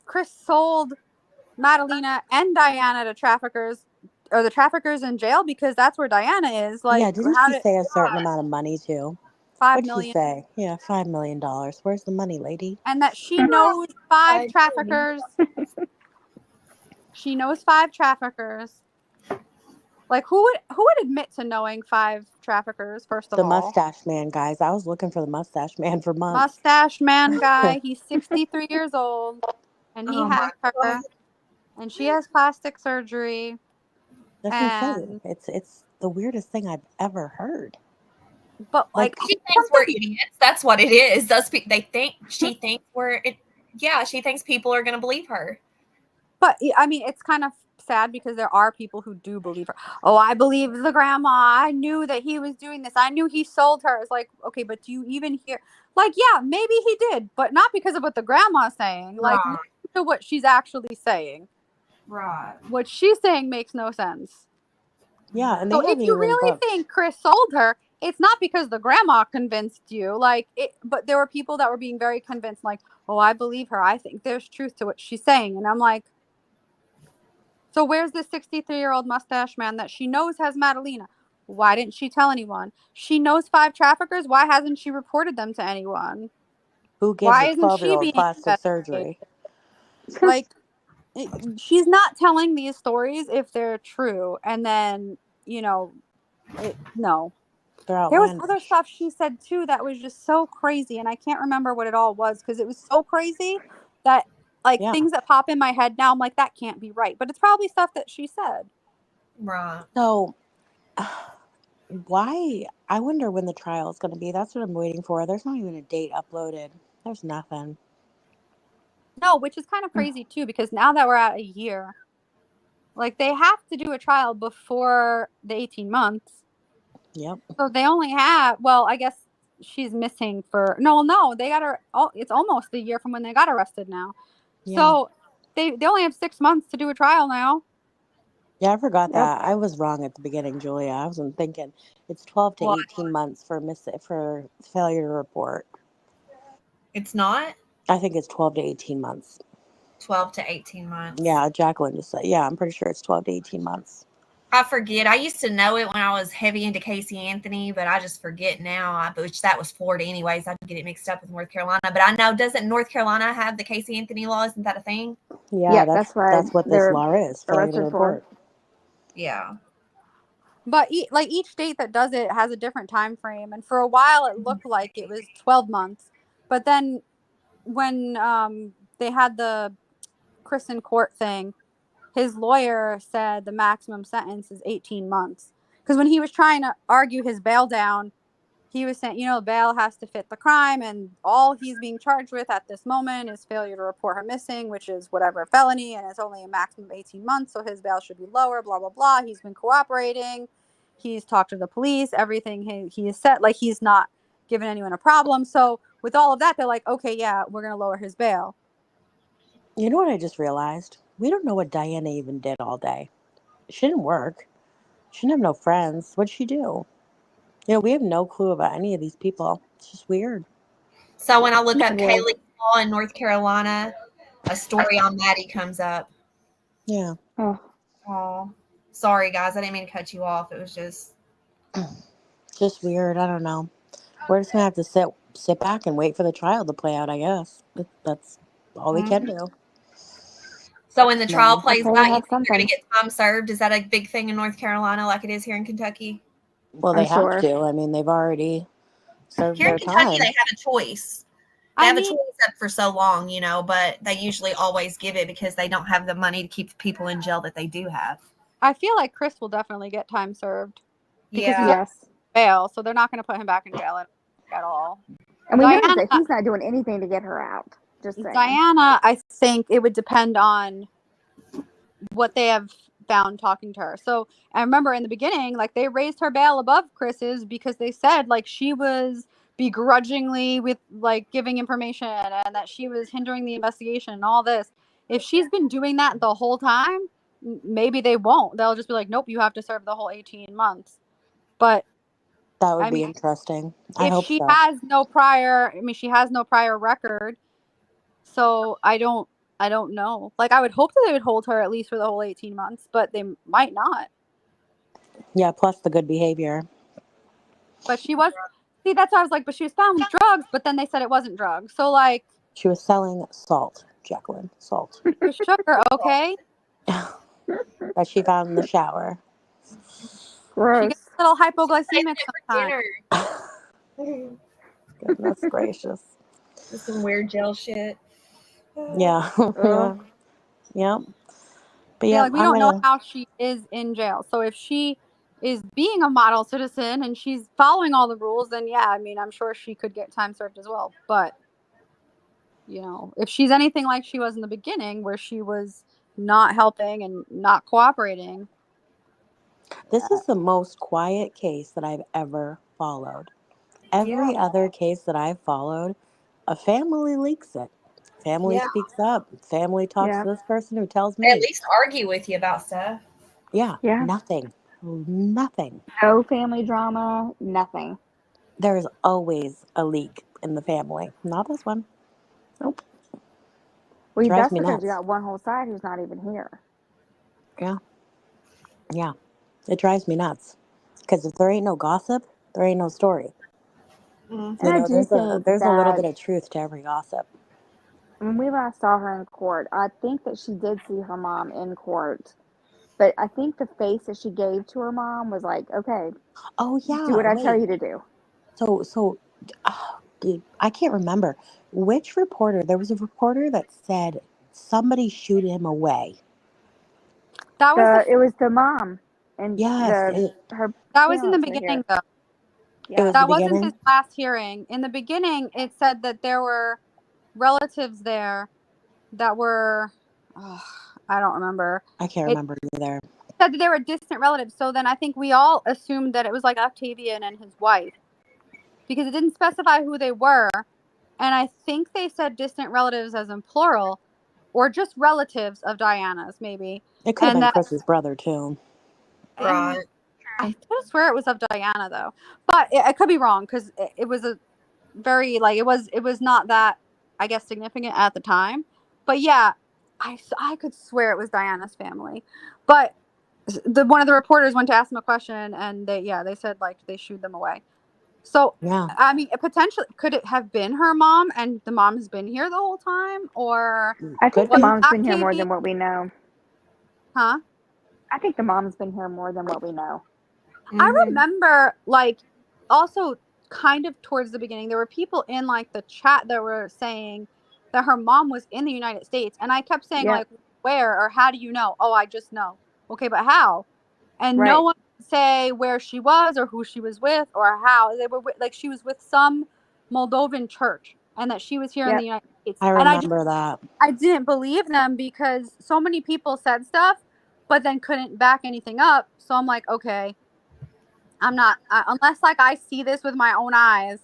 Chris sold Madalina and Diana to traffickers. Are the traffickers in jail? Because that's where Diana is. Like, yeah, didn't she say a certain amount of money too? $5 million. What'd she say? Yeah, $5 million. Where's the money, lady? And that she knows 5 traffickers. She knows 5 traffickers. Like, who would admit to knowing 5 traffickers? First of all, the mustache man, guys. I was looking for the mustache man for months. Mustache man guy. He's 63 years old, and he has her. And she has plastic surgery. That's insane. It's the weirdest thing I've ever heard. But like she thinks we're idiots. That's what it is. She thinks people are going to believe her. But I mean, it's kind of sad because there are people who do believe her. Oh, I believe the grandma. I knew that he was doing this. I knew he sold her. It's like, okay, but do you even hear? Like, yeah, maybe he did, but not because of what the grandma's saying. Like, listen to what she's actually saying. Right. What she's saying makes no sense. Yeah, and they So if haven't you even really booked. think Chris sold her, it's not because the grandma convinced you. Like, but there were people that were being very convinced, like, oh, I believe her. I think there's truth to what she's saying. And I'm like, so where's this 63-year-old mustache man that she knows has Madalina? Why didn't she tell anyone? She knows 5 traffickers. Why hasn't she reported them to anyone? Who gives Why a isn't she 12-year-old being plastic investigated? surgery? Like, she's not telling these stories if they're true. And then, no. They're There was other outlandish. stuff she said too that was just so crazy, and I can't remember what it all was because it was so crazy that, like, Yeah. things that pop in my head now, I'm like, that can't be right. But it's probably stuff that she said. Right. So, why? I wonder when the trial is going to be. That's what I'm waiting for. There's not even a date uploaded. There's nothing. No, which is kind of crazy too, because now that we're at a year, like, they have to do a trial before the 18 months. Yep. So they only have, well, I guess she's missing for, no, they got her, it's almost a year from when they got arrested now. Yeah. So they only have 6 months to do a trial now. Yeah, I forgot that. I was wrong at the beginning, Julia. I wasn't thinking. It's 12 to What? 18 months for failure to report. It's not I think it's 12 to 18 months. 12 to 18 months. Yeah, Jacqueline just said. Yeah, I'm pretty sure it's 12 to 18 months. I forget. I used to know it when I was heavy into Casey Anthony, but I just forget now. Which that was Florida, anyways. I get it mixed up with North Carolina. But I know, doesn't North Carolina have the Casey Anthony law? Isn't that a thing? Yeah, that's what this law is. Failure to arrested for. report. Yeah. But like, each state that does it has a different time frame, and for a while it looked like it was 12 months. But then when they had the Chris in court thing, his lawyer said the maximum sentence is 18 months. Because when he was trying to argue his bail down, he was saying, bail has to fit the crime, and all he's being charged with at this moment is failure to report her missing, which is whatever felony, and it's only a maximum of 18 months, so his bail should be lower, blah, blah, blah. He's been cooperating. He's talked to the police. Everything he has said, like, he's not giving anyone a problem. So with all of that, they're like, okay, yeah, we're going to lower his bail. You know what I just realized? We don't know what Diana even did all day. She didn't work. She didn't have no friends. What'd she do? We have no clue about any of these people. It's just weird. So when I look up Yeah. Kaylee's law in North Carolina, a story on Madi comes up. Yeah. Oh, sorry guys, I didn't mean to cut you off. It was just Weird. I don't know. We're just gonna have to sit back and wait for the trial to play out. I guess that's all we can do. So when the trial plays Okay, out, you have think they're going something. to get time served? Is that a big thing in North Carolina like it is here in Kentucky? Well, I'm they have sure. to. I mean, they've already served Here in their Kentucky, time. they have a choice. They have a choice up for so long, but they usually always give it because they don't have the money to keep the people in jail that they do have. I feel like Chris will definitely get time served because he's Yeah. on bail, so they're not going to put him back in jail at all. And we noticed Diana, that he's not doing anything to get her out. Just saying. Diana, I think it would depend on what they have found talking to her. So I remember in the beginning, like, they raised her bail above Chris's because they said, like, she was begrudgingly with, like, giving information and that she was hindering the investigation and all this. If she's been doing that the whole time, maybe they won't. They'll just be like, nope, you have to serve the whole 18 months. But That would I be mean, interesting. I if hope she so. has no prior, she has no prior record. So I don't know. Like, I would hope that they would hold her at least for the whole 18 months, but they might not. Yeah, plus the good behavior. But she was, see, that's why I was like, but she was found with drugs, but then they said it wasn't drugs. So, like, She was selling salt, Jacqueline, salt. sugar, okay? That she found in the shower. She gets Gross. a little hypoglycemic sometimes. Goodness gracious. Just some weird jail shit. Yeah. Yeah. Yep. But Yeah, yeah, like, we don't know how she is in jail. So if she is being a model citizen and she's following all the rules, then yeah, I'm sure she could get time served as well. But, if she's anything like she was in the beginning, where she was not helping and not cooperating. This is the most quiet case that I've ever followed. Every other case that I've followed, a family leaks it. Family Yeah. speaks up. Family talks Yeah. to this person who tells They at me. least argue with you about stuff. Yeah, Yeah. nothing. Nothing. No family drama, nothing. There's always a leak in the family. Not this one. Nope. Well, Drives that's me because you nuts. got one whole side who's not even here. Yeah. Yeah. It drives me nuts. Because if there ain't no gossip, there ain't no story. Mm-hmm. And I do think There's a little that bit of truth to every gossip. when we last saw her in court, I think that she did see her mom in court. But I think the face that she gave to her mom was like, okay, Oh do yeah, what I tell wait. you to do. So, dude, I can't remember which reporter. There was a reporter that said somebody shoot him away. That was It was the mom and Yes, her that was in the parents were beginning here. though. it Yeah. was the That wasn't his beginning. last hearing. In the beginning, it said that there were relatives there that were, oh, I don't remember. I can't It remember either. said that they were distant relatives. So then I think we all assumed that it was like Octavian and his wife because it didn't specify who they were. And I think they said distant relatives as in plural or just relatives of Diana's, maybe. It could have And been that, Chris's brother too. and Right. I could swear it was of Diana though, but I could be wrong because it was a very like it was not that I guess significant at the time. But yeah, I could swear it was Diana's family. But the one of the reporters went to ask them a question and they said like they shooed them away. So Yeah, I mean, potentially could it have been her mom and the mom has been here the whole time, or I think could the was be. mom's been here more Octavia? than what we know. Huh? I think the mom's been here more than what we know. I Mm-hmm. remember like also kind of towards the beginning there were people in like the chat that were saying that her mom was in the United States and I kept saying Yep. like where or how do you know? Oh, I just know. Okay, but how? And no Right. one could say where she was or who she was with or how. They were like she was with some Moldovan church and that she was here in the Yep. United States. I And remember that. I didn't believe them because so many people said stuff but then couldn't back anything up. So I'm like, okay, I'm not unless like I see this with my own eyes.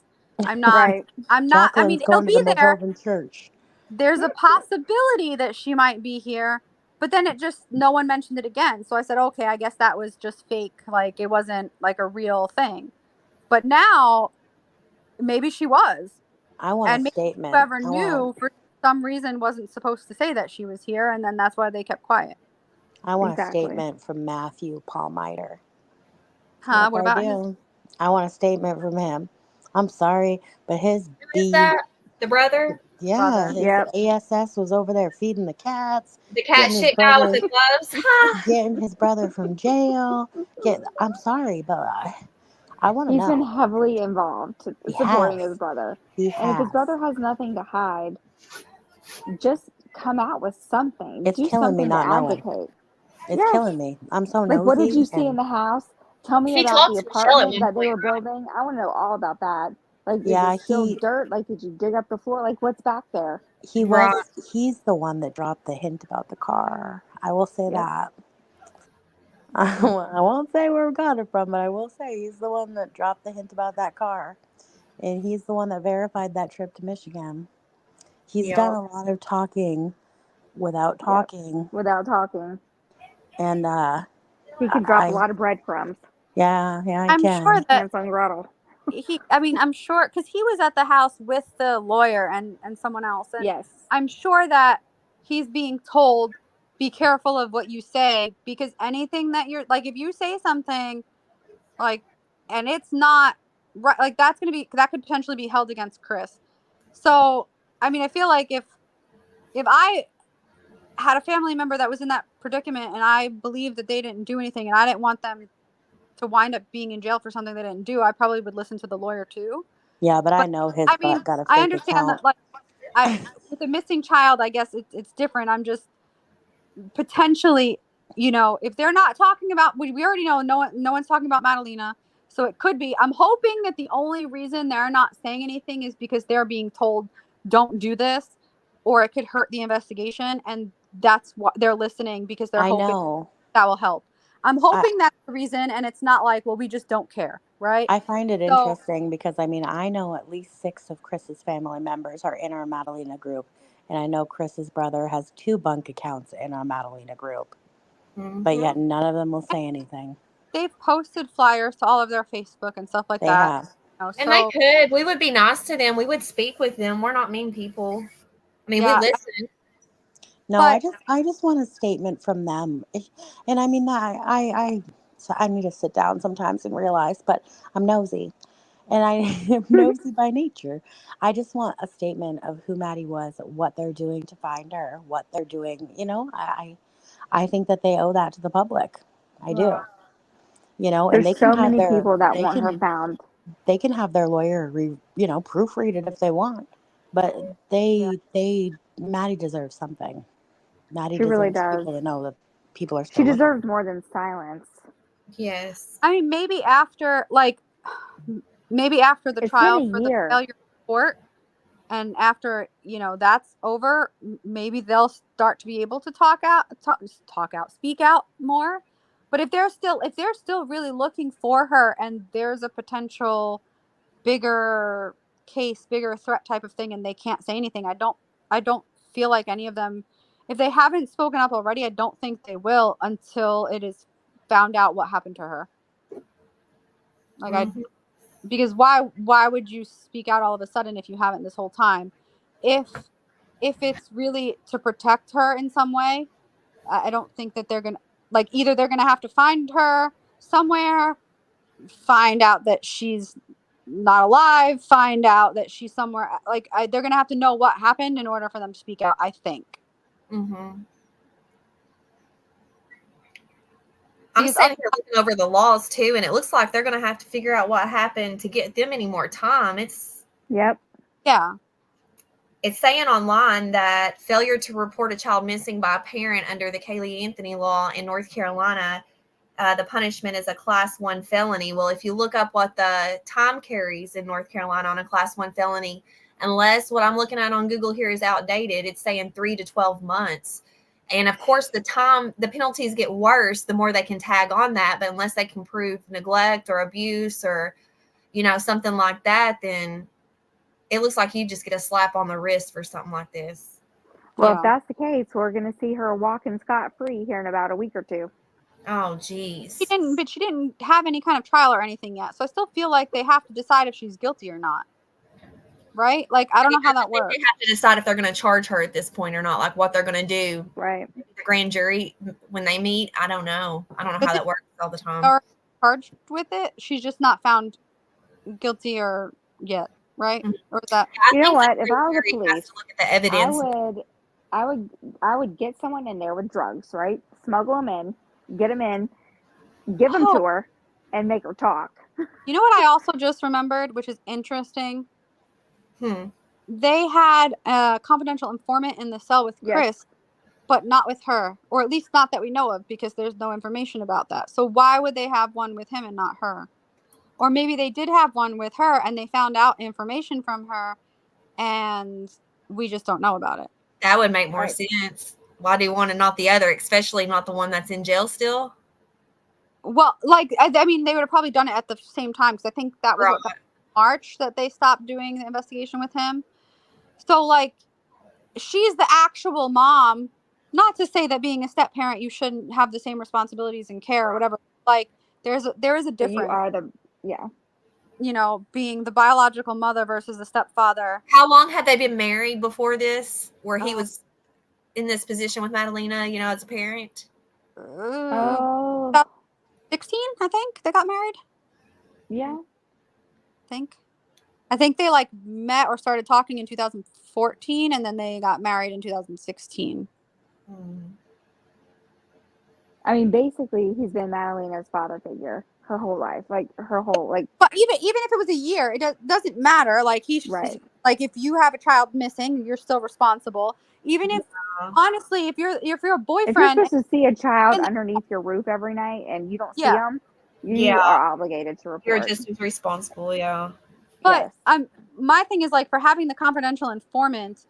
I'm not. Right. I'm not. I mean, Jacqueline's it'll going to the be there. Moldovan church. There's a possibility that she might be here, but then it just no one mentioned it again. So I said, okay, I guess that was just fake. Like it wasn't like a real thing. But now maybe she was, I want a and maybe statement. whoever I want. knew for some reason wasn't supposed to say that she was here, and then that's why they kept quiet. I want a Exactly. statement from Matthew Palmiter. Huh? Yes, What I about his? do. I want a statement from him. I'm sorry, but his Who is that? The brother? yeah, Brother? his Yep. ASS was over there feeding the cats, The cat getting his shit guy with brother, the gloves? Ha! getting his brother from jail. I'm sorry, but I want to He's been know. heavily involved He supporting has. his brother. He And if his has. brother has nothing to hide, just come out with something. It's Do killing me something to not knowing. advocate. It's Yes. killing me. I'm so Like, what did nosy, you see in and the house? Tell me He about the talked to Michelle at apartment one that they point, were building. I want to know all about that. Like, is yeah, it still dirt? Like, did you dig up the floor? Like, what's back there? right? he's the one that dropped the hint about the car. I will say Yep. that. I won't say where we got it from, but I will say he's the one that dropped the hint about that car. And he's the one that verified that trip to Michigan. He's done Yeah. a lot of talking without Yep. talking. Without talking. And He can drop a I lot of breadcrumbs. yeah, I I'm sure can. that Hands on throttle. I mean, I'm sure because he was at the house with the lawyer and someone else, and Yes. I'm sure that he's being told, be careful of what you say because anything that you're like, if you say something like, and it's not right, like that could potentially be held against Chris. So, I mean, I feel like if I had a family member that was in that predicament and I believed that they didn't do anything and I didn't want them to wind up being in jail for something they didn't do, I probably would listen to the lawyer too. Yeah, but I But know his I mean, butt got a I fake understand account. that like I with a missing child, I guess it's different. I'm just potentially, if they're not talking about, we already know no one's talking about Madalina, so it could be. I'm hoping that the only reason they're not saying anything is because they're being told don't do this, or it could hurt the investigation, and that's what they're listening because they're I hoping know. that will help. I'm I hoping that's the reason, and it's not like, well, we just don't care, right? I find it So interesting because I mean I know at least 6 of Chris's family members are in our Madalena group, And I know Chris's brother has 2 bunk accounts in a Madalina group, Mm-hmm. but yet none of them will say anything. They've posted flyers to all of their Facebook and stuff like They that. have. And they could. We would be nice to them. We would speak with them. We're not mean people. I mean, we listen. No, I just want a statement from them. And I mean, so I need to sit down sometimes and realize, but I'm nosy. And I am nosy by nature. I just want a statement of who Maddie was, what they're doing to find her, what they're doing. You know, I think that they owe that to the public. I do. You know, and There's they can so have many their people that want her found. They can have their lawyer proofread it if they want. But Maddie deserves something. Maddie She really deserves does. people to know that people are still She looking. deserves more than silence. Yes. I mean, maybe after the trial for the failure report, and after that's over, maybe they'll start to be able to speak out more. But if they're still really looking for her, and there's a potential bigger case, bigger threat type of thing, and they can't say anything, I don't feel like any of them, if they haven't spoken up already, I don't think they will until it is found out what happened to her. Like because why would you speak out all of a sudden if you haven't this whole time? If it's really to protect her in some way, I don't think that they're gonna, like, either they're gonna have to find her somewhere, find out that she's not alive, find out that she's somewhere, like they're gonna have to know what happened in order for them to speak out, I think. I'm sitting here looking over the laws too, and it looks like they're going to have to figure out what happened to get them any more time. Yeah. It's saying online that failure to report a child missing by a parent under the Kaylee Anthony law in North Carolina, the punishment is a Class 1 felony. Well, if you look up what the time carries in North Carolina on a Class 1 felony, unless what I'm looking at on Google here is outdated, it's saying 3 to 12 months. And of course, the penalties get worse the more they can tag on that. But unless they can prove neglect or abuse or, something like that, then it looks like you just get a slap on the wrist for something like this. Well, if that's the case, we're going to see her walking scot-free here in about a week or 2. Oh, geez. She didn't have any kind of trial or anything yet. So I still feel like they have to decide if she's guilty or not. Right? Like, I don't know how that works. They have to decide if they're going to charge her at this point or not, like what they're going to do. Right. The grand jury, when they meet, I don't know. I don't know how that works all the time. Are charged with it. She's just not found guilty or yet, right? Or is that? You know what? If I was the police, to look at the evidence. I would get someone in there with drugs, right? Smuggle them in, get them in, give them to her, and make her talk. You know what I also just remembered, which is interesting? They had a confidential informant in the cell with Chris, but not with her, or at least not that we know of, because there's no information about that. So why would they have one with him and not her? Or maybe they did have one with her and they found out information from her and we just don't know about it. That would make more sense. Why do one and not the other, especially not the one that's in jail still? Well, like, I mean, they would have probably done it at the same time, because I think that was March that they stopped doing the investigation with him. So, like, she's the actual mom. Not to say that being a step parent, you shouldn't have the same responsibilities and care or whatever. Like, there is a difference. You are being the biological mother versus the stepfather. How long had they been married before this, where he was in this position with Madalina, as a parent? 16, I think they got married. Yeah. I think they met or started talking in 2014, and then they got married in 2016. I mean, basically, he's been Madalina's father figure her whole life, But even if it was a year, it doesn't matter. Like, he's right. Like, if you have a child missing, you're still responsible. Even if, honestly, if you're a boyfriend, if you're supposed to see a child underneath your roof every night and you don't see them, you are obligated to report. You're just as responsible, But my thing is, like, for having the confidential informant,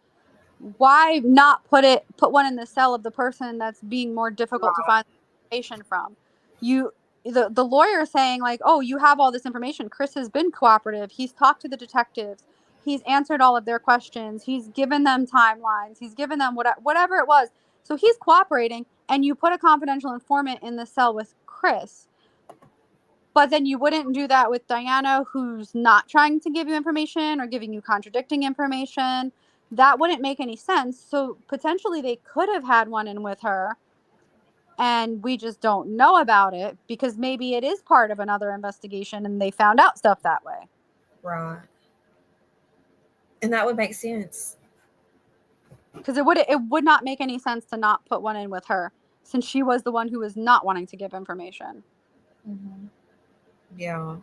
why not put one in the cell of the person that's being more difficult to find information from? The lawyer saying, like, oh, you have all this information. Chris has been cooperative. He's talked to the detectives. He's answered all of their questions. He's given them timelines. He's given them whatever it was. So he's cooperating, and you put a confidential informant in the cell with Chris. But then you wouldn't do that with Diana, who's not trying to give you information or giving you contradicting information. That wouldn't make any sense. So potentially they could have had one in with her, and we just don't know about it because maybe it is part of another investigation and they found out stuff that way. Right. And that would make sense. Because it would not make any sense to not put one in with her, since she was the one who was not wanting to give information. Mm-hmm. Yeah.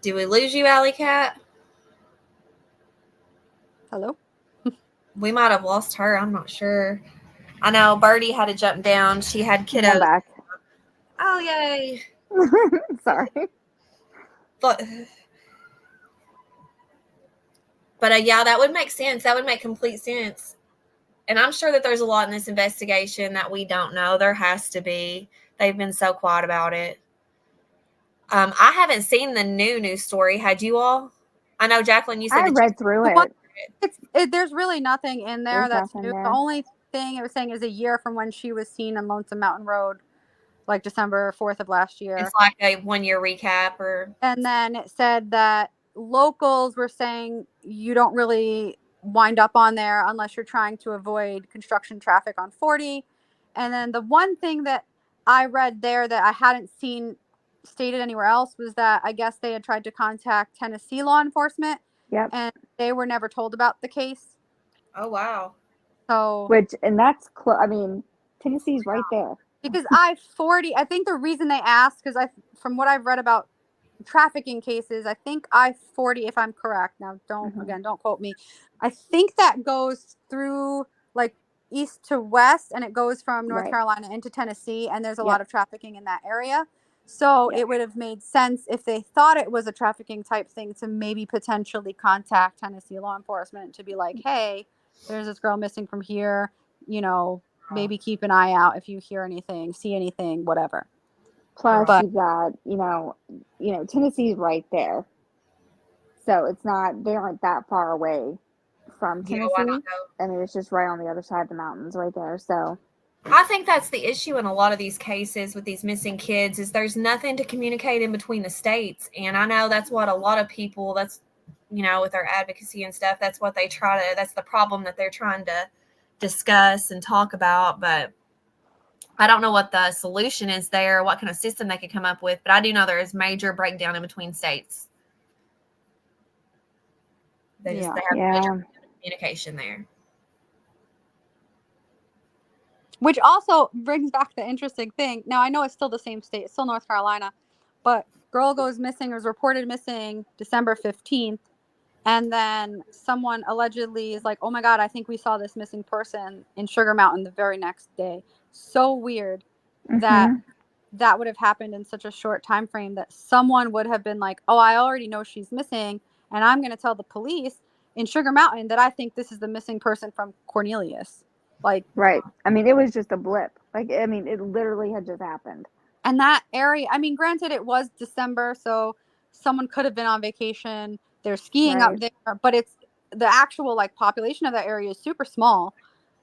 Do we lose you, Alley Cat? Hello? We might have lost her. I'm not sure. I know Birdie had to jump down. She had kiddos. I'm back. Oh, yay. Sorry. But yeah, that would make sense. That would make complete sense. And I'm sure that there's a lot in this investigation that we don't know. There has to be. They've been so quiet about it. I haven't seen the new story. Had you all? I know, Jacqueline, you said I read through it. There's really nothing in there that's new. There. The only thing it was saying is a year from when she was seen on Lonesome Mountain Road, like December 4th of last year. It's like a 1 year recap. And then it said that locals were saying you don't really wind up on there unless you're trying to avoid construction traffic on 40. And then the one thing that I read there that I hadn't seen stated anywhere else was that I guess they had tried to contact Tennessee law enforcement. Yep. And they were never told about the case. Oh, wow. So and that's I mean, Tennessee's right there. Because I-40, I think the reason they asked, because from what I've read about trafficking cases, I think I-40, if I'm correct, now don't quote me, I think that goes through like east to west, and it goes from North Carolina into Tennessee, and there's a lot of trafficking in that area. So it would have made sense if they thought it was a trafficking type thing to maybe potentially contact Tennessee law enforcement to be like, hey, there's this girl missing from here, maybe keep an eye out if you hear anything, see anything, whatever. Plus, you've got, Tennessee's right there. So it's not, they aren't that far away from Tennessee. I mean, it's just right on the other side of the mountains right there. So I think that's the issue in a lot of these cases with these missing kids is there's nothing to communicate in between the states. And I know that's what a lot of people, that's, with their advocacy and stuff, that's what they that's the problem that they're trying to discuss and talk about. But I don't know what the solution is there, what kind of system they could come up with. But I do know there is major breakdown in between states. They have major communication there. Which also brings back the interesting thing. Now, I know it's still the same state. It's still North Carolina. But girl goes missing, was reported missing December 15th. And then someone allegedly is like, oh, my God, I think we saw this missing person in Sugar Mountain the very next day. So weird that would have happened in such a short time frame that someone would have been like, oh, I already know she's missing. And I'm going to tell the police in Sugar Mountain that I think this is the missing person from Cornelius. Like, right. I mean, it was just a blip. Like, I mean, it literally had just happened. And that area, I mean, granted, it was December, so someone could have been on vacation. They're skiing up there, but it's the actual like population of that area is super small.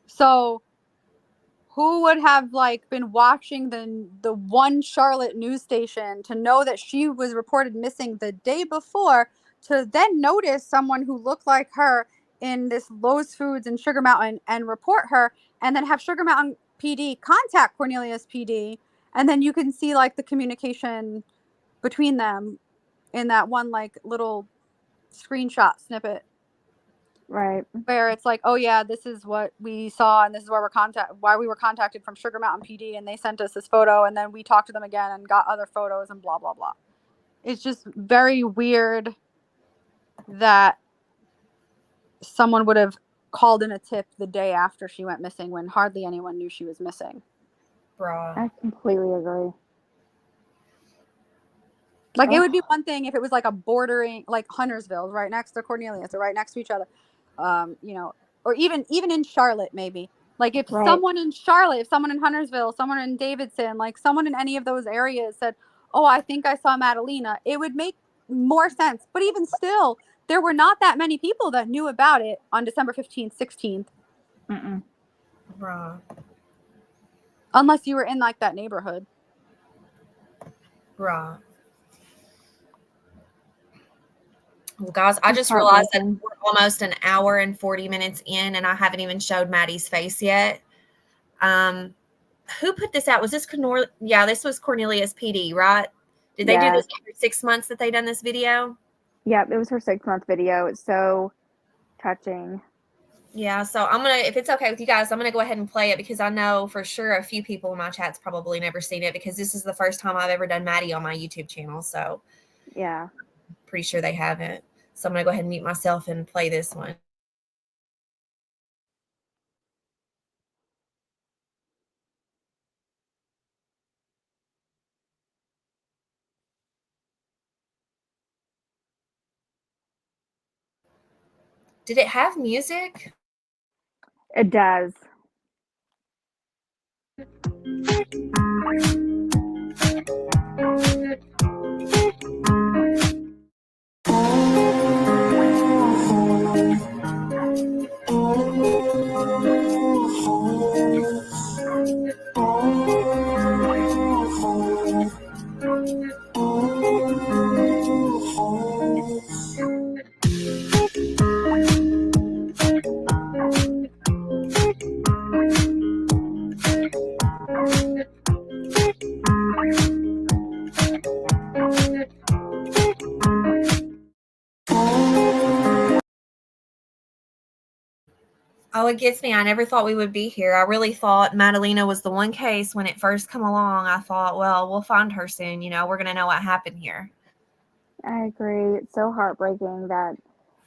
So who would have like been watching the one Charlotte news station to know that she was reported missing the day before, to then notice someone who looked like her in this Lowe's Foods in Sugar Mountain and report her, and then have Sugar Mountain PD contact Cornelius PD, and then you can see like the communication between them in that one like little screenshot snippet, right, where it's like, oh yeah, this is what we saw, and this is where why we were contacted from Sugar Mountain PD, and they sent us this photo, and then we talked to them again and got other photos and blah blah blah. It's just very weird that someone would have called in a tip the day after she went missing when hardly anyone knew she was missing. Bruh. I completely agree. Like, it would be one thing if it was like a bordering, like Huntersville, right next to Cornelius, or right next to each other, or even in Charlotte, maybe. Like, if someone in Charlotte, if someone in Huntersville, someone in Davidson, like someone in any of those areas said, oh, I think I saw Madalina, it would make more sense. But even still, there were not that many people that knew about it on December 15th, 16th. Mm-mm. Right. Unless you were in like that neighborhood. Right. Well, guys, I just realized that we're almost an hour and 40 minutes in, and I haven't even showed Maddie's face yet. Who put this out? Was this Cornelia? Yeah, this was Cornelia's PD, right? Did they do this every 6 months that they done this video? Yep, it was her 6-month video. It's so touching. Yeah, so I'm going to, if it's okay with you guys, I'm going to go ahead and play it because I know for sure a few people in my chat's probably never seen it because this is the first time I've ever done Maddie on my YouTube channel. So yeah, pretty sure they haven't. So I'm going to go ahead and mute myself and play this one. Did it have music? it does. Oh, it gets me. I never thought we would be here. I really thought Madalina was the one case when it first come along. I thought, well, we'll find her soon. You know, we're going to know what happened here. I agree. It's so heartbreaking that,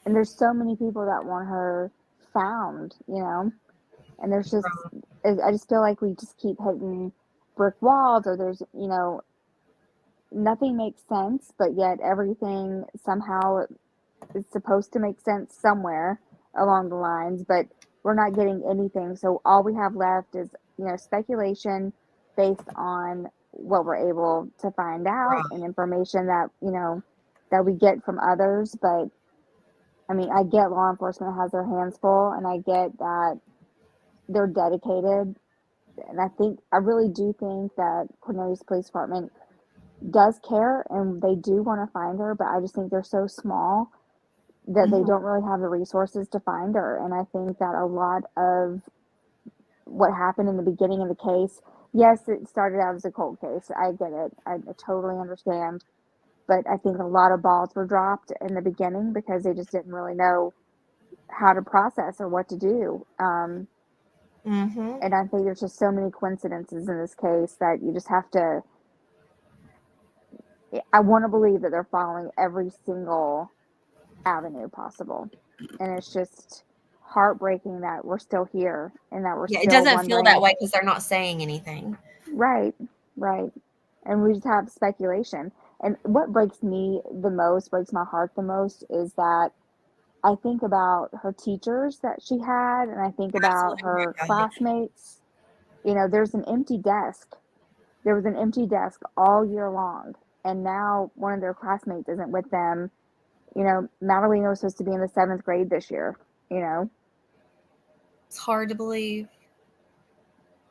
and there's so many people that want her found, you know, and there's just, I just feel like we just keep hitting brick walls, or there's, you know, nothing makes sense, but yet everything somehow is supposed to make sense somewhere along the lines, but we're not getting anything. So all we have left is, you know, speculation based on what we're able to find out and information that, you know, that we get from others. But I mean, I get law enforcement has their hands full, and I get that they're dedicated. And I really do think that Cornelius Police Department does care and they do want to find her, but I just think they're so small that they don't really have the resources to find her. And I think that a lot of what happened in the beginning of the case, yes, it started out as a cold case. I get it. I totally understand. But I think a lot of balls were dropped in the beginning because they just didn't really know how to process or what to do. And I think there's just so many coincidences in this case that you just have to, I want to believe that they're following every single avenue possible. And it's just heartbreaking that we're still here and that we're still it doesn't wondering. feel that way because they're not saying anything. Right. And we just have speculation. And what breaks me the most, breaks my heart the most, is that I think about her teachers that she had, and I think about her classmates. You know, there's an empty desk. There was an empty desk all year long, and now one of their classmates isn't with them. You know, Madalina was supposed to be in the 7th grade this year, you know. It's hard to believe.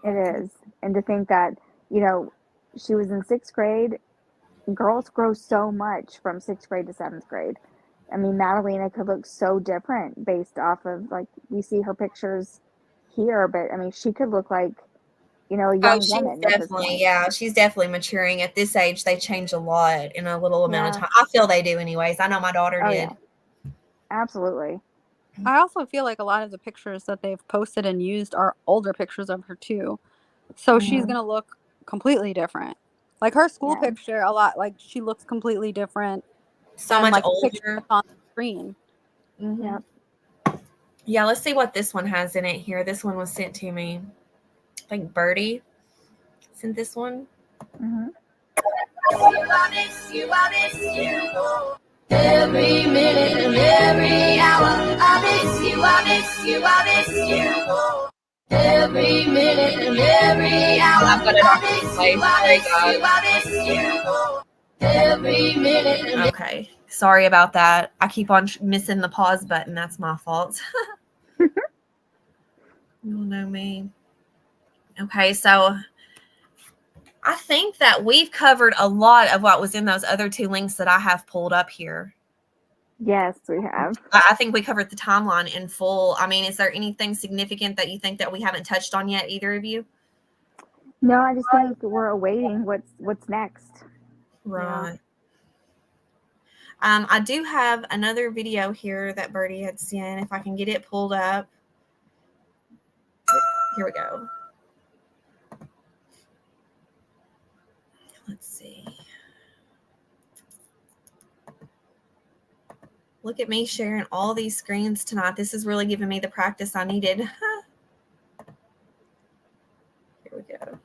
It is. And to think that, you know, she was in 6th grade. Girls grow so much from 6th grade to 7th grade. I mean, Madalina could look so different based off of, like, we see her pictures here, but I mean, she could look like, you know, a young woman. Definitely, yeah, she's definitely maturing. At this age, they change a lot in a little amount of time. I feel they do anyways. I know my daughter did. Yeah. Absolutely. I also feel like a lot of the pictures that they've posted and used are older pictures of her too. So she's going to look completely different. Like her school picture, a lot, like she looks completely different. So much like older on the screen. Yep. Yeah, let's see what this one has in it here. This one was sent to me. I think Birdie sent this one. I miss you. Every minute and every hour. I miss you. Every minute and every hour. I've got it on replay. There you go. every minute. Okay, sorry about that. I keep on missing the pause button. That's my fault. You'll know me. Okay, so I think that we've covered a lot of what was in those other two links that I have pulled up here. Yes, we have. I think we covered the timeline in full. I mean, is there anything significant that you think that we haven't touched on yet, either of you? No, I just think we're awaiting what's next. Right. I do have another video here that Birdie had sent. If I can get it pulled up. Here we go. Let's see. Look at me sharing all these screens tonight. This is really giving me the practice I needed. Here we go.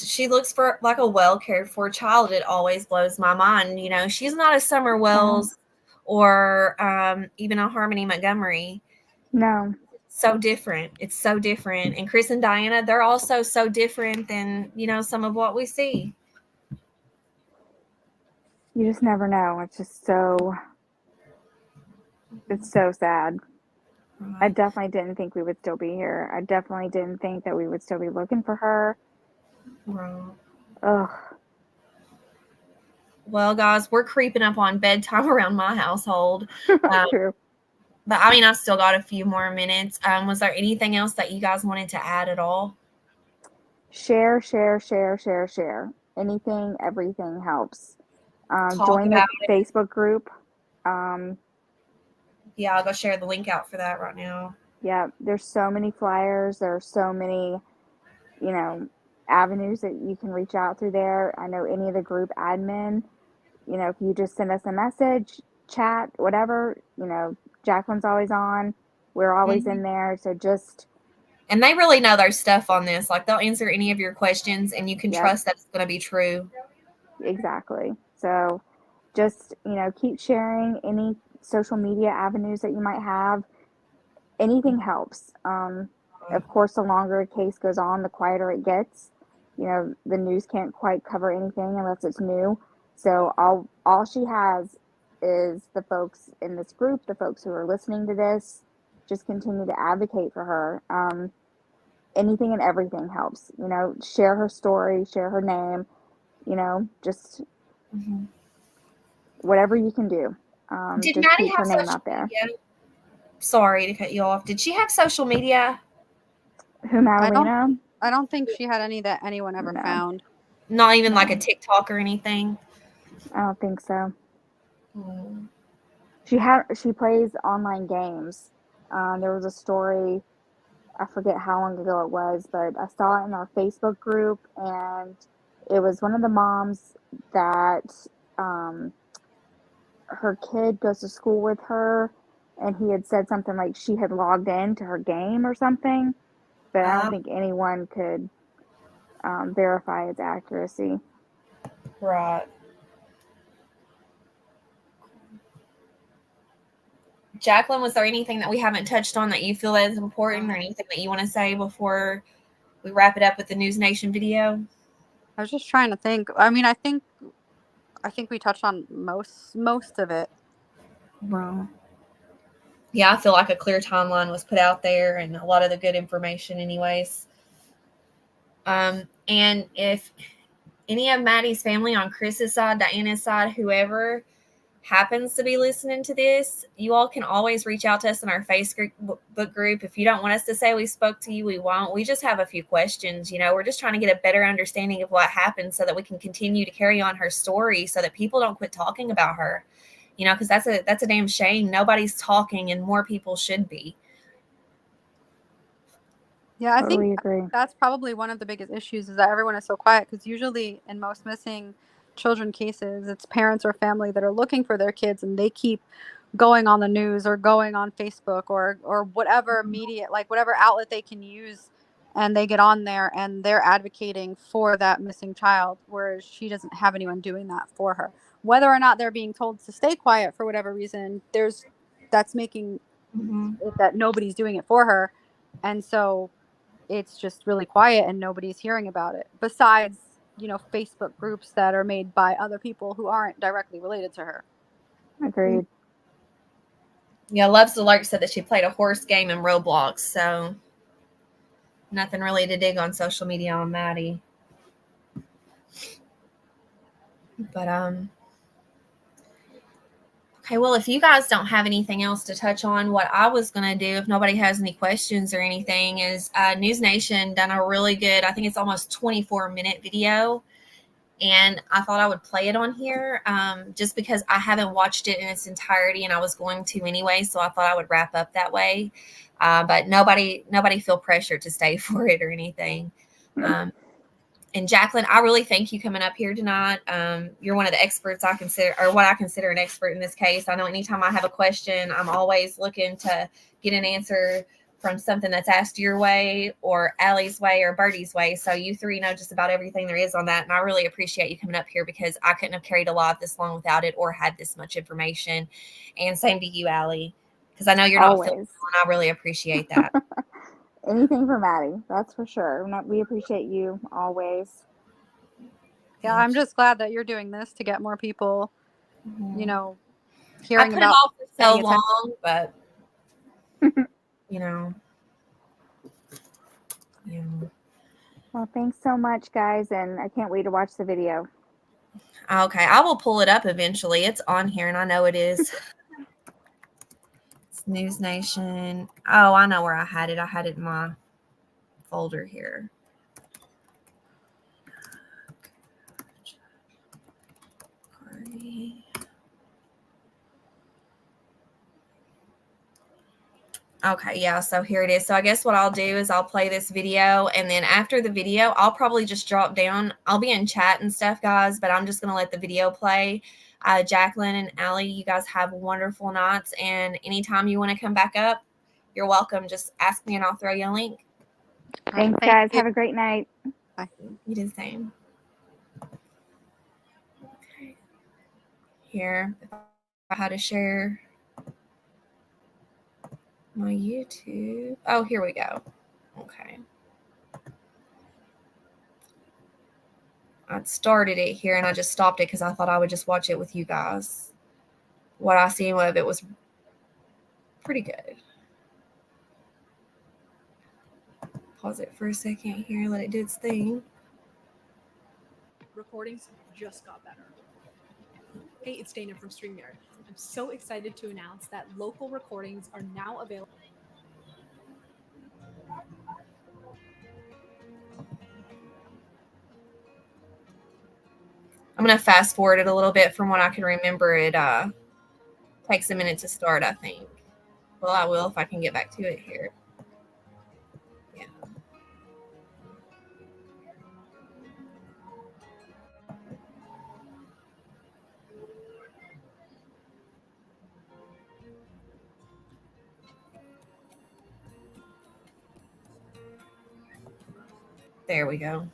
She looks for like a well cared for child. It always blows my mind. You know, she's not a Summer Wells or even a Harmony Montgomery. No. So different. It's so different. And Chris and Diana, they're also so different than, you know, some of what we see. You just never know. It's just it's so sad. Right. I definitely didn't think we would still be here. I definitely didn't think that we would still be looking for her. Right. Ugh. Well, guys, we're creeping up on bedtime around my household. True. But I mean, I've still got a few more minutes. Was there anything else that you guys wanted to add at all? Share. Anything, everything helps. Join the Facebook group. Yeah, I'll go share the link out for that right now. Yeah, there's so many flyers. There are so many, you know, avenues that you can reach out through there. I know any of the group admin, you know, if you just send us a message, chat, whatever, you know, Jacqueline's always on. We're always in there. So just. And they really know their stuff on this. Like, they'll answer any of your questions and you can trust that it's going to be true. Exactly. So just, you know, keep sharing any social media avenues that you might have. Anything helps. Of course, the longer a case goes on, the quieter it gets. You know, the news can't quite cover anything unless it's new. So all she has is the folks in this group, the folks who are listening to this. Just continue to advocate for her. Anything and everything helps. You know, share her story, share her name. You know, just whatever you can do. Did just Maddie keep her name out there. Media? Sorry to cut you off. Did she have social media? Who, Madalina? I don't think she had any that anyone ever found. Not even like a TikTok or anything? I don't think so. She plays online games. There was a story, I forget how long ago it was, but I saw it in our Facebook group, and it was one of the moms that her kid goes to school with her, and he had said something like she had logged in to her game or something, but I don't think anyone could verify its accuracy. Right. Jacqueline, was there anything that we haven't touched on that you feel that is important, or anything that you want to say before we wrap it up with the News Nation video? I was just trying to think. I mean, I think we touched on most of it. Right. Yeah, I feel like a clear timeline was put out there and a lot of the good information anyways. And if any of Maddie's family on Chris's side, Diana's side, whoever happens to be listening to this, you all can always reach out to us in our Facebook group. If you don't want us to say we spoke to you, we won't. We just have a few questions. You know, we're just trying to get a better understanding of what happened so that we can continue to carry on her story so that people don't quit talking about her. you know, because that's a damn shame. Nobody's talking, and more people should be. Yeah, I Totally think agree. that's probably one of the biggest issues is that everyone is so quiet because usually in most missing children cases, it's parents or family that are looking for their kids and they keep going on the news or going on Facebook or whatever media, like whatever outlet they can use, and they get on there and they're advocating for that missing child, whereas she doesn't have anyone doing that for her. Whether or not they're being told to stay quiet for whatever reason, that's making it that nobody's doing it for her. And so it's just really quiet and nobody's hearing about it besides, Facebook groups that are made by other people who aren't directly related to her. Agreed. Yeah, Loves Alert said that she played a horse game in Roblox, so nothing really to dig on social media on Maddie. But okay, well, if you guys don't have anything else to touch on, what I was going to do, if nobody has any questions or anything, is News Nation done a really good, I think it's almost 24-minute video. And I thought I would play it on here just because I haven't watched it in its entirety and I was going to anyway. So I thought I would wrap up that way. But nobody feel pressured to stay for it or anything. And Jacqueline, I really thank you coming up here tonight. You're one of the experts I consider, or what I consider an expert in this case. I know anytime I have a question, I'm always looking to get an answer from something that's asked your way or Allie's way or Birdie's way. So you three know just about everything there is on that. And I really appreciate you coming up here because I couldn't have carried a lot this long without it or had this much information. And same to you, Allie, because I know you're not feeling well, and I really appreciate that. Anything for Maddie, that's for sure. We appreciate you always. Yeah, I'm just glad that you're doing this to get more people, hearing I put about it off for so long, but yeah. Well, thanks so much, guys, and I can't wait to watch the video. Okay, I will pull it up eventually. It's on here, and I know it is. It's News Nation. Oh, I know where I had it. I had it in my folder here. Okay, yeah, so here it is. So I guess what I'll do is I'll play this video, and then after the video, I'll probably just drop down. I'll be in chat and stuff, guys, but I'm just going to let the video play. Jacqueline and Allie, you guys have wonderful nights, and anytime you want to come back up, you're welcome. Just ask me, and I'll throw you a link. Thanks, guys. Have a great night. Bye. You do the same. Okay. Here, if I had to share my YouTube. Oh, here we go. Okay. I started it here and I just stopped it because I thought I would just watch it with you guys. What I seen of it was pretty good. Pause it for a second here, let it do its thing. Recordings just got better. Hey, it's Dana from StreamYard. I'm so excited to announce that local recordings are now available. I'm going to fast forward it a little bit from what I can remember. It takes a minute to start, I think. Well, I will if I can get back to it here. Yeah. There we go.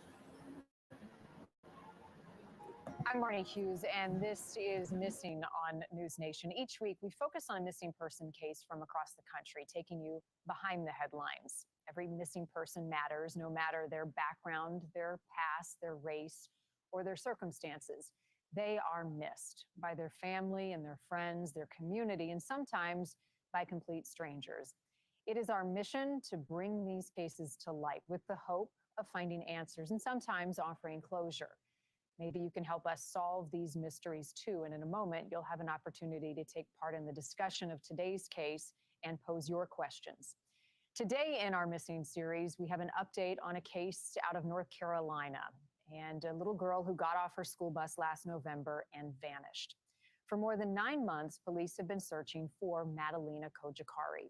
I'm Marnie Hughes, and this is Missing on News Nation. Each week, we focus on a missing person case from across the country, taking you behind the headlines. Every missing person matters, no matter their background, their past, their race, or their circumstances. They are missed by their family and their friends, their community, and sometimes by complete strangers. It is our mission to bring these cases to light with the hope of finding answers and sometimes offering closure. Maybe you can help us solve these mysteries too. And in a moment, you'll have an opportunity to take part in the discussion of today's case and pose your questions. Today in our Missing series, we have an update on a case out of North Carolina and a little girl who got off her school bus last November and vanished. For more than 9 months, police have been searching for Madalina Cojocari.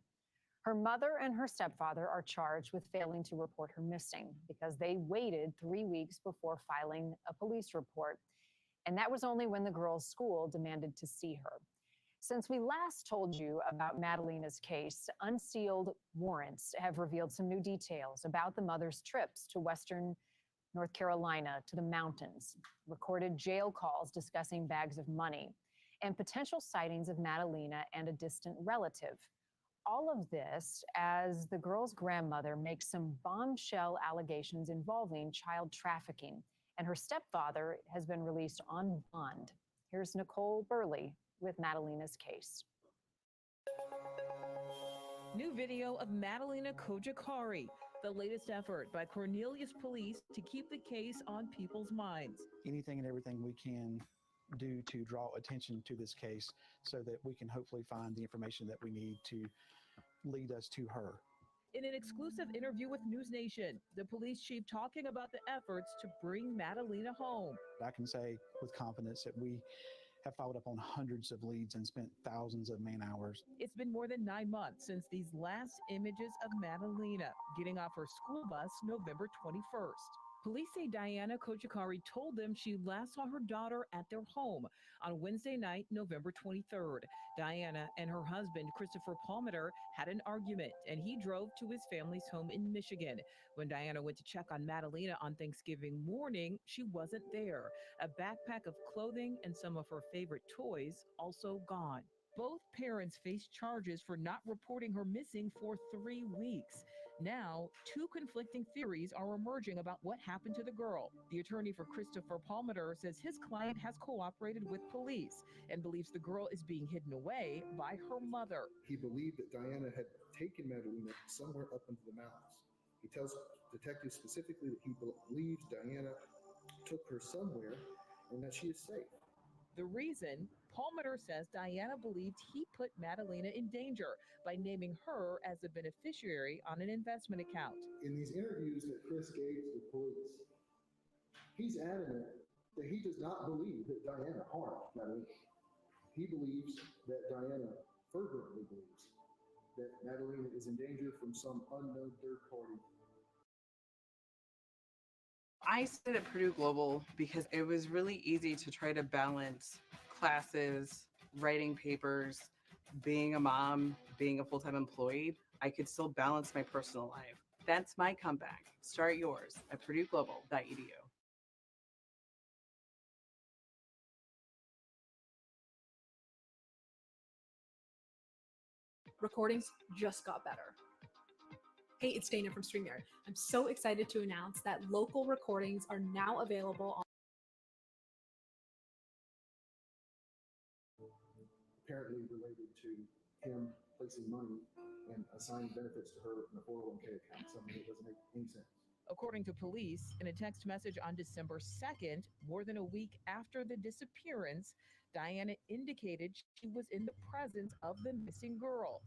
Her mother and her stepfather are charged with failing to report her missing because they waited 3 weeks before filing a police report. And that was only when the girl's school demanded to see her. Since we last told you about Madalina's case, unsealed warrants have revealed some new details about the mother's trips to Western North Carolina to the mountains, recorded jail calls discussing bags of money, and potential sightings of Madalina and a distant relative. All of this as the girl's grandmother makes some bombshell allegations involving child trafficking, and her stepfather has been released on bond. Here's Nicole Burley with Madalina's case. New video of Madalina Cojocari, the latest effort by Cornelius Police to keep the case on people's minds. Anything and everything we can do to draw attention to this case so that we can hopefully find the information that we need to lead us to her. In an exclusive interview with News Nation, the police chief talking about the efforts to bring Madalina home. I can say with confidence that we have followed up on hundreds of leads and spent thousands of man hours. It's been more than 9 months since these last images of Madalina getting off her school bus November 21st. Police say Diana Cojocari told them she last saw her daughter at their home on Wednesday night, November 23rd. Diana and her husband, Christopher Palmer, had an argument, and he drove to his family's home in Michigan. When Diana went to check on Madalina on Thanksgiving morning, she wasn't there. A backpack of clothing and some of her favorite toys also gone. Both parents face charges for not reporting her missing for 3 weeks. Now, 2 conflicting theories are emerging about what happened to the girl. The attorney for Christopher Palmer says his client has cooperated with police and believes the girl is being hidden away by her mother. He believed that Diana had taken Madalina somewhere up into the mountains. He tells detectives specifically that he believes Diana took her somewhere and that she is safe. The reason, Palmer says Diana believed he put Madalina in danger by naming her as a beneficiary on an investment account. In these interviews that Chris gave to the police, he's adamant that he does not believe that Diana harmed Madalina. He believes that Diana fervently believes that Madalina is in danger from some unknown third party. I stayed at Purdue Global because it was really easy to try to balance classes, writing papers, being a mom, being a full-time employee. I could still balance my personal life. That's my comeback. Start yours at purdueglobal.edu. Recordings just got better. Hey, it's Dana from StreamYard. I'm so excited to announce that local recordings are now available on apparently related to him placing money and assigning benefits to her in a 401k account, something that doesn't make any sense. According to police, in a text message on December 2nd, more than a week after the disappearance, Diana indicated she was in the presence of the missing girl.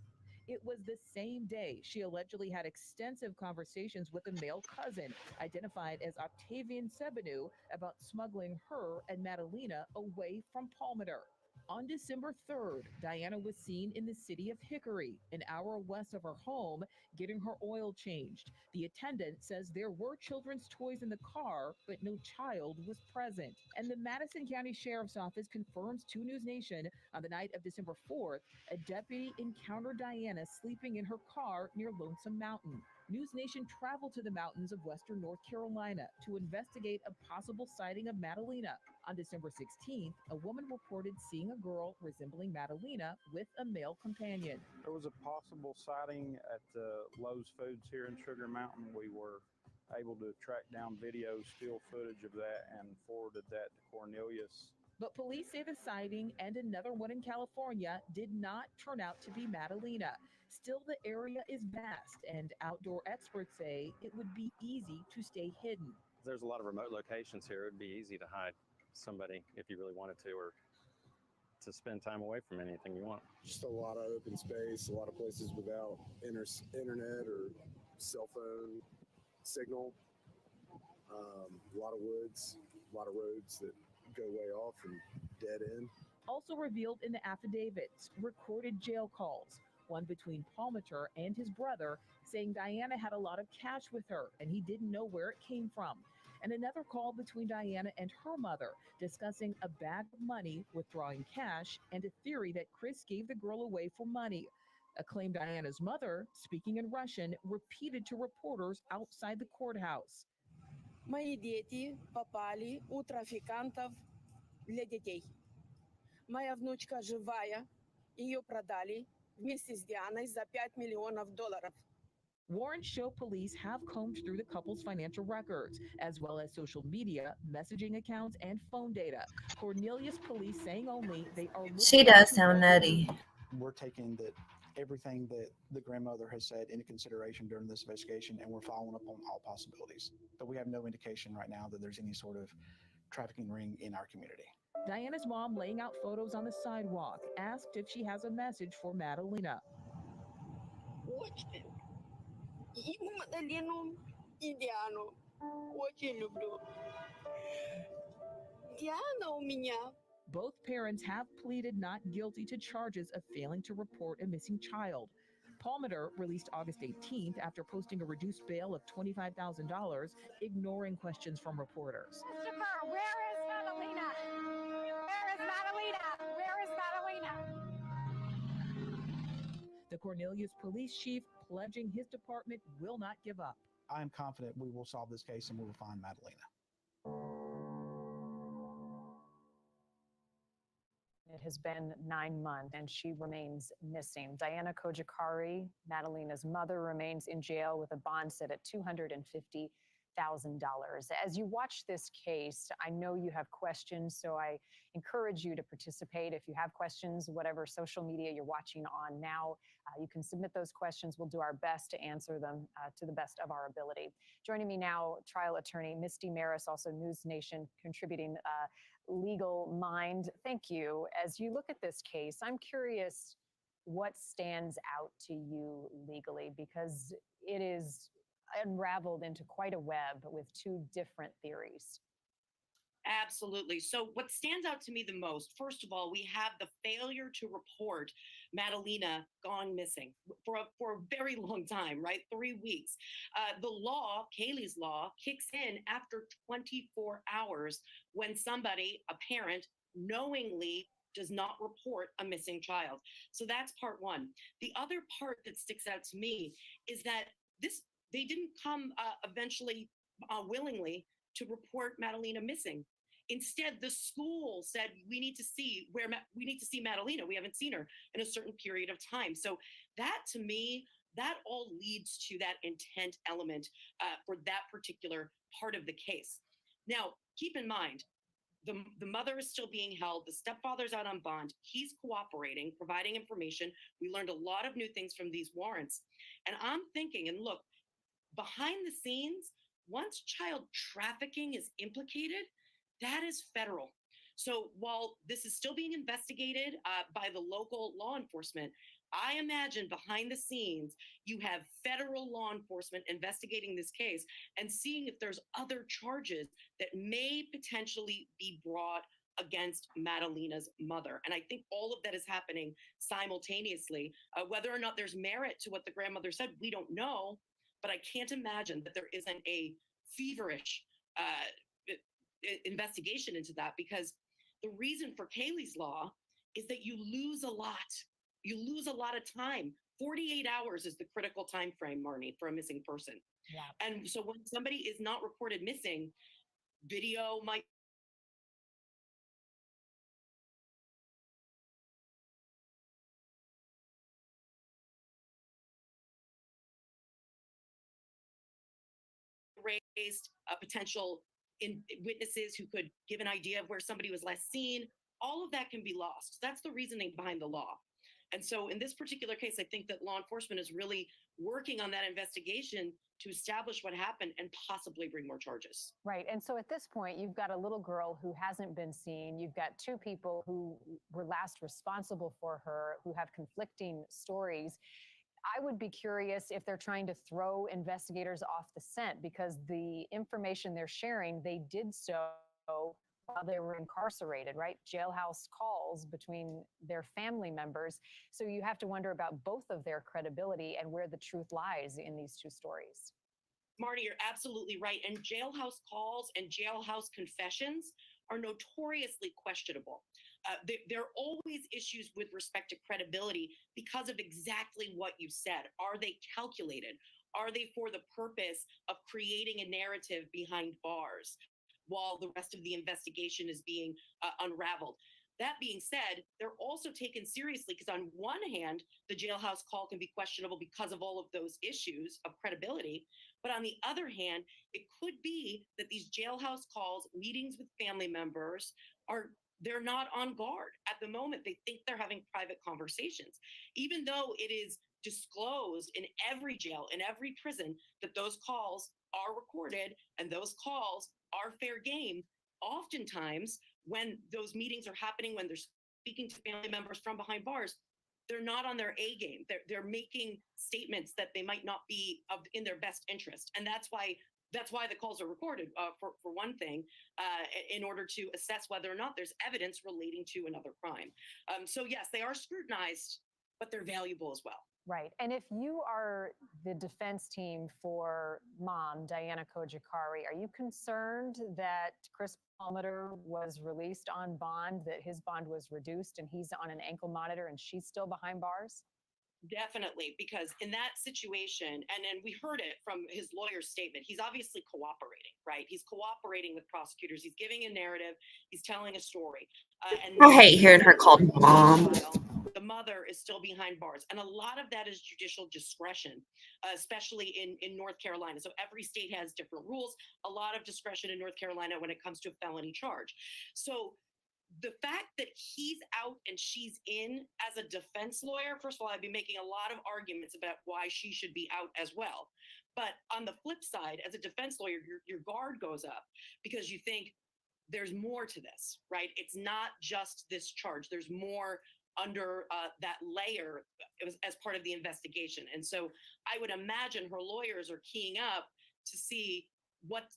It was the same day she allegedly had extensive conversations with a male cousin, identified as Octavian Sebanu, about smuggling her and Madalina away from Palmer. On December 3rd, Diana was seen in the city of Hickory, an hour west of her home, getting her oil changed. The attendant says there were children's toys in the car, but no child was present. And the Madison County Sheriff's Office confirms to News Nation on the night of December 4th, a deputy encountered Diana sleeping in her car near Lonesome Mountain. News Nation traveled to the mountains of western North Carolina to investigate a possible sighting of Madalina. On December 16th, a woman reported seeing a girl resembling Madalina with a male companion. There was a possible sighting at Lowe's Foods here in Sugar Mountain. We were able to track down video, still footage of that, and forwarded that to Cornelius. But police say the sighting and another one in California did not turn out to be Madalina. Still, the area is vast, and outdoor experts say it would be easy to stay hidden. There's a lot of remote locations here. It would be easy to hide somebody if you really wanted to, or to spend time away from anything you want. Just a lot of open space, a lot of places without internet or cell phone signal, a lot of woods, a lot of roads that go way off and dead end. Also revealed in the affidavits, recorded jail calls, one between Palmater and his brother, saying Diana had a lot of cash with her and he didn't know where it came from. And another call between Diana and her mother, discussing a bag of money, withdrawing cash, and a theory that Chris gave the girl away for money. A claim Diana's mother, speaking in Russian, repeated to reporters outside the courthouse. Мои дети попали у трафикантов для детей. Моя внучка живая, ее продали вместе с Дианой за $5 миллионов. Warrants show police have combed through the couple's financial records, as well as social media, messaging accounts, and phone data. Cornelius police saying only they are looking. She does sound nutty. We're taking everything that the grandmother has said into consideration during this investigation, and we're following up on all possibilities. But we have no indication right now that there's any sort of trafficking ring in our community. Diana's mom, laying out photos on the sidewalk, asked if she has a message for Madalina. Очень. И Мадалину, и Диану очень люблю. Диана у меня. Both parents have pleaded not guilty to charges of failing to report a missing child. Palmater released August 18th after posting a reduced bail of $25,000, ignoring questions from reporters. Christopher, where is Madalina? Where is Madalina? Where is Madalina? The Cornelius police chief pledging his department will not give up. I am confident we will solve this case and we will find Madalina. It has been 9 months and she remains missing. Madalina Cojocari, Madalina's mother, remains in jail with a bond set at $250,000. As you watch this case, I know you have questions, so I encourage you to participate. If you have questions, whatever social media you're watching on now, you can submit those questions. We'll do our best to answer them to the best of our ability. Joining me now, trial attorney Misty Maris, also News Nation contributing legal mind. Thank you. As you look at this case, I'm curious what stands out to you legally, because it is unraveled into quite a web with two different theories. Absolutely. So what stands out to me the most, first of all, we have the failure to report Madalina gone missing for a very long time, right? 3 weeks. The law, Kaylee's law, kicks in after 24 hours when somebody, a parent, knowingly does not report a missing child. So that's part one. The other part that sticks out to me is that they didn't come eventually willingly to report Madalina missing. Instead, the school said, we need to see Madalina. We haven't seen her in a certain period of time. So that, to me, that all leads to that intent element for that particular part of the case. Now, keep in mind, the mother is still being held. The stepfather's out on bond. He's cooperating, providing information. We learned a lot of new things from these warrants. And I'm thinking, and look, behind the scenes, once child trafficking is implicated, that is federal. So while this is still being investigated by the local law enforcement, I imagine behind the scenes, you have federal law enforcement investigating this case and seeing if there's other charges that may potentially be brought against Madalina's mother. And I think all of that is happening simultaneously. Whether or not there's merit to what the grandmother said, we don't know. But I can't imagine that there isn't a feverish investigation into that, because the reason for Kaylee's law is that you lose a lot. You lose a lot of time. 48 hours is the critical time frame, Marnie, for a missing person. Yeah. And so when somebody is not reported missing, video might raised potential witnesses who could give an idea of where somebody was last seen. All of that can be lost. That's the reasoning behind the law. And so in this particular case, I think that law enforcement is really working on that investigation to establish what happened and possibly bring more charges. Right. And so at this point, you've got a little girl who hasn't been seen. You've got two people who were last responsible for her who have conflicting stories. I would be curious if they're trying to throw investigators off the scent, because the information they're sharing, they did so while they were incarcerated, right? Jailhouse calls between their family members. So you have to wonder about both of their credibility and where the truth lies in these two stories. Marty, you're absolutely right. And jailhouse calls and jailhouse confessions are notoriously questionable. There are always issues with respect to credibility because of exactly what you said. Are they calculated? Are they for the purpose of creating a narrative behind bars while the rest of the investigation is being unraveled? That being said, they're also taken seriously because, on one hand, the jailhouse call can be questionable because of all of those issues of credibility. But on the other hand, it could be that these jailhouse calls, meetings with family members, they're not on guard at the moment. They think they're having private conversations, even though it is disclosed in every jail, in every prison, that those calls are recorded and those calls are fair game. Oftentimes, when those meetings are happening, when they're speaking to family members from behind bars, they're not on their A game. They're making statements that they might not be in their best interest, and that's why the calls are recorded, for one thing, in order to assess whether or not there's evidence relating to another crime. So yes, they are scrutinized, but they're valuable as well. Right. And if you are the defense team for mom, Diana Cojocari, are you concerned that Chris Palmer was released on bond, that his bond was reduced and he's on an ankle monitor and she's still behind bars? Definitely, because in that situation, and we heard it from his lawyer's statement, he's obviously cooperating, right? He's cooperating with prosecutors. He's giving a narrative. He's telling a story. And I hate hearing her called mom. The mother is still behind bars. And a lot of that is judicial discretion, especially in North Carolina. So every state has different rules, a lot of discretion in North Carolina when it comes to a felony charge. So the fact that he's out and she's in as a defense lawyer, first of all, I'd be making a lot of arguments about why she should be out as well. But on the flip side, as a defense lawyer, your guard goes up because you think there's more to this, right? It's not just this charge. There's more under that layer as part of the investigation. And so I would imagine her lawyers are keying up to see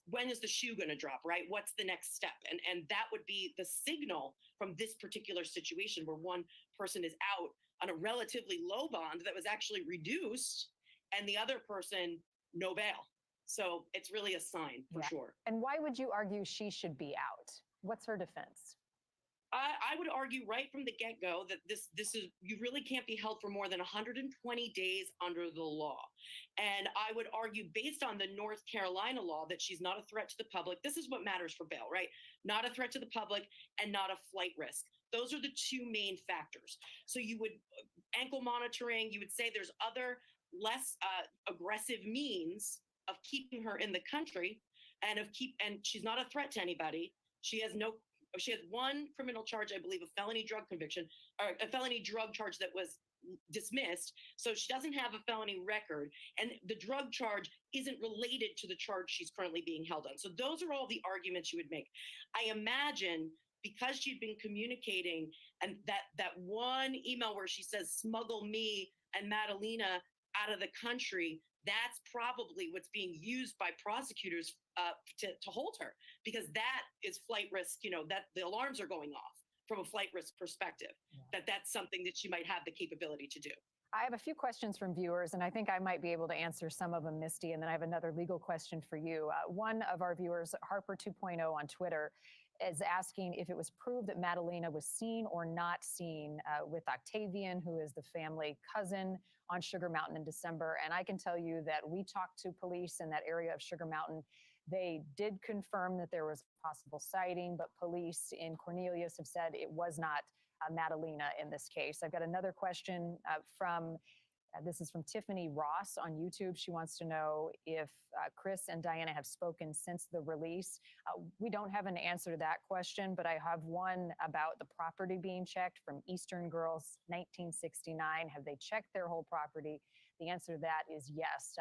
when is the shoe going to drop, right? What's the next step? And that would be the signal from this particular situation where one person is out on a relatively low bond that was actually reduced and the other person no bail. So it's really a sign for sure. And why would you argue she should be out? What's her defense? I would argue right from the get-go that this is, you really can't be held for more than 120 days under the law. And I would argue, based on the North Carolina law, that she's not a threat to the public. This is what matters for bail, right? Not a threat to the public and not a flight risk. Those are the two main factors. So you would ankle monitoring, you would say there's other less aggressive means of keeping her in the country and she's not a threat to anybody. She has one criminal charge, I believe, a felony drug conviction, or a felony drug charge that was dismissed. So she doesn't have a felony record. And the drug charge isn't related to the charge she's currently being held on. So those are all the arguments you would make. I imagine because she'd been communicating, and that one email where she says, smuggle me and Madalina out of the country, that's probably what's being used by prosecutors to hold her, because that is flight risk, that the alarms are going off from a flight risk perspective, that's something that she might have the capability to do. I have a few questions from viewers, and I think I might be able to answer some of them, Misty, and then I have another legal question for you. One of our viewers, Harper 2.0 on Twitter, is asking if it was proved that Madalina was seen or not seen with Octavian, who is the family cousin, on Sugar Mountain in December. And I can tell you that we talked to police in that area of Sugar Mountain. They did confirm that there was a possible sighting, but police in Cornelius have said it was not Madalina in this case. I've got another question this is from Tiffany Ross on YouTube. She wants to know if Chris and Diana have spoken since the release. We don't have an answer to that question, but I have one about the property being checked from Eastern Girls 1969. Have they checked their whole property? The answer to that is yes.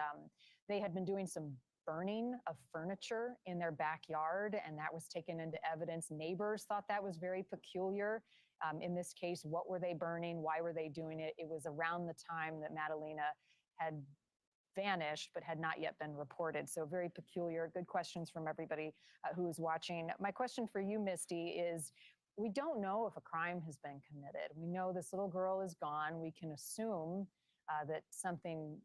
They had been doing some burning of furniture in their backyard, and that was taken into evidence. Neighbors thought that was very peculiar. In this case, what were they burning? Why were they doing it? It was around the time that Madalina had vanished but had not yet been reported. So very peculiar. Good questions from everybody who is watching. My question for you, Misty, is we don't know if a crime has been committed. We know this little girl is gone. We can assume that something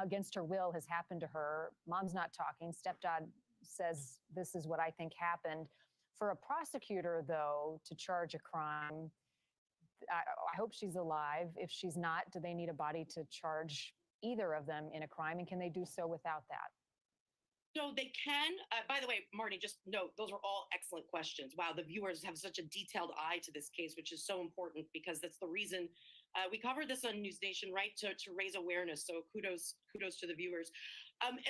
against her will has happened to her. Mom's not talking. Stepdad says, this is what I think happened. For a prosecutor, though, to charge a crime, I hope she's alive. If she's not, do they need a body to charge either of them in a crime? And can they do so without that? So they can, by the way, Marty, just note, those are all excellent questions. Wow, the viewers have such a detailed eye to this case, which is so important because that's the reason we covered this on News Nation, right, to raise awareness. So kudos to the viewers.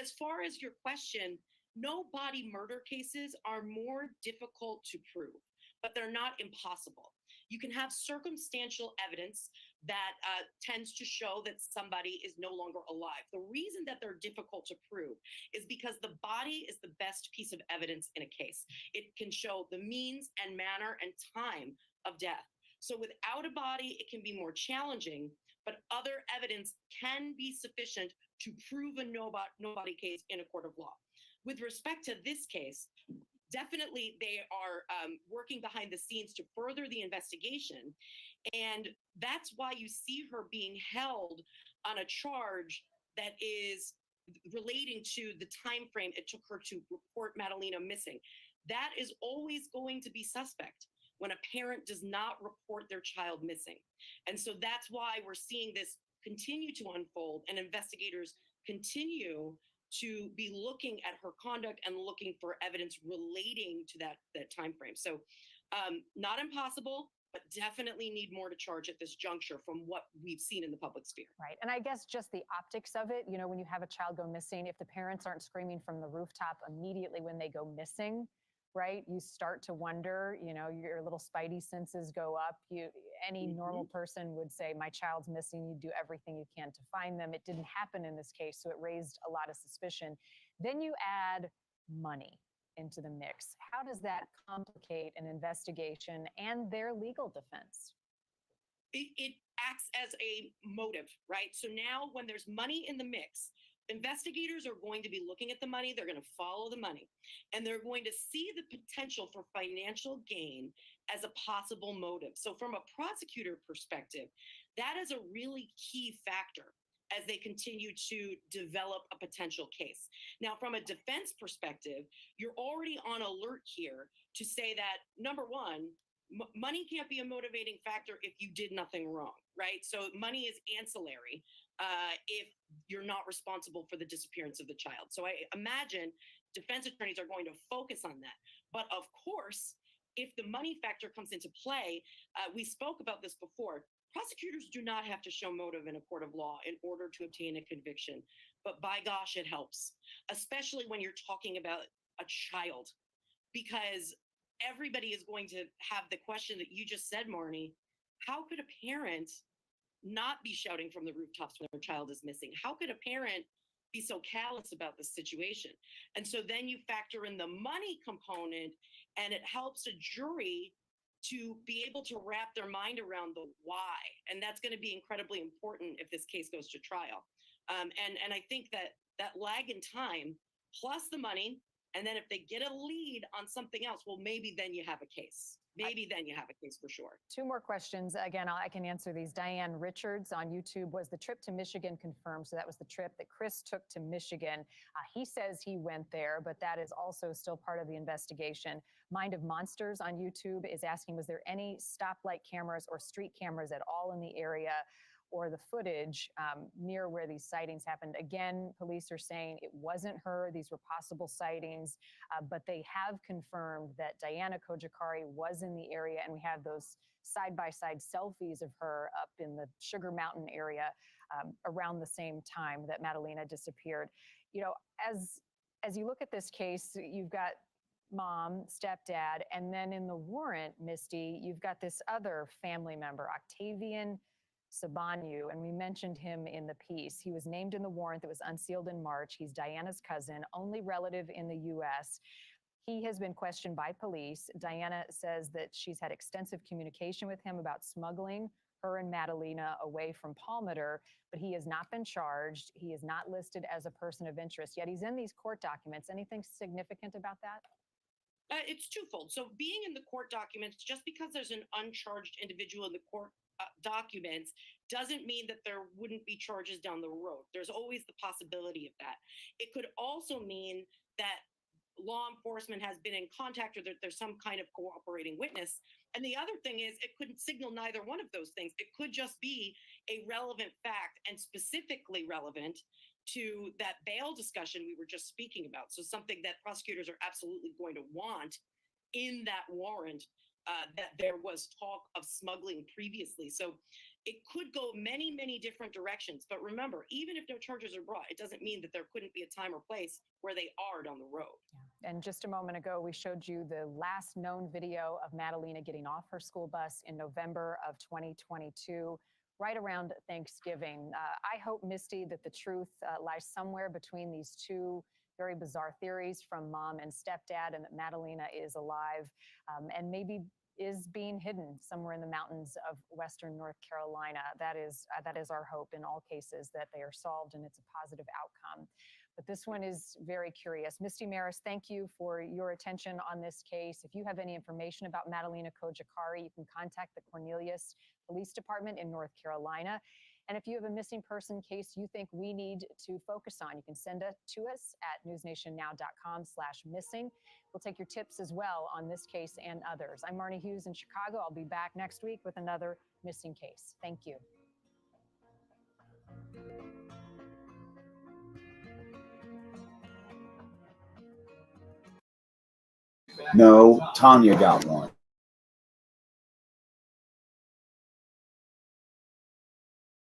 As far as your question, no body murder cases are more difficult to prove, but they're not impossible. You can have circumstantial evidence that tends to show that somebody is no longer alive. The reason that they're difficult to prove is because the body is the best piece of evidence in a case. It can show the means and manner and time of death. So without a body, it can be more challenging, but other evidence can be sufficient to prove a nobody case in a court of law. With respect to this case, definitely they are working behind the scenes to further the investigation. And that's why you see her being held on a charge that is relating to the time frame it took her to report Madalina missing. That is always going to be suspect when a parent does not report their child missing. And so that's why we're seeing this continue to unfold and investigators continue to be looking at her conduct and looking for evidence relating to that time frame. So not impossible, but definitely need more to charge at this juncture from what we've seen in the public sphere. Right. And I guess just the optics of it, you know, when you have a child go missing, if the parents aren't screaming from the rooftop immediately when they go missing, right, you start to wonder, you know, your little spidey senses go up. Any normal person would say, my child's missing. You do everything you can to find them. It didn't happen in this case, so it raised a lot of suspicion. Then you add money into the mix. How does that complicate an investigation and their legal defense? It acts as a motive, right? So now when there's money in the mix, investigators are going to be looking at the money, they're going to follow the money, and they're going to see the potential for financial gain as a possible motive. So from a prosecutor perspective, that is a really key factor as they continue to develop a potential case. Now, from a defense perspective, you're already on alert here to say that, number one, money can't be a motivating factor if you did nothing wrong, right? So money is ancillary if you're not responsible for the disappearance of the child. So I imagine defense attorneys are going to focus on that. But of course, if the money factor comes into play, we spoke about this before, prosecutors do not have to show motive in a court of law in order to obtain a conviction. But by gosh, it helps, especially when you're talking about a child, because everybody is going to have the question that you just said, Marnie. How could a parent not be shouting from the rooftops when their child is missing? How could a parent be so callous about this situation? And so then you factor in the money component, and it helps a jury to be able to wrap their mind around the why. And that's going to be incredibly important if this case goes to trial. And I think that lag in time, plus the money, and then if they get a lead on something else, well, maybe then you have a case. Maybe then you have a case for sure. Two more questions. Again, I can answer these. Diane Richards on YouTube, was the trip to Michigan confirmed? So that was the trip that Chris took to Michigan. He says he went there, but that is also still part of the investigation. Mind of Monsters on YouTube is asking, was there any stoplight cameras or street cameras at all in the area, or the footage near where these sightings happened? Again, police are saying it wasn't her. These were possible sightings, but they have confirmed that Madalina Cojocari was in the area, and we have those side-by-side selfies of her up in the Sugar Mountain area around the same time that Madalina disappeared. You know, as you look at this case, you've got mom, stepdad, and then in the warrant, Misty, you've got this other family member, Octavian Sabanu, and we mentioned him in the piece. He was named in the warrant that was unsealed in March. He's Diana's cousin, only relative in the U.S. He has been questioned by police. Diana says that she's had extensive communication with him about smuggling her and Madalina away from Palmater, but he has not been charged. He is not listed as a person of interest, yet he's in these court documents. Anything significant about that? It's twofold. So being in the court documents, just because there's an uncharged individual in the court documents doesn't mean that there wouldn't be charges down the road. There's always the possibility of that. It could also mean that law enforcement has been in contact or that there's some kind of cooperating witness. And the other thing is, it couldn't signal neither one of those things. It could just be a relevant fact, and specifically relevant to that bail discussion we were just speaking about. So something that prosecutors are absolutely going to want in that warrant, that there was talk of smuggling previously. So it could go many, many different directions. But remember, even if no charges are brought, it doesn't mean that there couldn't be a time or place where they are down the road. Yeah. And just a moment ago, we showed you the last known video of Madalina getting off her school bus in November of 2022, right around Thanksgiving. I hope, Misty, that the truth lies somewhere between these two very bizarre theories from mom and stepdad, and that Madalina is alive and maybe is being hidden somewhere in the mountains of Western North Carolina. That is our hope in all cases, that they are solved and it's a positive outcome. But this one is very curious. Misty Maris, thank you for your attention on this case. If you have any information about Madalina Cojocari, you can contact the Cornelius Police Department in North Carolina. And if you have a missing person case you think we need to focus on, you can send it to us at newsnationnow.com/missing. We'll take your tips as well on this case and others. I'm Marnie Hughes in Chicago. I'll be back next week with another missing case. Thank you. No, Tanya got one.